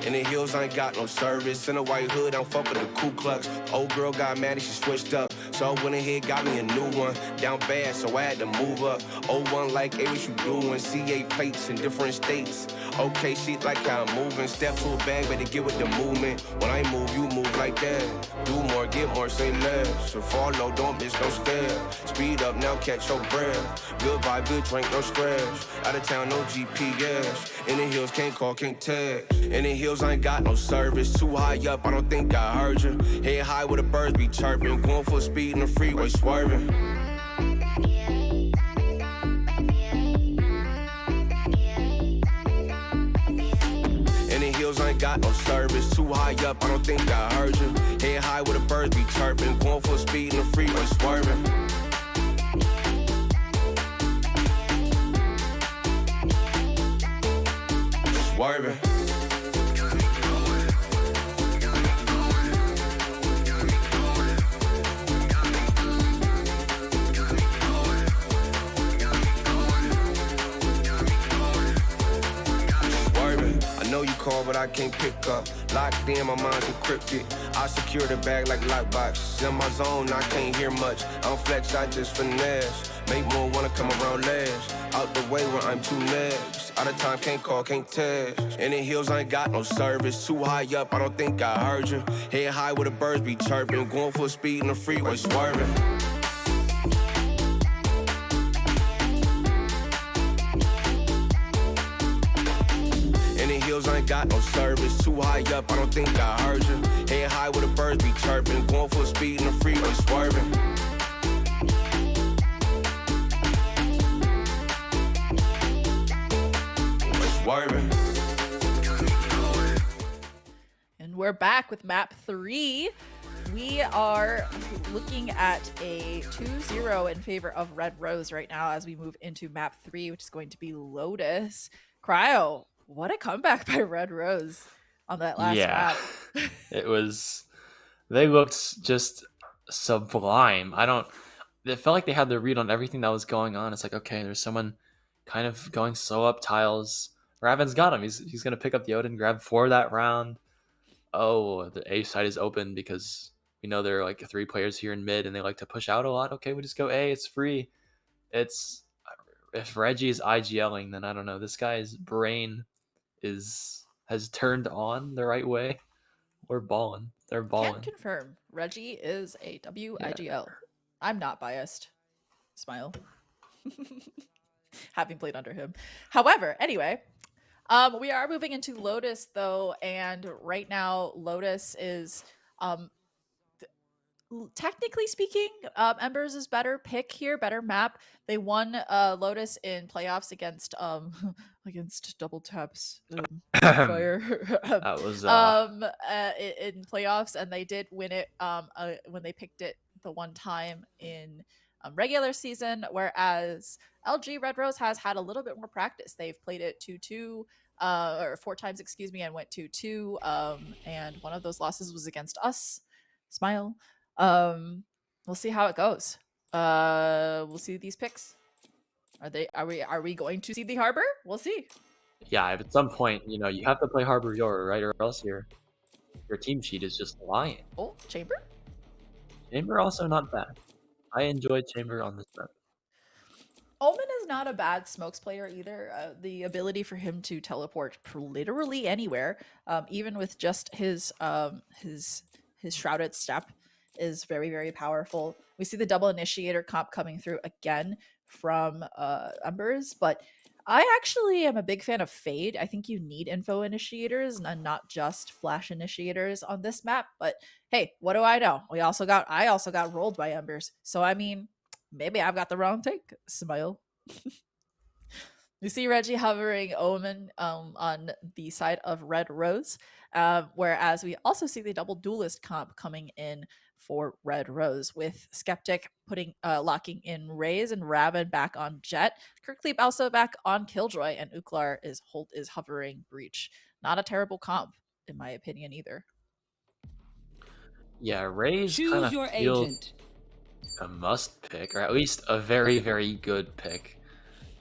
In the hills, I ain't got no service. In a white hood, I'm fucking the Ku Klux. Old girl got mad and she switched up. So I went ahead, got me a new one. Down bad, so I had to move up. Old one like, hey, what you doing? C8 plates in different states. Okay, shit like how I'm moving. Step to a bag, better get with the movement. When I move, you move like that. Do more, get more, say less. So follow, don't miss no step. Speed up now, catch your breath. Good vibe, good drink, no stress. Out of town, no GPS. In the hills, can't call, can't text. In the hills, I ain't got no service. Too high up, I don't think I heard you. Head high where the birds be chirping. Going full speed in the freeway, swerving. I ain't got no service. Too high up, I don't think I heard you. Head high where the birds be chirping. Going full speed in the freeway, swerving. Swerving. Know you call, but I can't pick up. Locked in, my mind's encrypted. I secure the bag like lockbox. In my zone, I can't hear much. I don't flex, I just finesse. Make more wanna come around last. Out the way where I'm too next. Out of time, can't call, can't text. In the hills, I ain't got no service. Too high up, I don't think I heard you. Head high where the birds be chirping. Going full speed in the freeway, swerving. I ain't got no service. Too high up, I don't think I heard you. Head high where the birds be chirping. Going full speed in the freeway, swerving. Swerving. And we're back with map 3. We are looking at a 2-0 in favor of Red Rose right now as we move into map 3, which is going to be Lotus. Cryo, what a comeback by Red Rose on that last map. It was, they looked just sublime. It felt like they had the read on everything that was going on. It's like, okay, there's someone kind of going slow up tiles. Raven's got him. He's going to pick up the Odin, grab 4 that round. Oh, the A side is open because we know there are like 3 players here in mid and they like to push out a lot. Okay, we just go A, it's free. If Reggie is IGLing, then I don't know. This guy's brain has turned on the right way. We're balling. They're balling. Can confirm. Reggie is a WIGL. Yeah. I'm not biased. Smile. Having played under him. However, anyway, we are moving into Lotus though, and right now Lotus is technically speaking, Embers is better pick here, better map. They won Lotus in playoffs against Double Taps Fire. That was in playoffs, and they did win it when they picked it the one time in regular season, whereas LG Red Rose has had a little bit more practice. They've played it 2-2 or 4 times, excuse me, and went 2-2, and one of those losses was against us. Smile. We'll see how it goes. We'll see these picks. Are we going to see the Harbor? We'll see. Yeah, at some point, you have to play Harbor Yor, right? Or else your team sheet is just lying. Oh, Chamber? Chamber also not bad. I enjoyed Chamber on this map. Omen is not a bad smokes player either. The ability for him to teleport literally anywhere, even with just his shrouded step, is very, very powerful. We see the double initiator comp coming through again from Embers, but I actually am a big fan of Fade. I think you need info initiators and not just flash initiators on this map. But hey, what do I know? I also got rolled by Embers. So I mean, maybe I've got the wrong take. Smile. We see Reggie hovering Omen on the side of Red Rose, whereas we also see the double duelist comp coming in for Red Rose, with Skeptic locking in Raze and Raven back on Jet. Kirkleap also back on Killjoy, and Uklar is hovering Breach. Not a terrible comp, in my opinion, either. Yeah, Raze kind of feels a must pick, or at least a very, very good pick.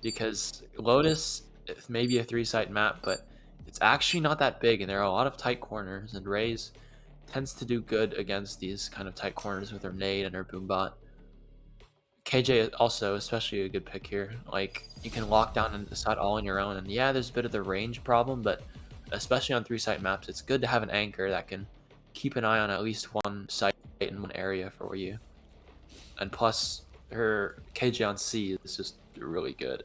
Because Lotus, it's maybe a 3-site map, but it's actually not that big, and there are a lot of tight corners, and Raze tends to do good against these kind of tight corners with her nade and her boombot. KJ also especially a good pick here. Like, you can lock down and decide all on your own, and yeah, there's a bit of the range problem, but especially on 3-site maps, it's good to have an anchor that can keep an eye on at least one site in one area for you. And plus, her KJ on C is just really good.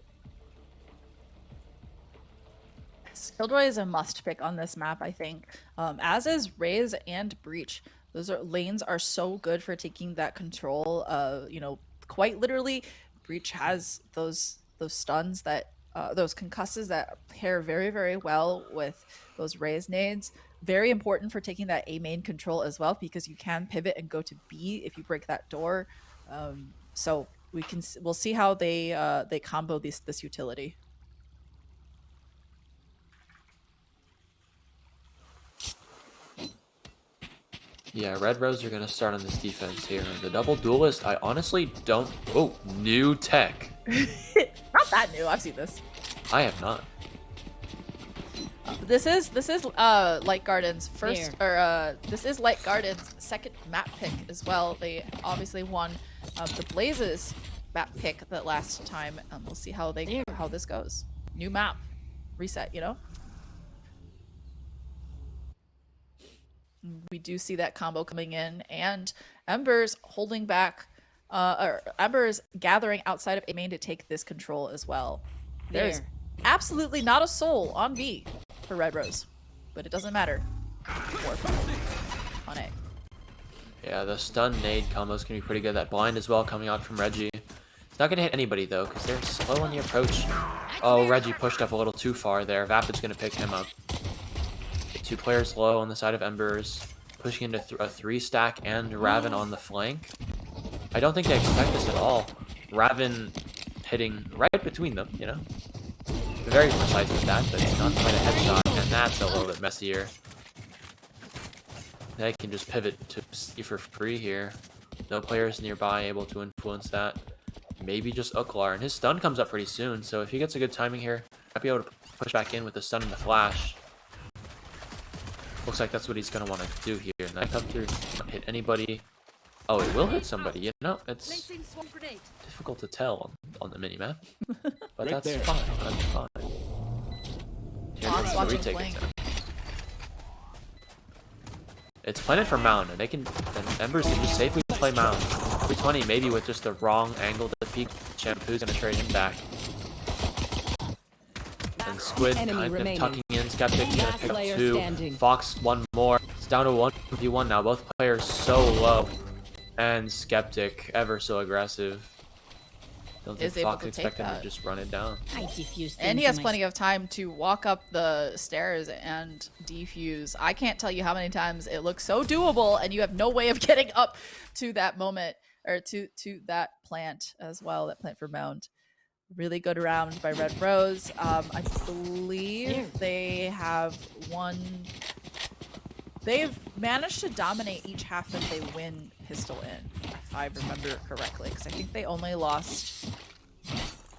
Killjoy is a must pick on this map, I think. As is Raze and Breach. Those lanes are so good for taking that control. You know, quite literally, Breach has those stuns that those concusses that pair very, very well with those Raze nades. Very important for taking that A main control as well, because you can pivot and go to B if you break that door. So we'll see how they combo this utility. Yeah, Red Rose are going to start on this defense here. The double duelist, I honestly don't... Oh, new tech. Not that new. I've seen this. I have not. This is Light Garden's first, or this is Light Garden's second map pick as well. They obviously won the Blazes map pick that last time. We'll see how this goes. New map, reset. You know. We do see that combo coming in, and Embers holding back, or Embers gathering outside of A main to take this control as well. There's absolutely not a soul on B for Red Rose, but it doesn't matter. More fun on A. Yeah, the stun nade combos can be pretty good. That blind as well coming out from Reggie. It's not going to hit anybody though, because they're slow on the approach. Oh, Reggie pushed up a little too far there. Vapid's going to pick him up. 2 players low on the side of Embers, pushing into a 3-stack and Raven on the flank. I don't think they expect this at all. Raven hitting right between them, you know. Very precise with that, but it's not quite a headshot, and that's a little bit messier. They can just pivot to C for free here. No players nearby able to influence that. Maybe just Uklar, and his stun comes up pretty soon, so if he gets a good timing here, might be able to push back in with the stun and the flash. Looks like that's what he's going to want to do here. And I come through, not hit anybody. Oh, it will hit somebody. You know, it's difficult to tell on the minimap. But that's fine. That's fine. Here's the retake attempt. It's planted for Mound, and Embers can just safely play Mound. 320 maybe with just the wrong angle to peek. Shampoo's going to trade him back. And Squid kind of tucking in. Skeptic's gonna pick up 2. Fox 1 more. It's down to 1v1 now. Both players so low. And Skeptic ever so aggressive. Don't think Fox expected him to just run it down. And he has plenty of time to walk up the stairs and defuse. I can't tell you how many times it looks so doable and you have no way of getting up to that moment, or to that plant as well, that plant for Mound. Really good round by Red Rose. I believe they have they've managed to dominate each half that they win pistol in, if I remember correctly, because I think they only lost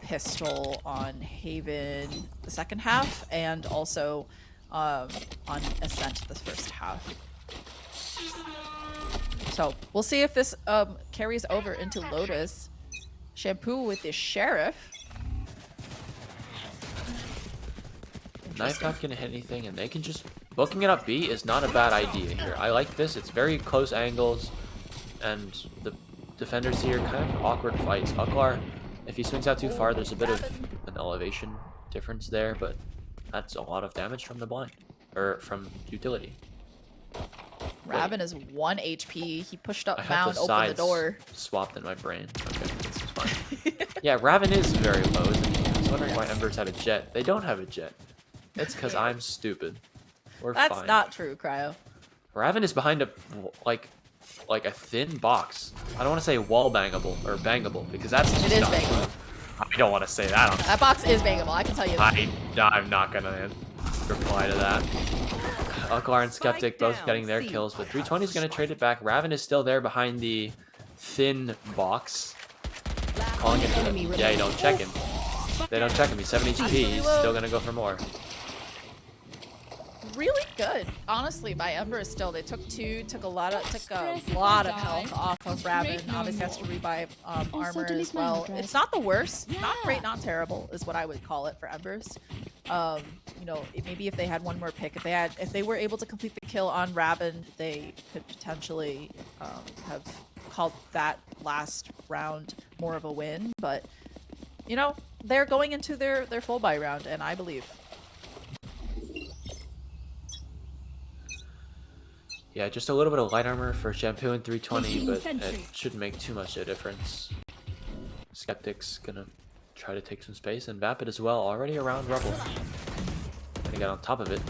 pistol on Haven the second half, and also on Ascent the first half. So we'll see if this carries over into Lotus. Shampoo with the Sheriff. Knife not gonna hit anything, and they can just... Booking it up B is not a bad idea here. I like this. It's very close angles, and the defenders here kind of awkward fights. Uklar, if he swings out too far, there's a bit of an elevation difference there, but that's a lot of damage from the blind, or from utility. Raven is 1 HP. He pushed up Mound, opened the door. Swapped in my brain. Okay, this is fine. Yeah, Raven is very low. I was wondering why Embers had a jet. They don't have a jet. It's because I'm stupid. We're fine. That's not true, Cryo. Raven is behind a like a thin box. I don't want to say wall bangable or bangable because that's just it is bangable. I don't want to say that. That box is bangable. I can tell you that. I'm not gonna reply to that. Uklar and Skeptic both getting their kills, but 320 is going to trade it back. Raven is still there behind the thin box. Calling it to him. Yeah, you don't check him. They don't check him. He's 7 HP. He's still going to go for more. Really good, honestly, by Embers still. They took a lot of health off of Raven. Obviously has to revive armor as well. It's not the worst. Not great, not terrible is what I would call it for Embers. You know, maybe if they had one more pick, if they were able to complete the kill on Raven, they could potentially have called that last round more of a win. But you know, they're going into their full buy round, and I believe. Yeah, just a little bit of light armor for Shampoo and 320, but it shouldn't make too much of a difference. Skeptic's gonna try to take some space, and Vapid as well, already around Rubble. Gonna get on top of it.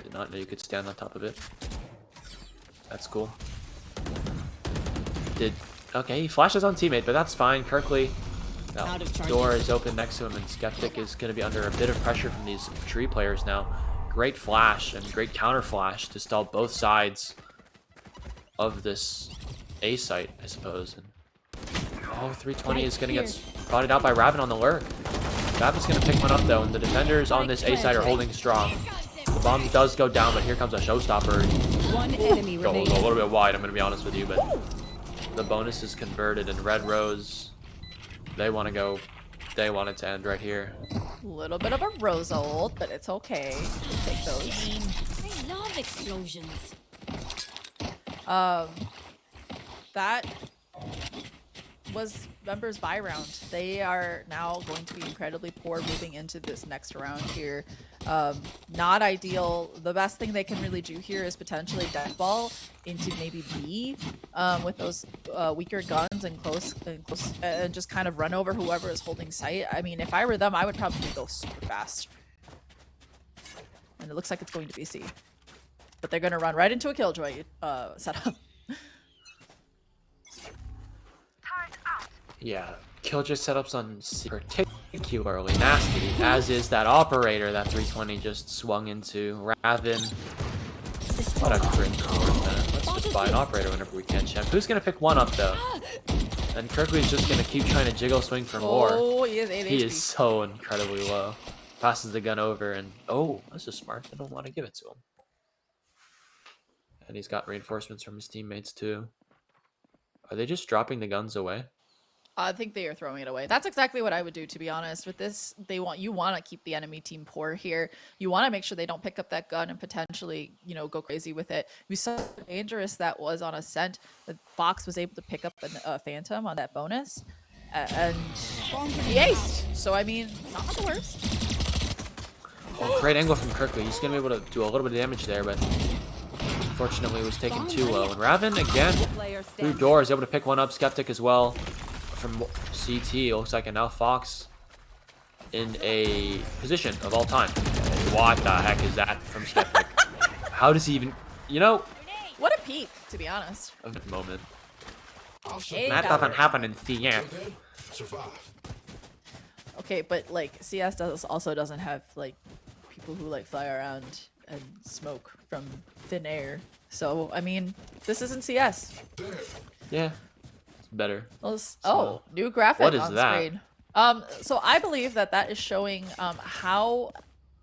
Did not know you could stand on top of it. That's cool. Okay, he flashes on teammate, but that's fine. Kirkley, that door is open next to him, and Skeptic is gonna be under a bit of pressure from these tree players now. Great flash and great counter flash to stall both sides of this A site, I suppose. And, 320 is going to get spotted out by Raven on the lurk. Raven's going to pick one up, though, and the defenders on this A site are holding strong. The bomb does go down, but here comes a showstopper. One enemy Go a remaining. little bit wide, I'm going to be honest with you, but the bonus is converted, and Red Rose, they want it to end right here. A little bit of a rose ult, but it's okay. We'll take those. I love explosions. That was Embers' buy round. They are now going to be incredibly poor moving into this next round here. Not ideal. The best thing they can really do here is potentially death ball into maybe B with those weaker guns and close and just kind of run over whoever is holding sight. I mean, if I were them, I would probably go super fast. And it looks like it's going to be C. But they're going to run right into a killjoy setup. Yeah, Killjoy setups on C particularly nasty, as is that operator that 320 just swung into. Raven. What a cringe forward then. Let's just buy an operator whenever we can. Shampoo's gonna pick one up though. And Kirkley's just gonna keep trying to jiggle swing for more. Oh, he is 8 He HP. is so incredibly low. Passes the gun over and that's just smart. They don't want to give it to him. And he's got reinforcements from his teammates too. Are they just dropping the guns away? I think they are throwing it away. That's exactly what I would do, to be honest. With this, you want to keep the enemy team poor here. You want to make sure they don't pick up that gun and potentially, you know, go crazy with it. We saw how dangerous that was on Ascent. That Fox was able to pick up a Phantom on that bonus, and he aced. So I mean, not the worst. Oh, great angle from Kirkley. He's gonna be able to do a little bit of damage there, but unfortunately it was taken too low. And Raven again through door is able to pick one up. Skeptic as well. From CT, it looks like, and now Fox in a position of all time. What the heck is that from Skeptic? How does he even, you know? What a peak, to be honest. A moment. Okay, That doesn't happen in CS. Okay, but like CS also doesn't have like people who like fly around and smoke from thin air. So I mean, this isn't CS. Yeah. Better. Oh, new graphic what is on that? screen. So I believe that is showing how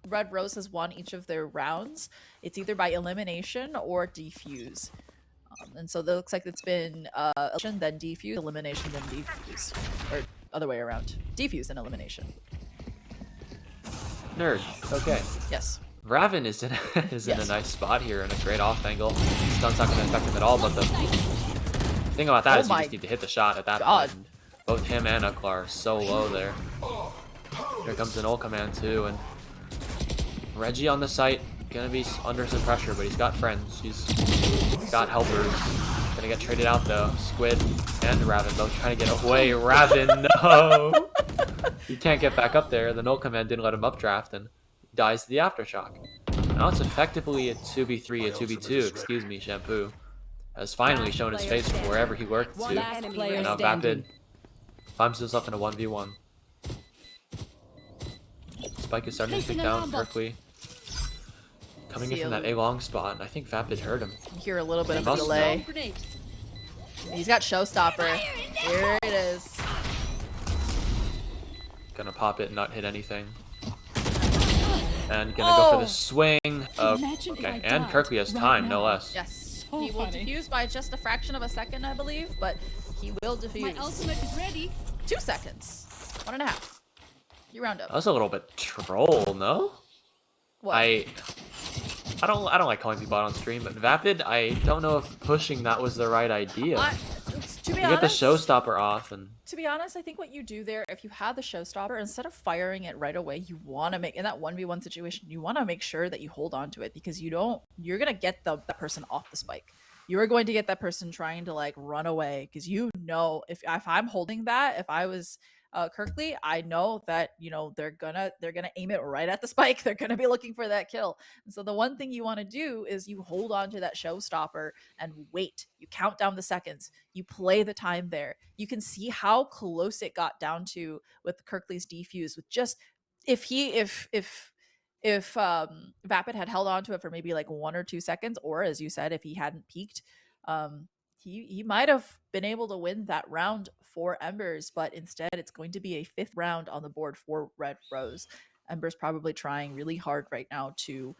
Red Rose has won each of their rounds. It's either by elimination or defuse. And so it looks like it's been elimination, then defuse, elimination, then defuse. Or other way around. Defuse and elimination. Nerd. Okay. Yes. Raven is in in a nice spot here and a great off angle. Stun's not going to affect him at all, but the thing about that is you just need to hit the shot at that point. And both him and Uklar are so low there. Here comes an ult command too, and Reggie on the site, gonna be under some pressure, but he's got friends. He's got helpers. Gonna get traded out though. Squid and Raven both trying to get away. Raven, no! He can't get back up there. The null command didn't let him updraft and dies to the aftershock. Now it's effectively a 2v3, a 2v2, excuse me, Shampoo has finally shown his face from wherever he worked to. And now Vapid finds himself in a 1v1. Spike is starting to pick down Kirkley. Coming in from that A-long spot, and I think Vapid heard him. You hear a little bit of a delay. He's got Showstopper. Here it is. Gonna pop it and not hit anything. And gonna go for the swing. Okay, and Kirkley has time, no less. Yes. He will defuse by just a fraction of a second, I believe, but he will defuse. My ultimate is ready. 2 seconds. 1.5. You round up. That was a little bit troll, no? What? I don't like calling people out on stream, but Vapid, I don't know if pushing that was the right idea. To be You get the honest, showstopper off, and to be honest, I think what you do there, if you have the showstopper, instead of firing it right away, you want to make, in that 1v1 situation, you want to make sure that you hold on to it, because you're going to get that person off the spike. You are going to get that person trying to like run away, because you know, if I'm holding that, if I was Kirkley, I know that, you know, they're gonna aim it right at the spike. They're gonna be looking for that kill. And so the one thing you want to do is you hold on to that showstopper and wait. You count down the seconds. You play the time there. You can see how close it got down to with Kirkley's defuse. With just if Vapid had held on to it for maybe like 1 or 2 seconds, or as you said, if he hadn't peaked, he might have been able to win that round for Embers, but instead it's going to be a 5th round on the board for Red Rose. Embers probably trying really hard right now to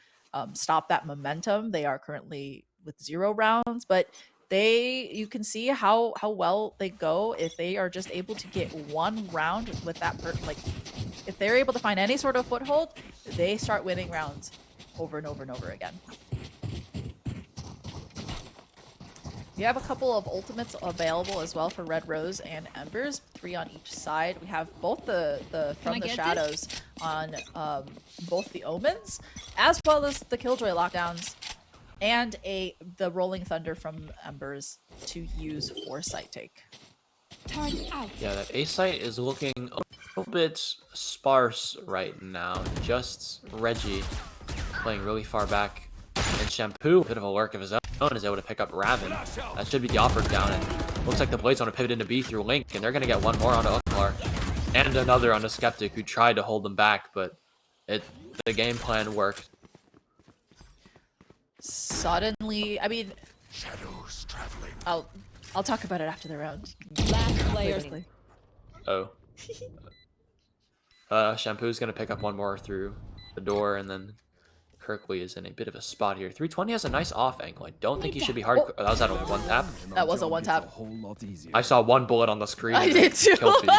stop that momentum. They are currently with 0 rounds, but you can see how well they go if they are just able to get 1 round with that like if they're able to find any sort of foothold, they start winning rounds over and over and over again. We have a couple of ultimates available as well for Red Rose and Embers, 3 on each side. We have both the From the Shadows on both the Omens, as well as the Killjoy lockdowns, and the Rolling Thunder from Embers to use for site take. Yeah, that A site is looking a little bit sparse right now. Just Reggie playing really far back, and Shampoo, a bit of a lurk of his own, is able to pick up Raven. That should be the offer down, and looks like the Blades want to pivot into B through Link, and they're going to get one more onto Uklar, and another on the Skeptic, who tried to hold them back, but the game plan worked. Suddenly, I mean, Shadows traveling. I'll talk about it after the round. Last player. Shampoo's going to pick up one more through the door, and then Kirkley is in a bit of a spot here. 320 has a nice off angle. I don't think he should be hard. Oh, that was at a 1-tap? That was a 1-tap. I saw 1 bullet on the screen. I did too.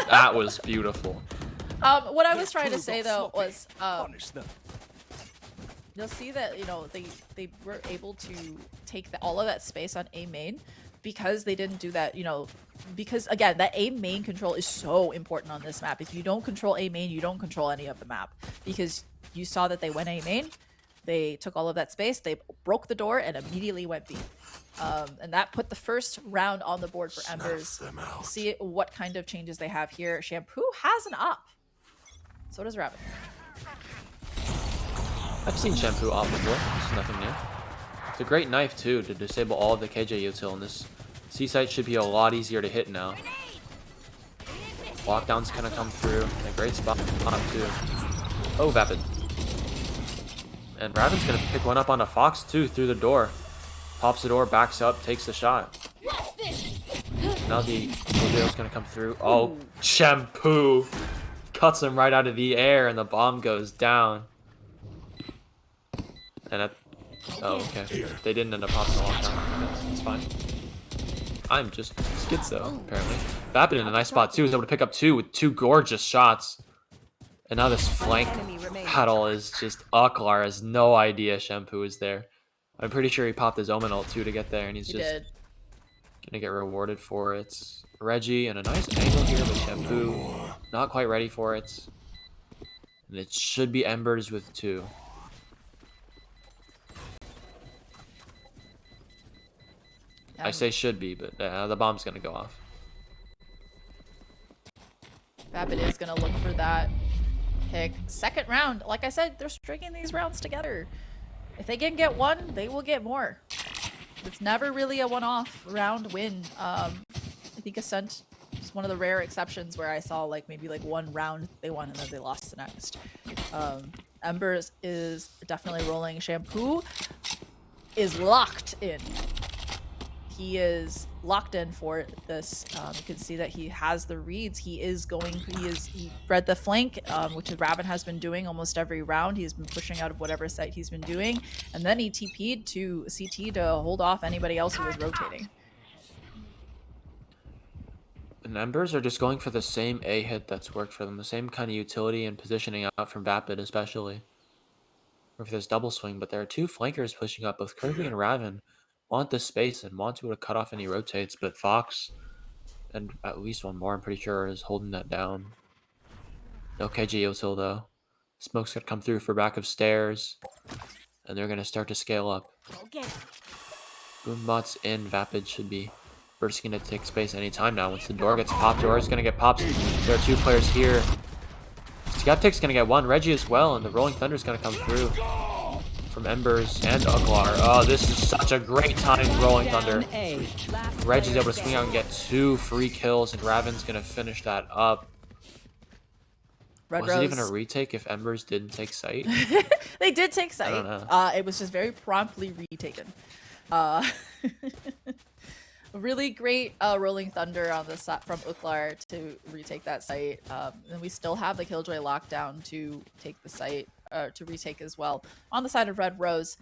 That was beautiful. What I was trying to say though was, you'll see that, you know, they were able to take all of that space on A main because they didn't do that, you know, because again, that A main control is so important on this map. If you don't control A main, you don't control any of the map, because you saw that they went A main. They took all of that space, they broke the door, and immediately went B. And that put the first round on the board for Embers. See what kind of changes they have here. Shampoo has an up. So does Rabbit. I've seen Shampoo off before. It's nothing new. It's a great knife, too, to disable all of the KJ util, and this C-site should be a lot easier to hit now. Lockdown's gonna come through. A great spot on too. Oh, Vapid. And Raven's gonna pick one up on a Fox too through the door. Pops the door, backs up, takes the shot. Now the Killjoy's gonna come through. Oh, Shampoo cuts him right out of the air, and the bomb goes down. And oh, okay. They didn't end up popping the lockdown. It's fine. I'm just schizo, apparently. Vapid in a nice spot too. He's able to pick up 2 with 2 gorgeous shots. And now this flank battle is just Uklar has no idea Shampoo is there. I'm pretty sure he popped his Omen ult too to get there, and he's just gonna get rewarded for it. Reggie and a nice angle here with Shampoo. Not quite ready for it. And it should be Embers with 2. I say should be, but the bomb's gonna go off. Vapid is gonna look for that pick. Second round, like I said, they're stringing these rounds together. If they can get 1, they will get more. It's never really a one-off round win. I think Ascent is one of the rare exceptions where I saw like maybe like 1 round they won and then they lost the next. Embers is definitely rolling. Shampoo is locked in. He is locked in for this. You can see that he has the reads. He read the flank, which Raven has been doing almost every round. He's been pushing out of whatever site he's been doing. And then he TP'd to CT to hold off anybody else who was rotating. And Embers are just going for the same A hit that's worked for them. The same kind of utility and positioning out from Vapid especially. or if there's double swing, but there are two flankers pushing up. Both Kirby and Raven want the space and want to be able to cut off any rotates, but Fox and at least one more, I'm pretty sure, is holding that down. No KG Util though. Smoke's gonna come through for back of stairs, and they're gonna start to scale up. Boombot's in. Vapid should be bursting to take space anytime now. Once the door gets popped, door is gonna get popped. There are two players here. Skeptic's gonna get one. Reggie as well, and the Rolling Thunder's gonna come through from Embers and Uglar. Oh, this is such a great timed Rolling Thunder. Reggie's able to swing out and get 2 free kills, and Raven's gonna finish that up. Was it even a retake if Embers didn't take site? They did take site. I don't know. It was just very promptly retaken. Really great Rolling Thunder on the side from Uglar to retake that site. And we still have the Killjoy lockdown to take the site, to retake as well. On the side of Red Rose,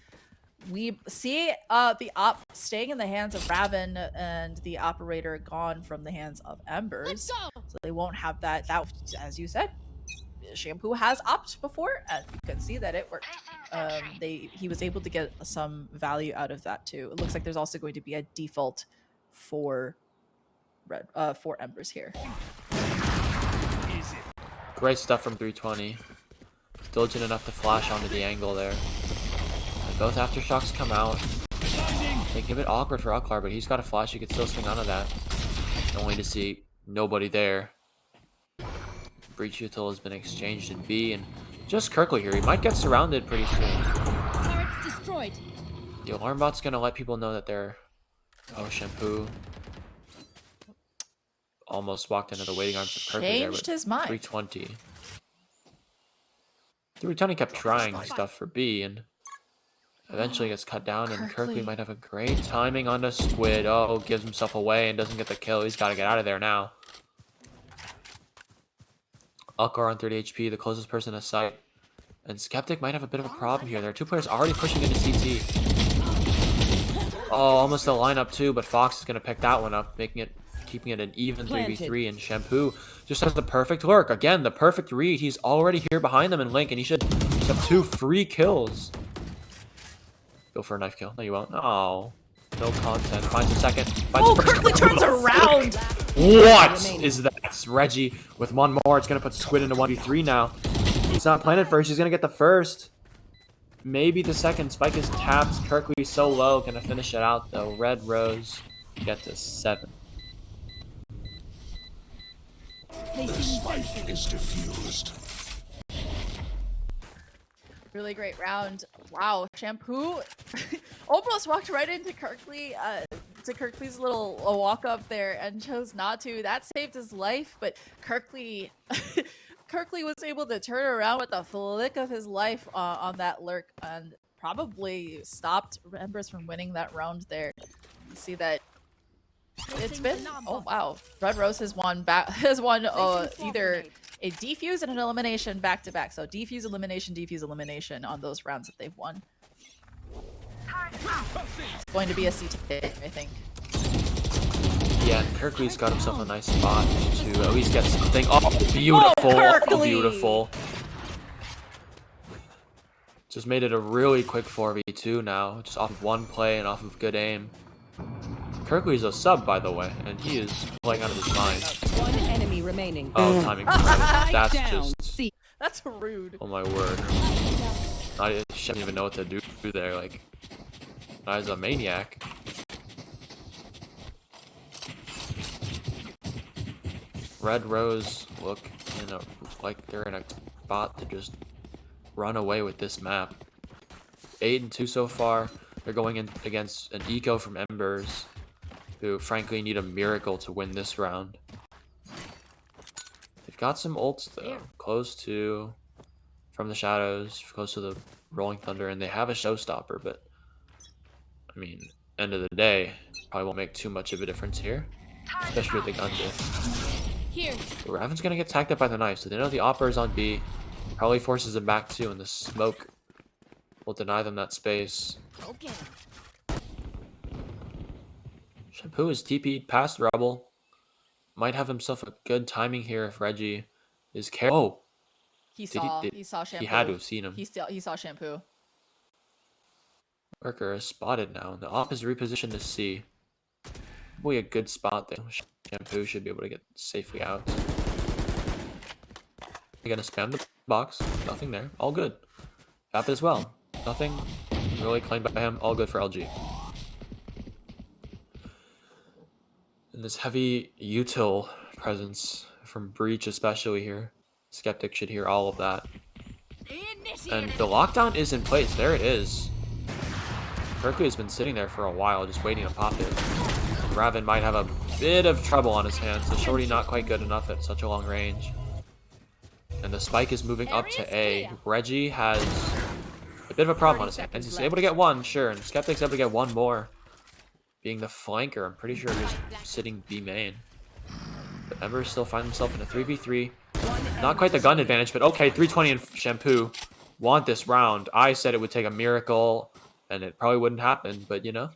we see the op staying in the hands of Raven and the operator gone from the hands of Embers. So they won't have that. That, as you said, Shampoo has opt before, and you can see that it worked. He was able to get some value out of that too. It looks like there's also going to be a default for Embers here. Great stuff from 320. Diligent enough to flash onto the angle there. And both aftershocks come out. They give it awkward for Uglar, but he's got a flash. He can still swing onto that. Only to see nobody there. Breach Util has been exchanged in B, and just Kirkley here. He might get surrounded pretty soon. Turret's destroyed. The alarm bot's gonna let people know that they're... Oh, Shampoo almost walked into the waiting arms of Kirkley there. Changed his mind. 320. 320 kept trying stuff for B, and eventually gets cut down, and Kirkley might have a great timing on the Squid. Oh, gives himself away and doesn't get the kill. He's got to get out of there now. Uglar on 30 HP, the closest person to sight. And Skeptic might have a bit of a problem here. There are two players already pushing into CT. Oh, almost a lineup too, but Fox is going to pick that one up, keeping it an even 3v3. And Shampoo just has the perfect lurk. Again, the perfect read. He's already here behind them in Link, and he should have 2 free kills. Go for a knife kill. No, you won't. Oh, no content. Finds a second. Finds Kirkley turns around. What is that? Reggie with one more. It's going to put Squid into 1v3 now. It's not planted first. He's going to get the first. Maybe the second. Spike is tapped. Kirkley so low. Going to finish it out, though. Red Rose get to 7. The spike is diffused. Really great round. Wow, Shampoo almost walked right into Kirkley, to Kirkley's little walk up there and chose not to. That saved his life, but Kirkley was able to turn around with the flick of his life on that lurk and probably stopped Embers from winning that round there. You see that it's been, oh wow, Red Rose has won either a defuse and an elimination back to back. So defuse, elimination on those rounds that they've won. It's going to be a CT, I think. Yeah, and Kirkley's got himself a nice spot to at least get something. Oh, beautiful. Oh, beautiful. Just made it a really quick 4v2 now, just off of one play and off of good aim. Kirkley's a sub, by the way, and he is playing out of his mind. One enemy remaining. Oh, timing. That's just... That's rude. Oh my word. I shouldn't even know what to do there, like... I was a maniac. Red Rose look like they're in a spot to just run away with this map. 8-2 so far. They're going in against an eco from Embers, who frankly need a miracle to win this round. They've got some ults though, close to from the shadows, close to the Rolling Thunder, and they have a showstopper, but I mean, end of the day, probably won't make too much of a difference here, especially with the gun diff. But Raven's gonna get tagged up by the knife, so they know the Opera is on B, probably forces them back too, and the smoke will deny them that space. Shampoo is TP'd past Rebel. Might have himself a good timing here if Reggie is careful. Oh! He saw Shampoo. He had to have seen him. He saw Shampoo. Worker is spotted now. The op is repositioned to C. Probably a good spot there. Shampoo should be able to get safely out. They're gonna spam the box. Nothing there. All good. Vapid as well. Nothing really claimed by him. All good for LG. And this heavy util presence from Breach especially here. Skeptic should hear all of that. And the lockdown is in place. There it is. Berkeley has been sitting there for a while, just waiting to pop it. And Raven might have a bit of trouble on his hands. The shorty not quite good enough at such a long range. And the spike is moving up to A. Reggie has a bit of a problem on his hands. He's able to get one, sure, and Skeptic's able to get one more. Being the flanker, I'm pretty sure just sitting B main. But Embers still finds himself in a 3v3. Not quite the gun advantage, but okay, 320 and Shampoo want this round. I said it would take a miracle, and it probably wouldn't happen, but you know.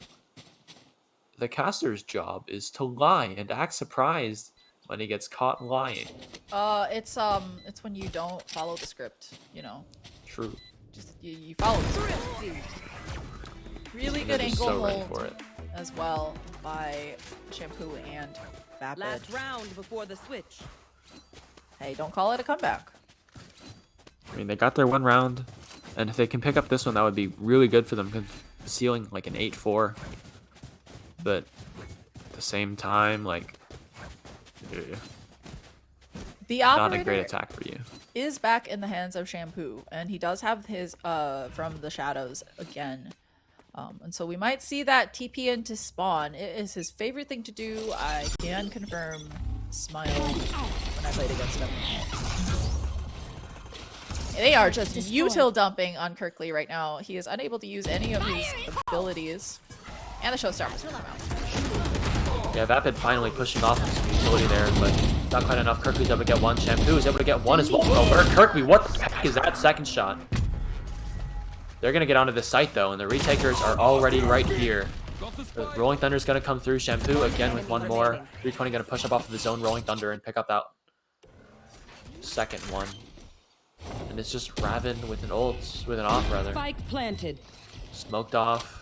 The caster's job is to lie and act surprised when he gets caught lying. It's when you don't follow the script, you know. True. Just you follow the script. Really good ankle so ready hold for it. as well by Shampoo and Vapid. Last round before the switch. Hey, don't call it a comeback. I mean, they got their one round, and if they can pick up this one, that would be really good for them, sealing like an 8-4. But at the same time, like, the not a great attack for you. Is back in the hands of Shampoo, and he does have his from the shadows again. And so we might see that TP into spawn. It is his favorite thing to do. I can confirm. Smile when I played against him. They are just util dumping on Kirkley right now. He is unable to use any of his abilities. And the showstar was really out. Yeah, Vapid finally pushing off some utility there, but not quite enough. Kirkley's able to get one. Shampoo is able to get one as well. Oh, Kirkley, what the heck is that second shot? They're going to get onto the site, though, and the retakers are already right here. The Rolling Thunder is going to come through. Shampoo again with one more. 320 going to push up off of his own Rolling Thunder and pick up that second one. And it's just Raven with an ult, with an off rather. Spike planted. Smoked off.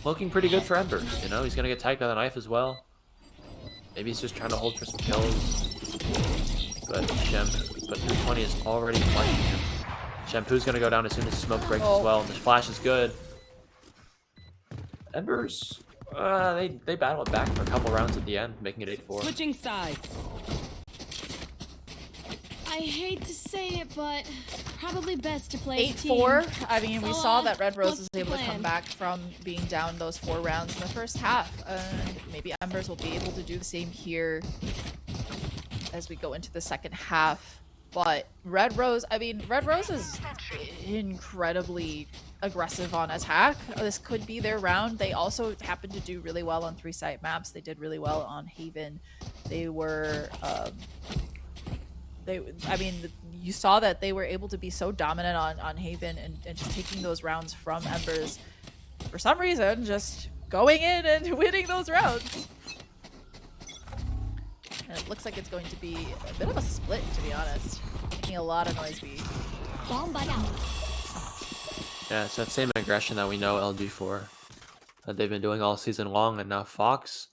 Looking pretty good for Embers, you know? He's going to get tagged by the knife as well. Maybe he's just trying to hold for some kills. But 320 is already flanking him. Shampoo's gonna go down as soon as smoke breaks as well, and the flash is good. Embers, they battle it back for a couple rounds at the end, making it 8-4. Switching sides. I hate to say it, but probably best to play 8-4. I mean, we So, saw that Red Rose what's was the able to come plan? back from being down those 4 rounds in the first half. And maybe Embers will be able to do the same here as we go into the second half. But Red Rose is incredibly aggressive on attack. This could be their round. They also happen to do really well on 3-site maps. They did really well on Haven. They were, you saw that they were able to be so dominant on Haven and just taking those rounds from Embers. For some reason, just going in and winning those rounds. And it looks like it's going to be a bit of a split, to be honest. Making a lot of noise B. Yeah, it's that same aggression that we know LG for, that they've been doing all season long, and now Fox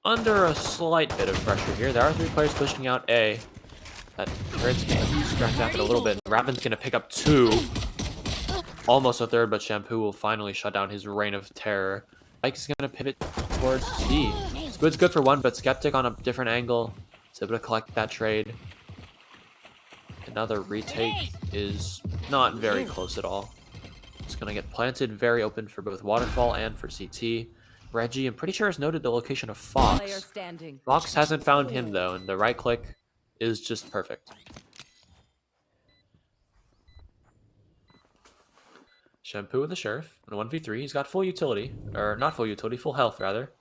under a slight bit of pressure here. There are 3 players pushing out A. That Turret's gonna distract Vapid a little bit. Raven's gonna pick up 2. Almost a 3rd, but Shampoo will finally shut down his reign of terror. Ike is gonna pivot towards C. It's good for 1, but Skeptic on a different angle is able to collect that trade. Another retake is not very close at all. It's gonna get planted very open for both Waterfall and for CT. Reggie, I'm pretty sure, has noted the location of Fox. Fox hasn't found him though, and the right click is just perfect. Shampoo with the Sheriff in a 1v3. He's got full utility, or not full utility, full health rather.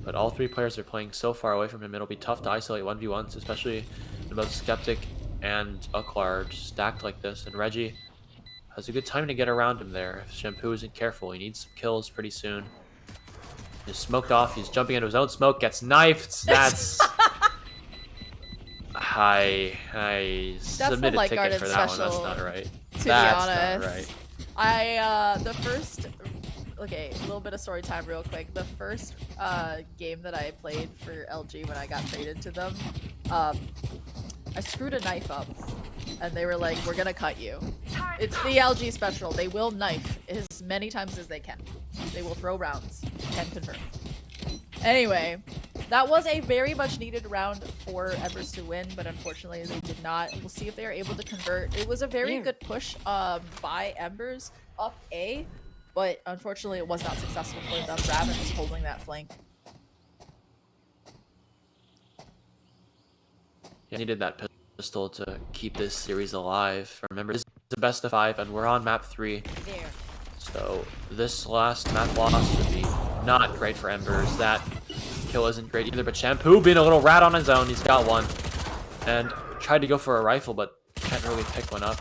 But all 3 players are playing so far away from him, it'll be tough to isolate 1v1s, especially when both Skeptic and Uklar are stacked like this. And Reggie has a good time to get around him there. If Shampoo isn't careful, he needs some kills pretty soon. He's smoked off, he's jumping into his own smoke, gets knifed. That's... I submitted light ticket guarded for that one. That's special, not right. To That's be honest, not right. the first, okay, a little bit of story time real quick. The first game that I played for LG when I got traded to them, I screwed a knife up, and they were like, "We're gonna cut you." It's the LG special. They will knife as many times as they can. They will throw rounds. Can confirm. Anyway, that was a very much needed round for Embers to win, but unfortunately they did not. We'll see if they are able to convert. It was a very good push by Embers up A, but unfortunately it was not successful for them. Raven was holding that flank. Yeah, needed that pistol to keep this series alive. Remember, this is the best of 5, and we're on map 3. So this last map loss would be not great for Embers. That kill isn't great either, but Shampoo being a little rat on his own, he's got one. And tried to go for a rifle, but can't really pick one up.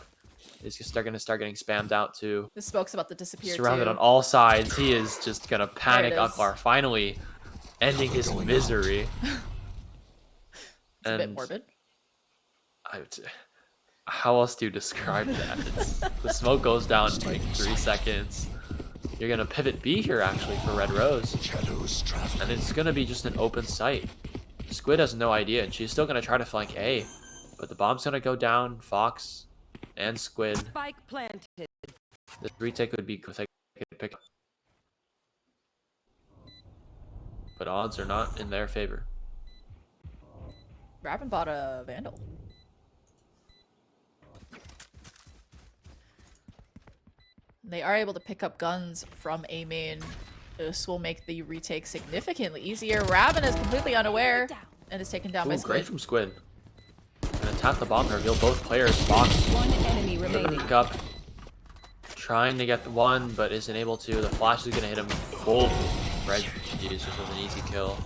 He's just gonna start getting spammed out too. The smoke's about to disappear Surrounded too. on all sides. He is just gonna panic There it is. Akbar, finally ending his misery. It's a bit morbid. How else do you describe that? The smoke goes down in like 3 seconds. You're gonna pivot B here actually for Red Rose. And it's gonna be just an open site. Squid has no idea, and she's still gonna try to flank A. But the bomb's gonna go down. Fox and Squid. Spike planted. The retake would be good if they could pick up. But odds are not in their favor. Raven bought a Vandal. They are able to pick up guns from A main. This will make the retake significantly easier. Raven is completely unaware and is taken down by Ooh, Squid. great from Squid. Gonna tap the bomb to reveal both players. Fox. One enemy remaining. Pick up. Trying to get the one, but isn't able to. The flash is gonna hit him full. Red just was an easy kill.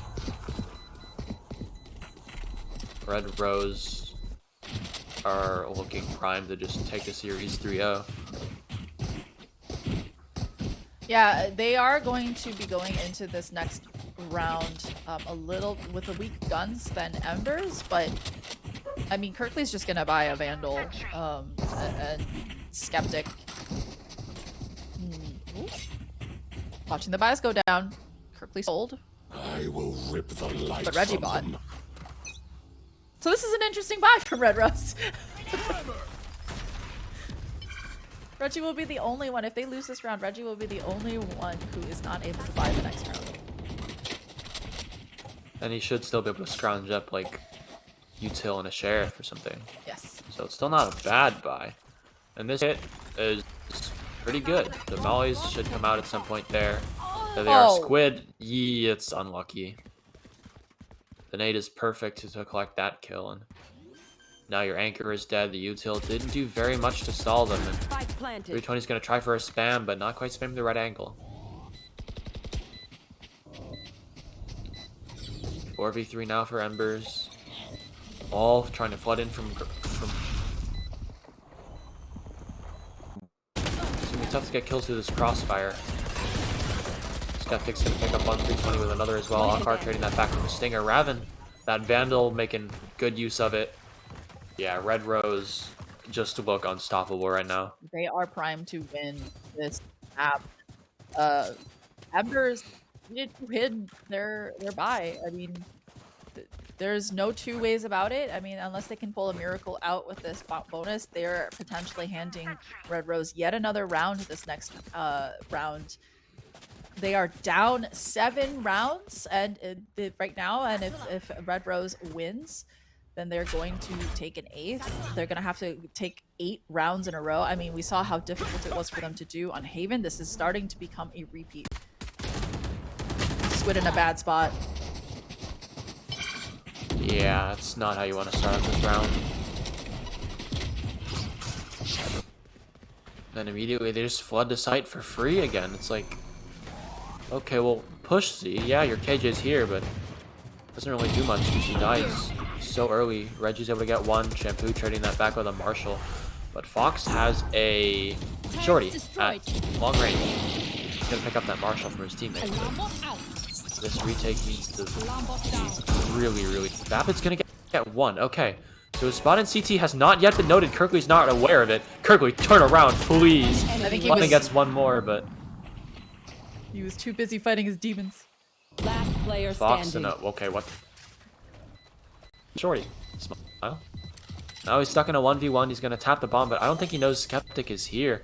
Red Rose are looking primed to just take the series 3-0. Yeah, they are going to be going into this next round a little with the weak guns than Embers, but I mean, Kirkley's just gonna buy a Vandal and Skeptic. Ooh. Watching the buys go down. Kirkley sold. I will rip the light But Reggie from bought. them. So this is an interesting buy from Red Rose. Reggie will be the only one. If they lose this round, Reggie will be the only one who is not able to buy the next round. And he should still be able to scrounge up like util and a sheriff or something. Yes. So it's still not a bad buy. And this hit is pretty good. The mollies should come out at some point there. There they are. Squid. Yee, it's unlucky. The nade is perfect to collect that kill. And now your anchor is dead. The util didn't do very much to stall them. And 320 is going to try for a spam, but not quite spam the right angle. 4v3 now for Embers. All trying to flood in from it's gonna be tough to get kills through this crossfire. Skeptic's gonna pick up on 320 with another as well. Akar trading that back from the Stinger. Raven, that Vandal making good use of it. Yeah, Red Rose just look unstoppable right now. They are primed to win this map. Embers needed to hit their buy. I mean, there's no two ways about it. I mean, unless they can pull a miracle out with this bonus, they're potentially handing Red Rose yet another round this next round. They are down 7 rounds and right now, and if Red Rose wins, then they're going to take an 8th. They're going to have to take 8 rounds in a row. I mean, we saw how difficult it was for them to do on Haven. This is starting to become a repeat. Squid in a bad spot. Yeah, that's not how you want to start off this round. Then immediately they just flood the site for free again. It's like, okay, well, push Z. Yeah, your KJ's here, but doesn't really do much because she dies so early. Reggie's able to get one. Shampoo trading that back with a Marshall. But Fox has a shorty at long range. He's going to pick up that Marshall from his teammate. This retake needs to be really, really... Vapid's going to get one. Okay. So So his spot in CT has not yet been noted. Kirkley's not aware of it. Kirkley, turn around, please. I think he London was, gets one more, but he was too busy fighting his demons. Last player Fox standing. and okay, what? Shorty, smile. Now he's stuck in a 1v1. He's gonna tap the bomb, but I don't think he knows Skeptic is here.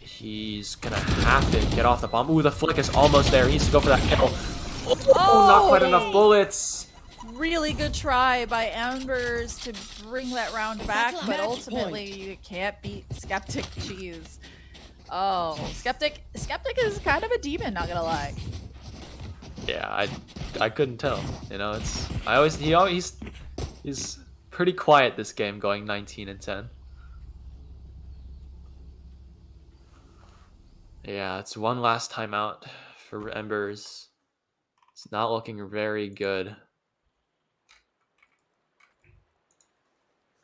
He's gonna have to get off the bomb. Ooh, the flick is almost there. He needs to go for that kill. Oh, not quite enough bullets. Really good try by Embers to bring that round back, but ultimately you can't beat Skeptic Cheese. Oh, Skeptic is kind of a demon, not gonna lie. Yeah, I couldn't tell. You know, he's pretty quiet this game, going 19-10. Yeah, it's one last timeout for Embers. It's not looking very good.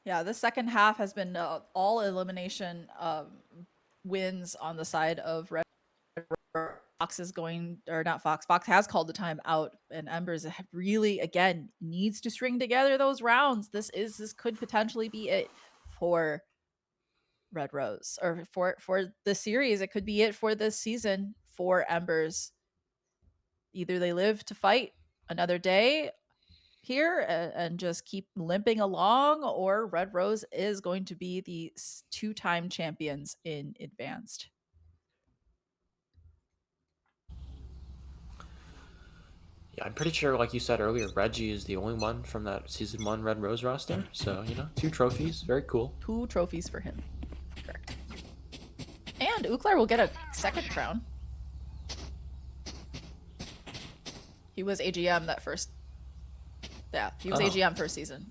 Yeah, the second half has been all elimination wins on the side of Red. Fox is going, or not Fox. Fox has called the time out, and Embers really again needs to string together those rounds. This could potentially be it for Red Rose, or for the series. It could be it for this season for Embers. Either they live to fight another day here and just keep limping along, or Red Rose is going to be the two-time champions in Advanced. Yeah, I'm pretty sure, like you said earlier, Reggie is the only one from that Season 1 Red Rose roster. So, you know, 2 trophies. Very cool. 2 trophies for him. Correct. And Uklar will get a second crown. He was AGM that first... Yeah, he was AGM first season.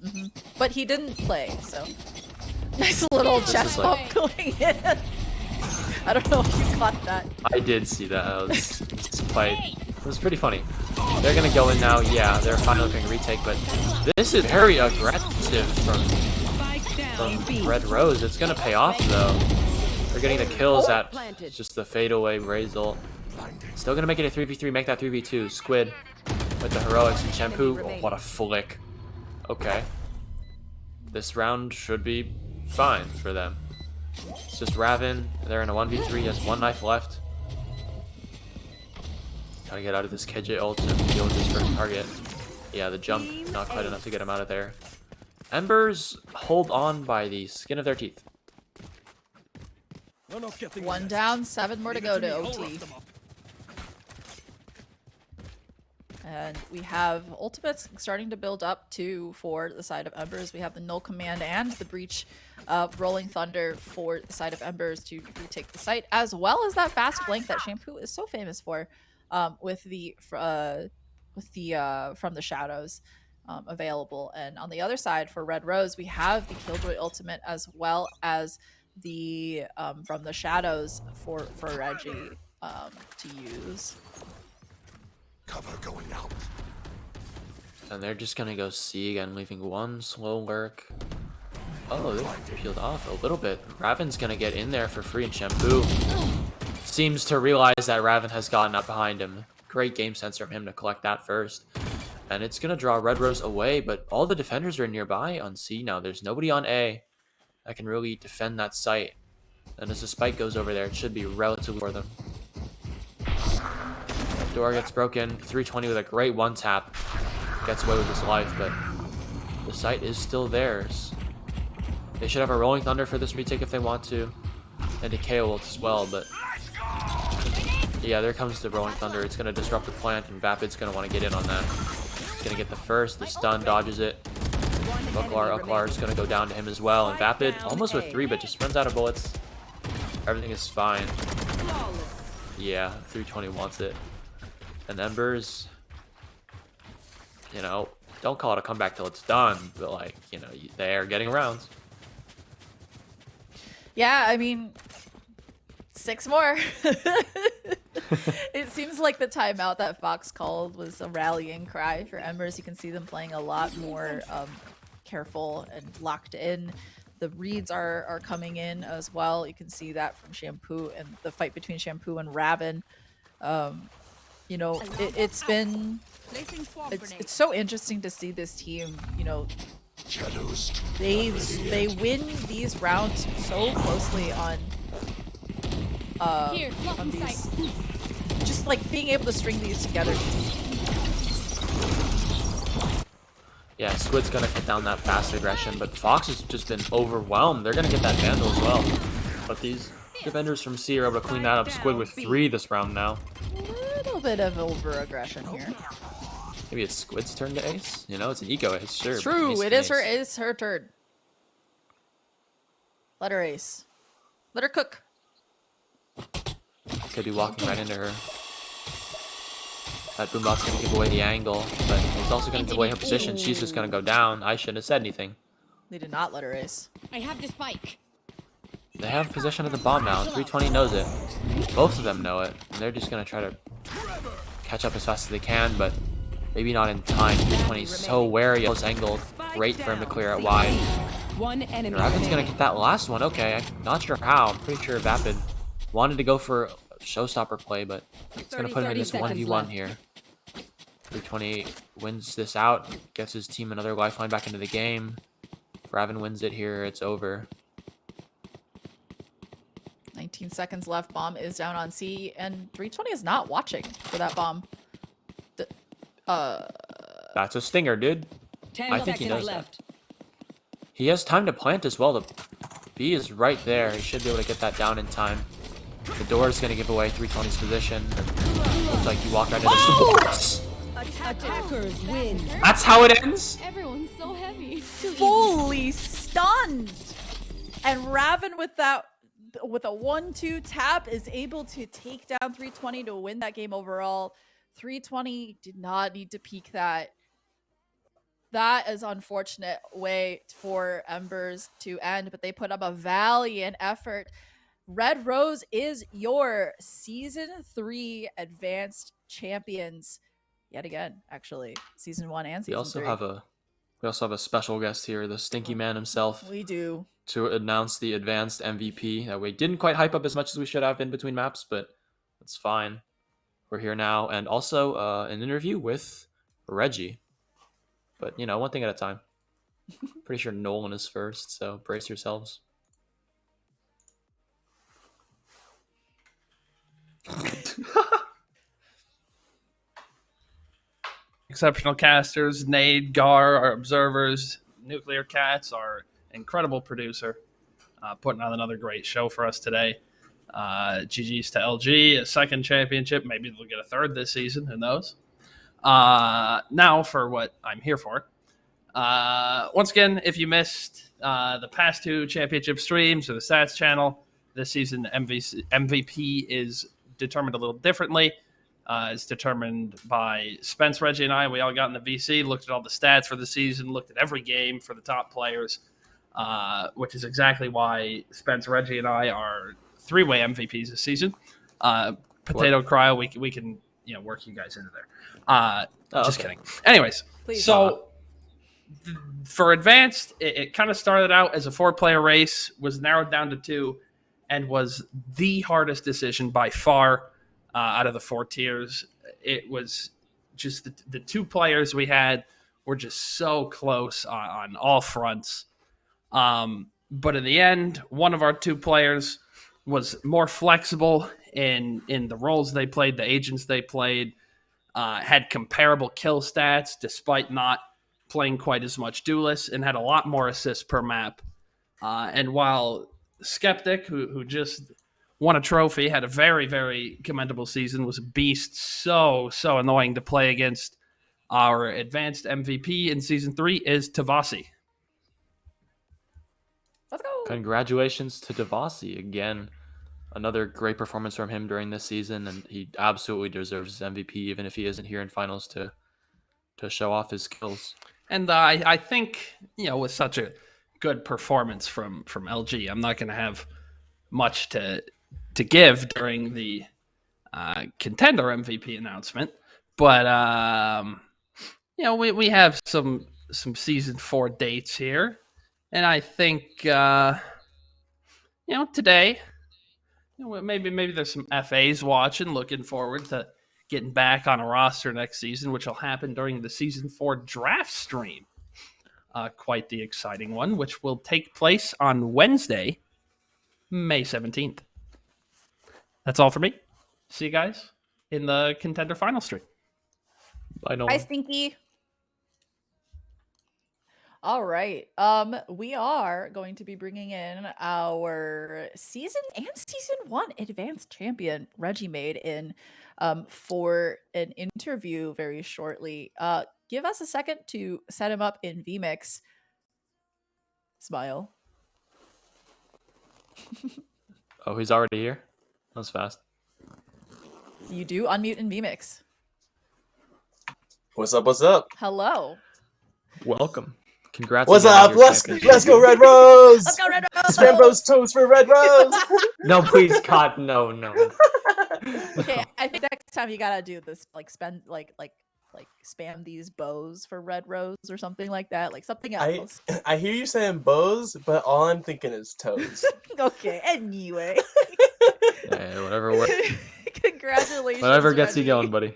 But he didn't play, so... Nice little chest bump going in. I don't know if you caught that. I did see that. It was pretty funny. They're gonna go in now. Yeah, they're finally looking to retake, but this is very aggressive from Red Rose. It's gonna pay off though. They're getting the kills at just the fadeaway result. Still gonna make it a 3v3, make that 3v2. Squid with the heroics and Shampoo. Oh, what a flick. Okay. This round should be fine for them. It's just Raven. They're in a 1v3. He has 1 knife left. Gotta get out of this KJ ult and deal with this first target. Yeah, the jump, not quite enough to get him out of there. Embers hold on by the skin of their teeth. 1 down, 7 more to go to OT. And we have ultimates starting to build up for the side of Embers. We have the Null Command and the Breach Rolling Thunder for the side of Embers to retake the site, as well as that fast flank that Shampoo is so famous for. With the from the shadows available. And on the other side for Red Rose, we have the Killjoy ultimate as well as the from the shadows for Reggie to use. Cover going out. And they're just gonna go C again, leaving 1 slow lurk. Oh, they peeled off a little bit. Raven's gonna get in there for free, and Shampoo seems to realize that Raven has gotten up behind him. Great game sense from him to collect that first. And it's going to draw Red Rose away, but all the defenders are nearby on C now. There's nobody on A that can really defend that site. And as the spike goes over there, it should be relatively for them. Door gets broken. 320 with a great one-tap. Gets away with his life, but the site is still theirs. They should have a Rolling Thunder for this retake if they want to. And a KO ult as well, but... Yeah, there comes the Rolling Thunder. It's going to disrupt the plant, and Vapid's going to want to get in on that. He's going to get the first. The stun dodges it. Uklar is going to go down to him as well. And Vapid, almost with 3, but just runs out of bullets. Everything is fine. Yeah, 320 wants it. And Embers, you know, don't call it a comeback till it's done. But, like, you know, they are getting rounds. Yeah, I mean... 6 more. It seems like the timeout that Fox called was a rallying cry for Embers. You can see them playing a lot more careful and locked in. The reads are coming in as well. You can see that from Shampoo and the fight between Shampoo and Raven. You know, it's so interesting to see this team, you know, They win these rounds so closely on these, just like being able to string these together. Yeah, Squid's gonna cut down that fast aggression, but Fox has just been overwhelmed. They're gonna get that Vandal as well. But these defenders from C are able to clean that up. Squid with 3 this round now. A little bit of over-aggression here. Maybe it's Squid's turn to ace? You know, it's an eco ace, sure. It's true, Ace it is her turn. Let her ace. Let her cook. Could be walking right into her. That Boombot's gonna give away the angle, but he's also gonna give away her position. She's just gonna go down. I shouldn't have said anything. They did not let her ace. I have the spike. They have possession of the bomb now. 320 knows it. Both of them know it. And they're just gonna try to catch up as fast as they can, but maybe not in time. 320 is so wary of those angles. Great for him to clear it wide. One enemy. Raven's gonna get that last one. Okay, I'm not sure how. I'm pretty sure Vapid wanted to go for a showstopper play, but it's gonna put him in this 1v1 here. 320 wins this out, gets his team another lifeline back into the game. If Raven wins it here, it's over. 19 seconds left. Bomb is down on C, and 320 is not watching for that bomb. That's a stinger, dude. 10 I think he knows left. that. He has time to plant as well. The B is right there. He should be able to get that down in time. The door is going to give away 320's position. Looks like he walked right into supports. Attackers win. That's how it ends? Everyone's so heavy. Fully stunned. And Raven with a 1-2 tap is able to take down 320 to win that game overall. 320 did not need to peek that. That is unfortunate way for Embers to end, but they put up a valiant effort. Red Rose is your Season 3 Advanced Champions. Yet again, actually. Season 1 and Season 3. We also have a special guest here, the Stinky Man himself. We do. To announce the Advanced MVP that we didn't quite hype up as much as we should have in between maps, but it's fine. We're here now. And also an interview with Reggie. But, you know, one thing at a time. Pretty sure Nolan is first, so brace yourselves. Exceptional casters, Nade, Gar, our observers, Nuclear Cats, our incredible producer, putting on another great show for us today. GG's to LG, a second championship. Maybe they'll get a third this season. Who knows? Now for what I'm here for. Once again, if you missed the past 2 championship streams or the stats channel, this season MVP is determined a little differently. It's determined by Spence, Reggie, and I. We all got in the VC, looked at all the stats for the season, looked at every game for the top players, which is exactly why Spence, Reggie, and I are 3-way MVPs this season. Potato Cryo, we can work you guys into there. Just kidding. Anyways, Please. So for Advanced, it kind of started out as a 4-player race, was narrowed down to 2, and was the hardest decision by far. Out of the 4 tiers, it was just the 2 players we had were just so close on all fronts. But in the end, one of our 2 players was more flexible in the roles they played, the agents they played, had comparable kill stats despite not playing quite as much duelist, and had a lot more assists per map. And while Skeptic, who just won a trophy, had a very, very commendable season, was a beast, so annoying to play against. Our Advanced MVP in Season 3 is Tavasi. Let's go. Congratulations to Tavasi. Again, another great performance from him during this season, and he absolutely deserves his MVP, even if he isn't here in finals to show off his skills. And I think, with such a good performance from LG, I'm not going to have much to give during the contender MVP announcement, but we have some Season 4 dates here, and I think today, maybe there's some FAs watching, looking forward to getting back on a roster next season, which will happen during the Season 4 draft stream. quite the exciting one, which will take place on Wednesday, May 17th. That's all for me. See you guys in the contender final stream. Bye, Hi, Nolan. Stinky. All right. We are going to be bringing in our season 1 advanced champion Reggie Made in for an interview very shortly. Give us a second to set him up in vMix. Smile. Oh, he's already here? That was fast. You do unmute in vMix. What's up? What's up? Hello. Welcome. Congrats. What's again on up? your Let's championship. go Red Rose! Let's go Red Rose! Spam those toes for Red Rose! No, please, God, no. Okay, I think next time you gotta do this, like spend like spam these bows for Red Rose or something like that, like something else. I hear you saying bows, but all I'm thinking is toes. Okay, anyway. Yeah, whatever works. Congratulations. Whatever gets Reggie. you going, buddy.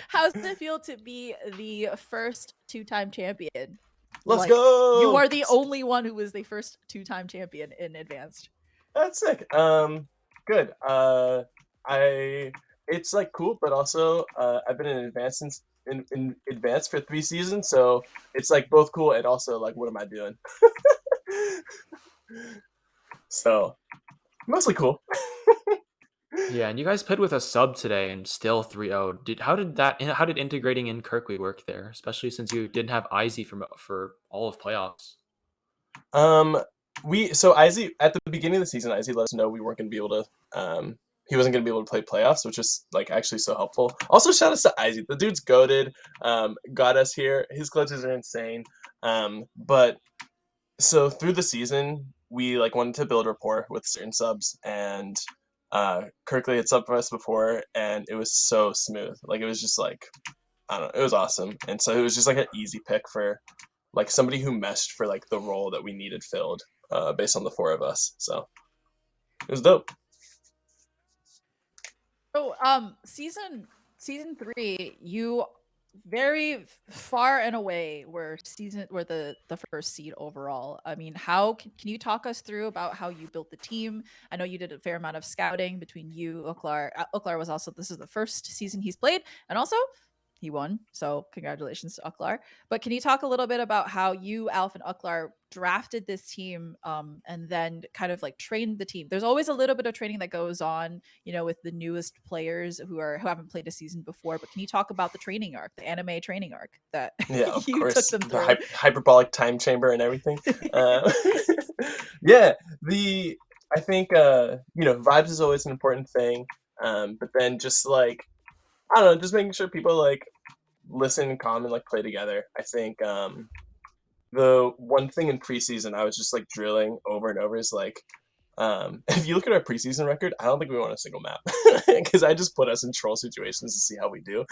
How's it feel to be the first 2-time champion? Let's go! You are the only one who was the first 2-time champion in advanced. That's sick. Good. It's like cool, but also I've been in advance in advance for 3 seasons, so it's like both cool and also like what am I doing? So mostly cool. Yeah, and you guys played with a sub today and still 3-0. How did integrating in Kirkley work there, especially since you didn't have Izzy for all of playoffs? Izzy at the beginning of the season, Izzy let us know we weren't going to be able to he wasn't going to be able to play playoffs, which is like actually so helpful. Also, shout out to Izzy. The dude's goated, got us here. His clutches are insane. But so through the season, we like wanted to build rapport with certain subs, and Kirkley had subbed for us before, and it was so smooth. Like it was just like I don't know, it was awesome. And so it was just like an easy pick for like somebody who meshed for like the role that we needed filled, based on the 4 of us. So it was dope. So, season 3, you very far and away were the first seed overall. I mean, how can you talk us through about how you built the team? I know you did a fair amount of scouting between you, Uklar. Uklar was also, this is the first season he's played, and also he won, so congratulations to Uklar. But can you talk a little bit about how you, Alf, and Uklar drafted this team, and then kind of like trained the team? There's always a little bit of training that goes on, with the newest players who haven't played a season before. But can you talk about the training arc, the anime training arc that of you course, took them through? the hyperbolic time chamber and everything. Yeah, I think vibes is always an important thing, but then just like I don't know, just making sure people like listen and calm and like play together. I think the one thing in preseason I was just like drilling over and over is like if you look at our preseason record, I don't think we won a single map because I just put us in troll situations to see how we do.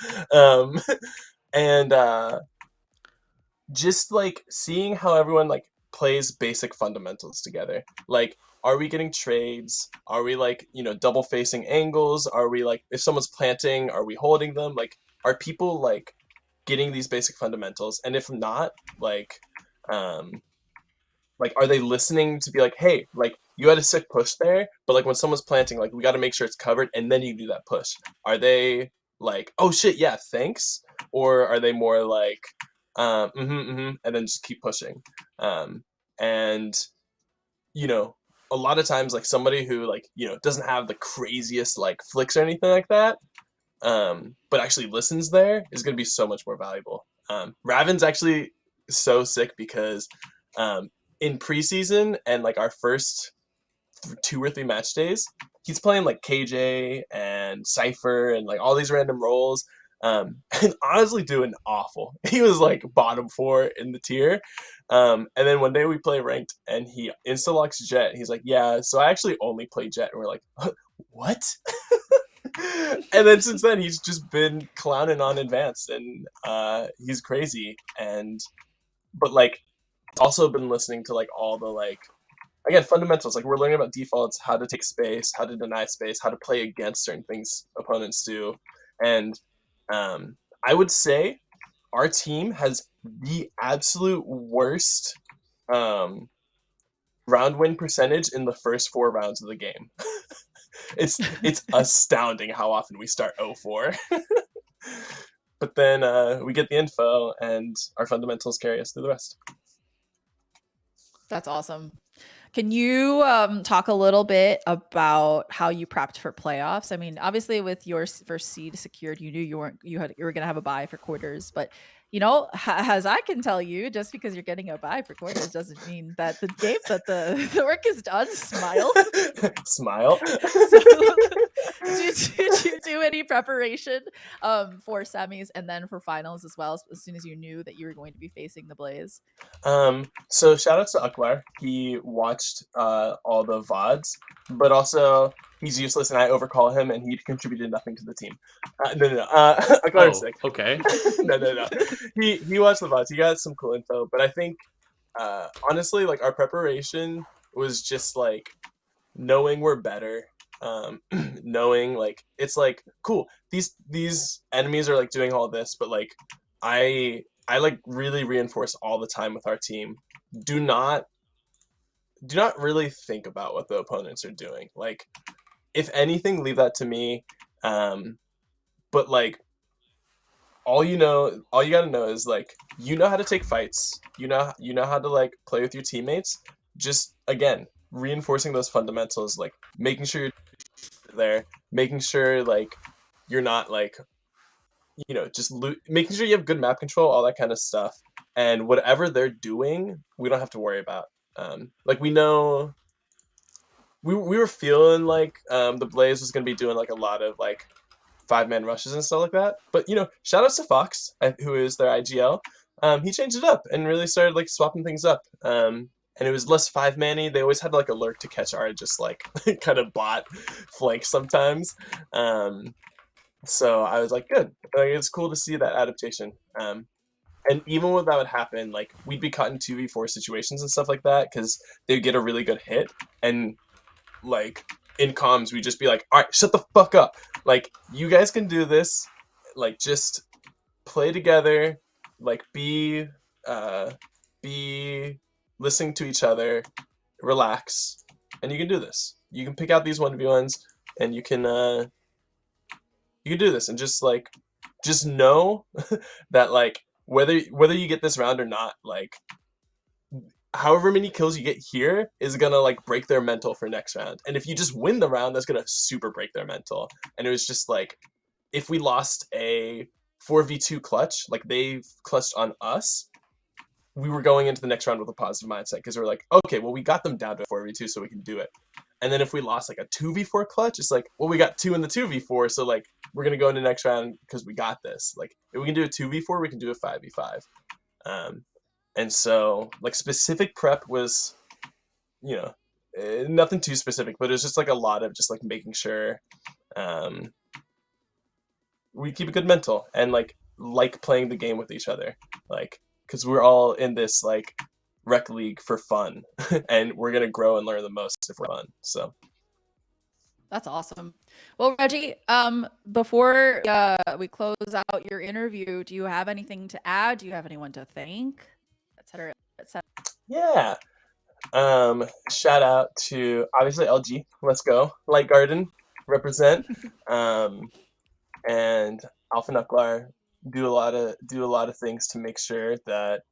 And just like seeing how everyone like plays basic fundamentals together. Like, are we getting trades? Are we like, double facing angles? Are we like, if someone's planting, are we holding them? Like, are people like getting these basic fundamentals? And if not, like are they listening to be like, hey, like you had a sick push there, but like when someone's planting, like we got to make sure it's covered and then you do that push. Are they like, oh shit, yeah, thanks? Or are they more like, and then just keep pushing? And a lot of times like somebody who like, doesn't have the craziest like flicks or anything like that, but actually listens there is going to be so much more valuable. Raven's actually so sick because in preseason and like our first 2 or 3 match days, he's playing like KJ and Cypher and like all these random roles, and honestly doing awful. He was like bottom 4 in the tier, and then one day we play ranked and he insta locks Jet. He's like, yeah, so I actually only play Jet, and we're like, what? And then since then he's just been clowning on advanced, and he's crazy. But like also been listening to like all the like, again, fundamentals. Like we're learning about defaults, how to take space, how to deny space, how to play against certain things opponents do. And I would say our team has the absolute worst round win percentage in the first 4 rounds of the game. It's astounding how often we start 0-4. But then we get the info and our fundamentals carry us through the rest. That's awesome. Can you talk a little bit about how you prepped for playoffs? I mean, obviously with your first seed secured, you knew you were going to have a bye for quarters, but as I can tell you, just because you're getting a bye for quarters doesn't mean that the game that the work is done. Smile. Smile. So, did you do any preparation for semis and then for finals as well? As soon as you knew that you were going to be facing the Blaze. So shout out to Akbar. He watched all the VODs, but also he's useless and I overcall him and he contributed nothing to the team. No. Akbar is sick. Okay. No. He watched the VODs. He got some cool info, but I think honestly, like our preparation was just like knowing we're better. Knowing like it's like cool. These enemies are like doing all this, but like I like really reinforce all the time with our team. Do not really think about what the opponents are doing. Like, if anything, leave that to me. But like, all you gotta know is like, you know how to take fights. You know how to like play with your teammates. Just again, reinforcing those fundamentals, like making sure you're there, making sure like you're not like just making sure you have good map control, all that kind of stuff. And whatever they're doing, we don't have to worry about. Like we know, we were feeling like the Blaze was going to be doing like a lot of like 5-man rushes and stuff like that. But shout out to Fox, who is their IGL. He changed it up and really started like swapping things up. And it was less 5-manny. They always had like a lurk to catch our just like kind of bot flank sometimes. So I was like, good. Like, it's cool to see that adaptation. And even when that would happen, like we'd be caught in 2v4 situations and stuff like that because they'd get a really good hit, and like in comms we'd just be like, all right, shut the fuck up. Like you guys can do this. Like just play together. Like be listening to each other. Relax, and you can do this. You can pick out these 1v1s, and you can do this, and just know that like whether you get this round or not, like however many kills you get here is gonna like break their mental for next round. And if you just win the round, that's gonna super break their mental. And it was just like, if we lost a 4v2 clutch, like they clutched on us, we were going into the next round with a positive mindset because we're like, okay, well we got them down to 4v2, so we can do it. And then if we lost like a 2v4 clutch, it's like, well, we got 2 in the 2v4, so like we're gonna go into the next round because we got this. Like if we can do a 2v4, we can do a 5v5. And so like specific prep was, nothing too specific, but it was just like a lot of just like making sure we keep a good mental and like playing the game with each other, like because we're all in this like rec league for fun, and we're gonna grow and learn the most if we're fun. So that's awesome. Well, Reggie, before we close out your interview, do you have anything to add? Do you have anyone to thank, etc., etc.? Yeah. Shout out to obviously LG. Let's go. Light Garden represent. And Alpha Knucklar do a lot of things to make sure that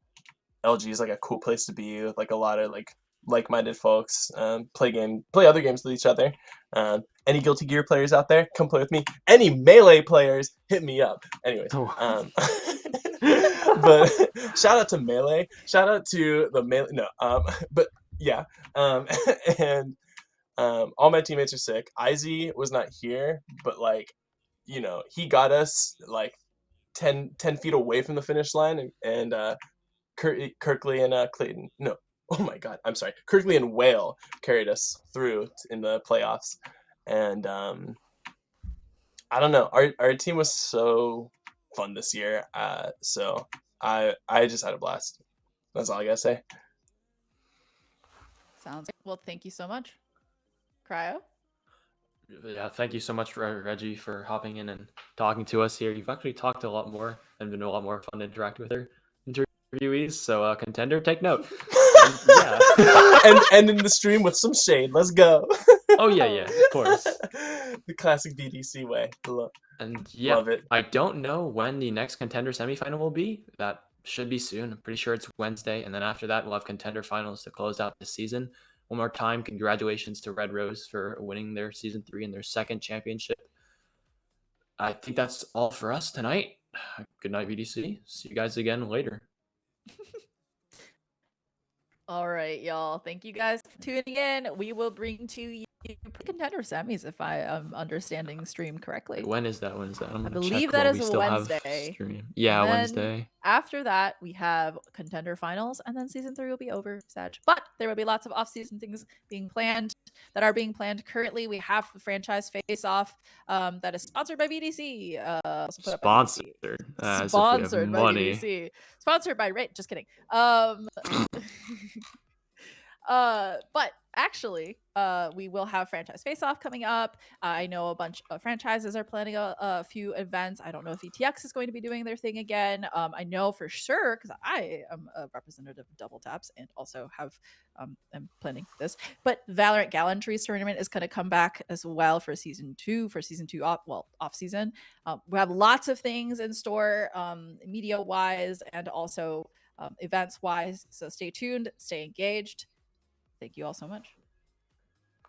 LG is like a cool place to be with like a lot of like-minded folks. Play other games with each other. Any Guilty Gear players out there, come play with me. Any Melee players, hit me up. Anyways, but shout out to Melee. Shout out to the Melee. No, but yeah, and all my teammates are sick. Izzy was not here, but like, he got us like 10 feet away from the finish line, and Kirkley and Clayton. No, oh my God, I'm sorry. Kirkley and Whale carried us through in the playoffs, and I don't know. Our team was so fun this year. So I just had a blast. That's all I gotta say. Sounds well. Thank you so much, Cryo. Yeah, thank you so much, Reggie, for hopping in and talking to us here. You've actually talked a lot more and been a lot more fun to interact with our interviewees. So, contender, take note. And yeah, and ending the stream with some shade. Let's go. Oh yeah, of course. The classic BDC way. And yeah, Love it. I don't know when the next contender semifinal will be. That should be soon. I'm pretty sure it's Wednesday, and then after that, we'll have contender finals to close out the season. One more time, congratulations to Red Rose for winning their season 3 and their second championship. I think that's all for us tonight. Good night, VDC. See you guys again later. All right, y'all. Thank you guys for tuning in. We will bring to you contender semis if I am understanding the stream correctly. When is that? I believe that is Wednesday. Stream. Yeah, Wednesday. After that, we have contender finals, and then season 3 will be over, Sag. But there will be lots of off-season things being planned that are being planned currently. We have the franchise face-off that is sponsored by VDC. Sponsored By VDC. Sponsored by Rate. Just kidding. But actually, we will have franchise face-off coming up. I know a bunch of franchises are planning a few events. I don't know if ETX is going to be doing their thing again. I know for sure because I am a representative of Double Taps and also have am planning this. But Valorant Gallantries tournament is going to come back as well for season 2. Off season. We have lots of things in store, media wise and also events wise. So stay tuned, stay engaged. Thank you all so much.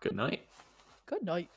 Good night. Good night.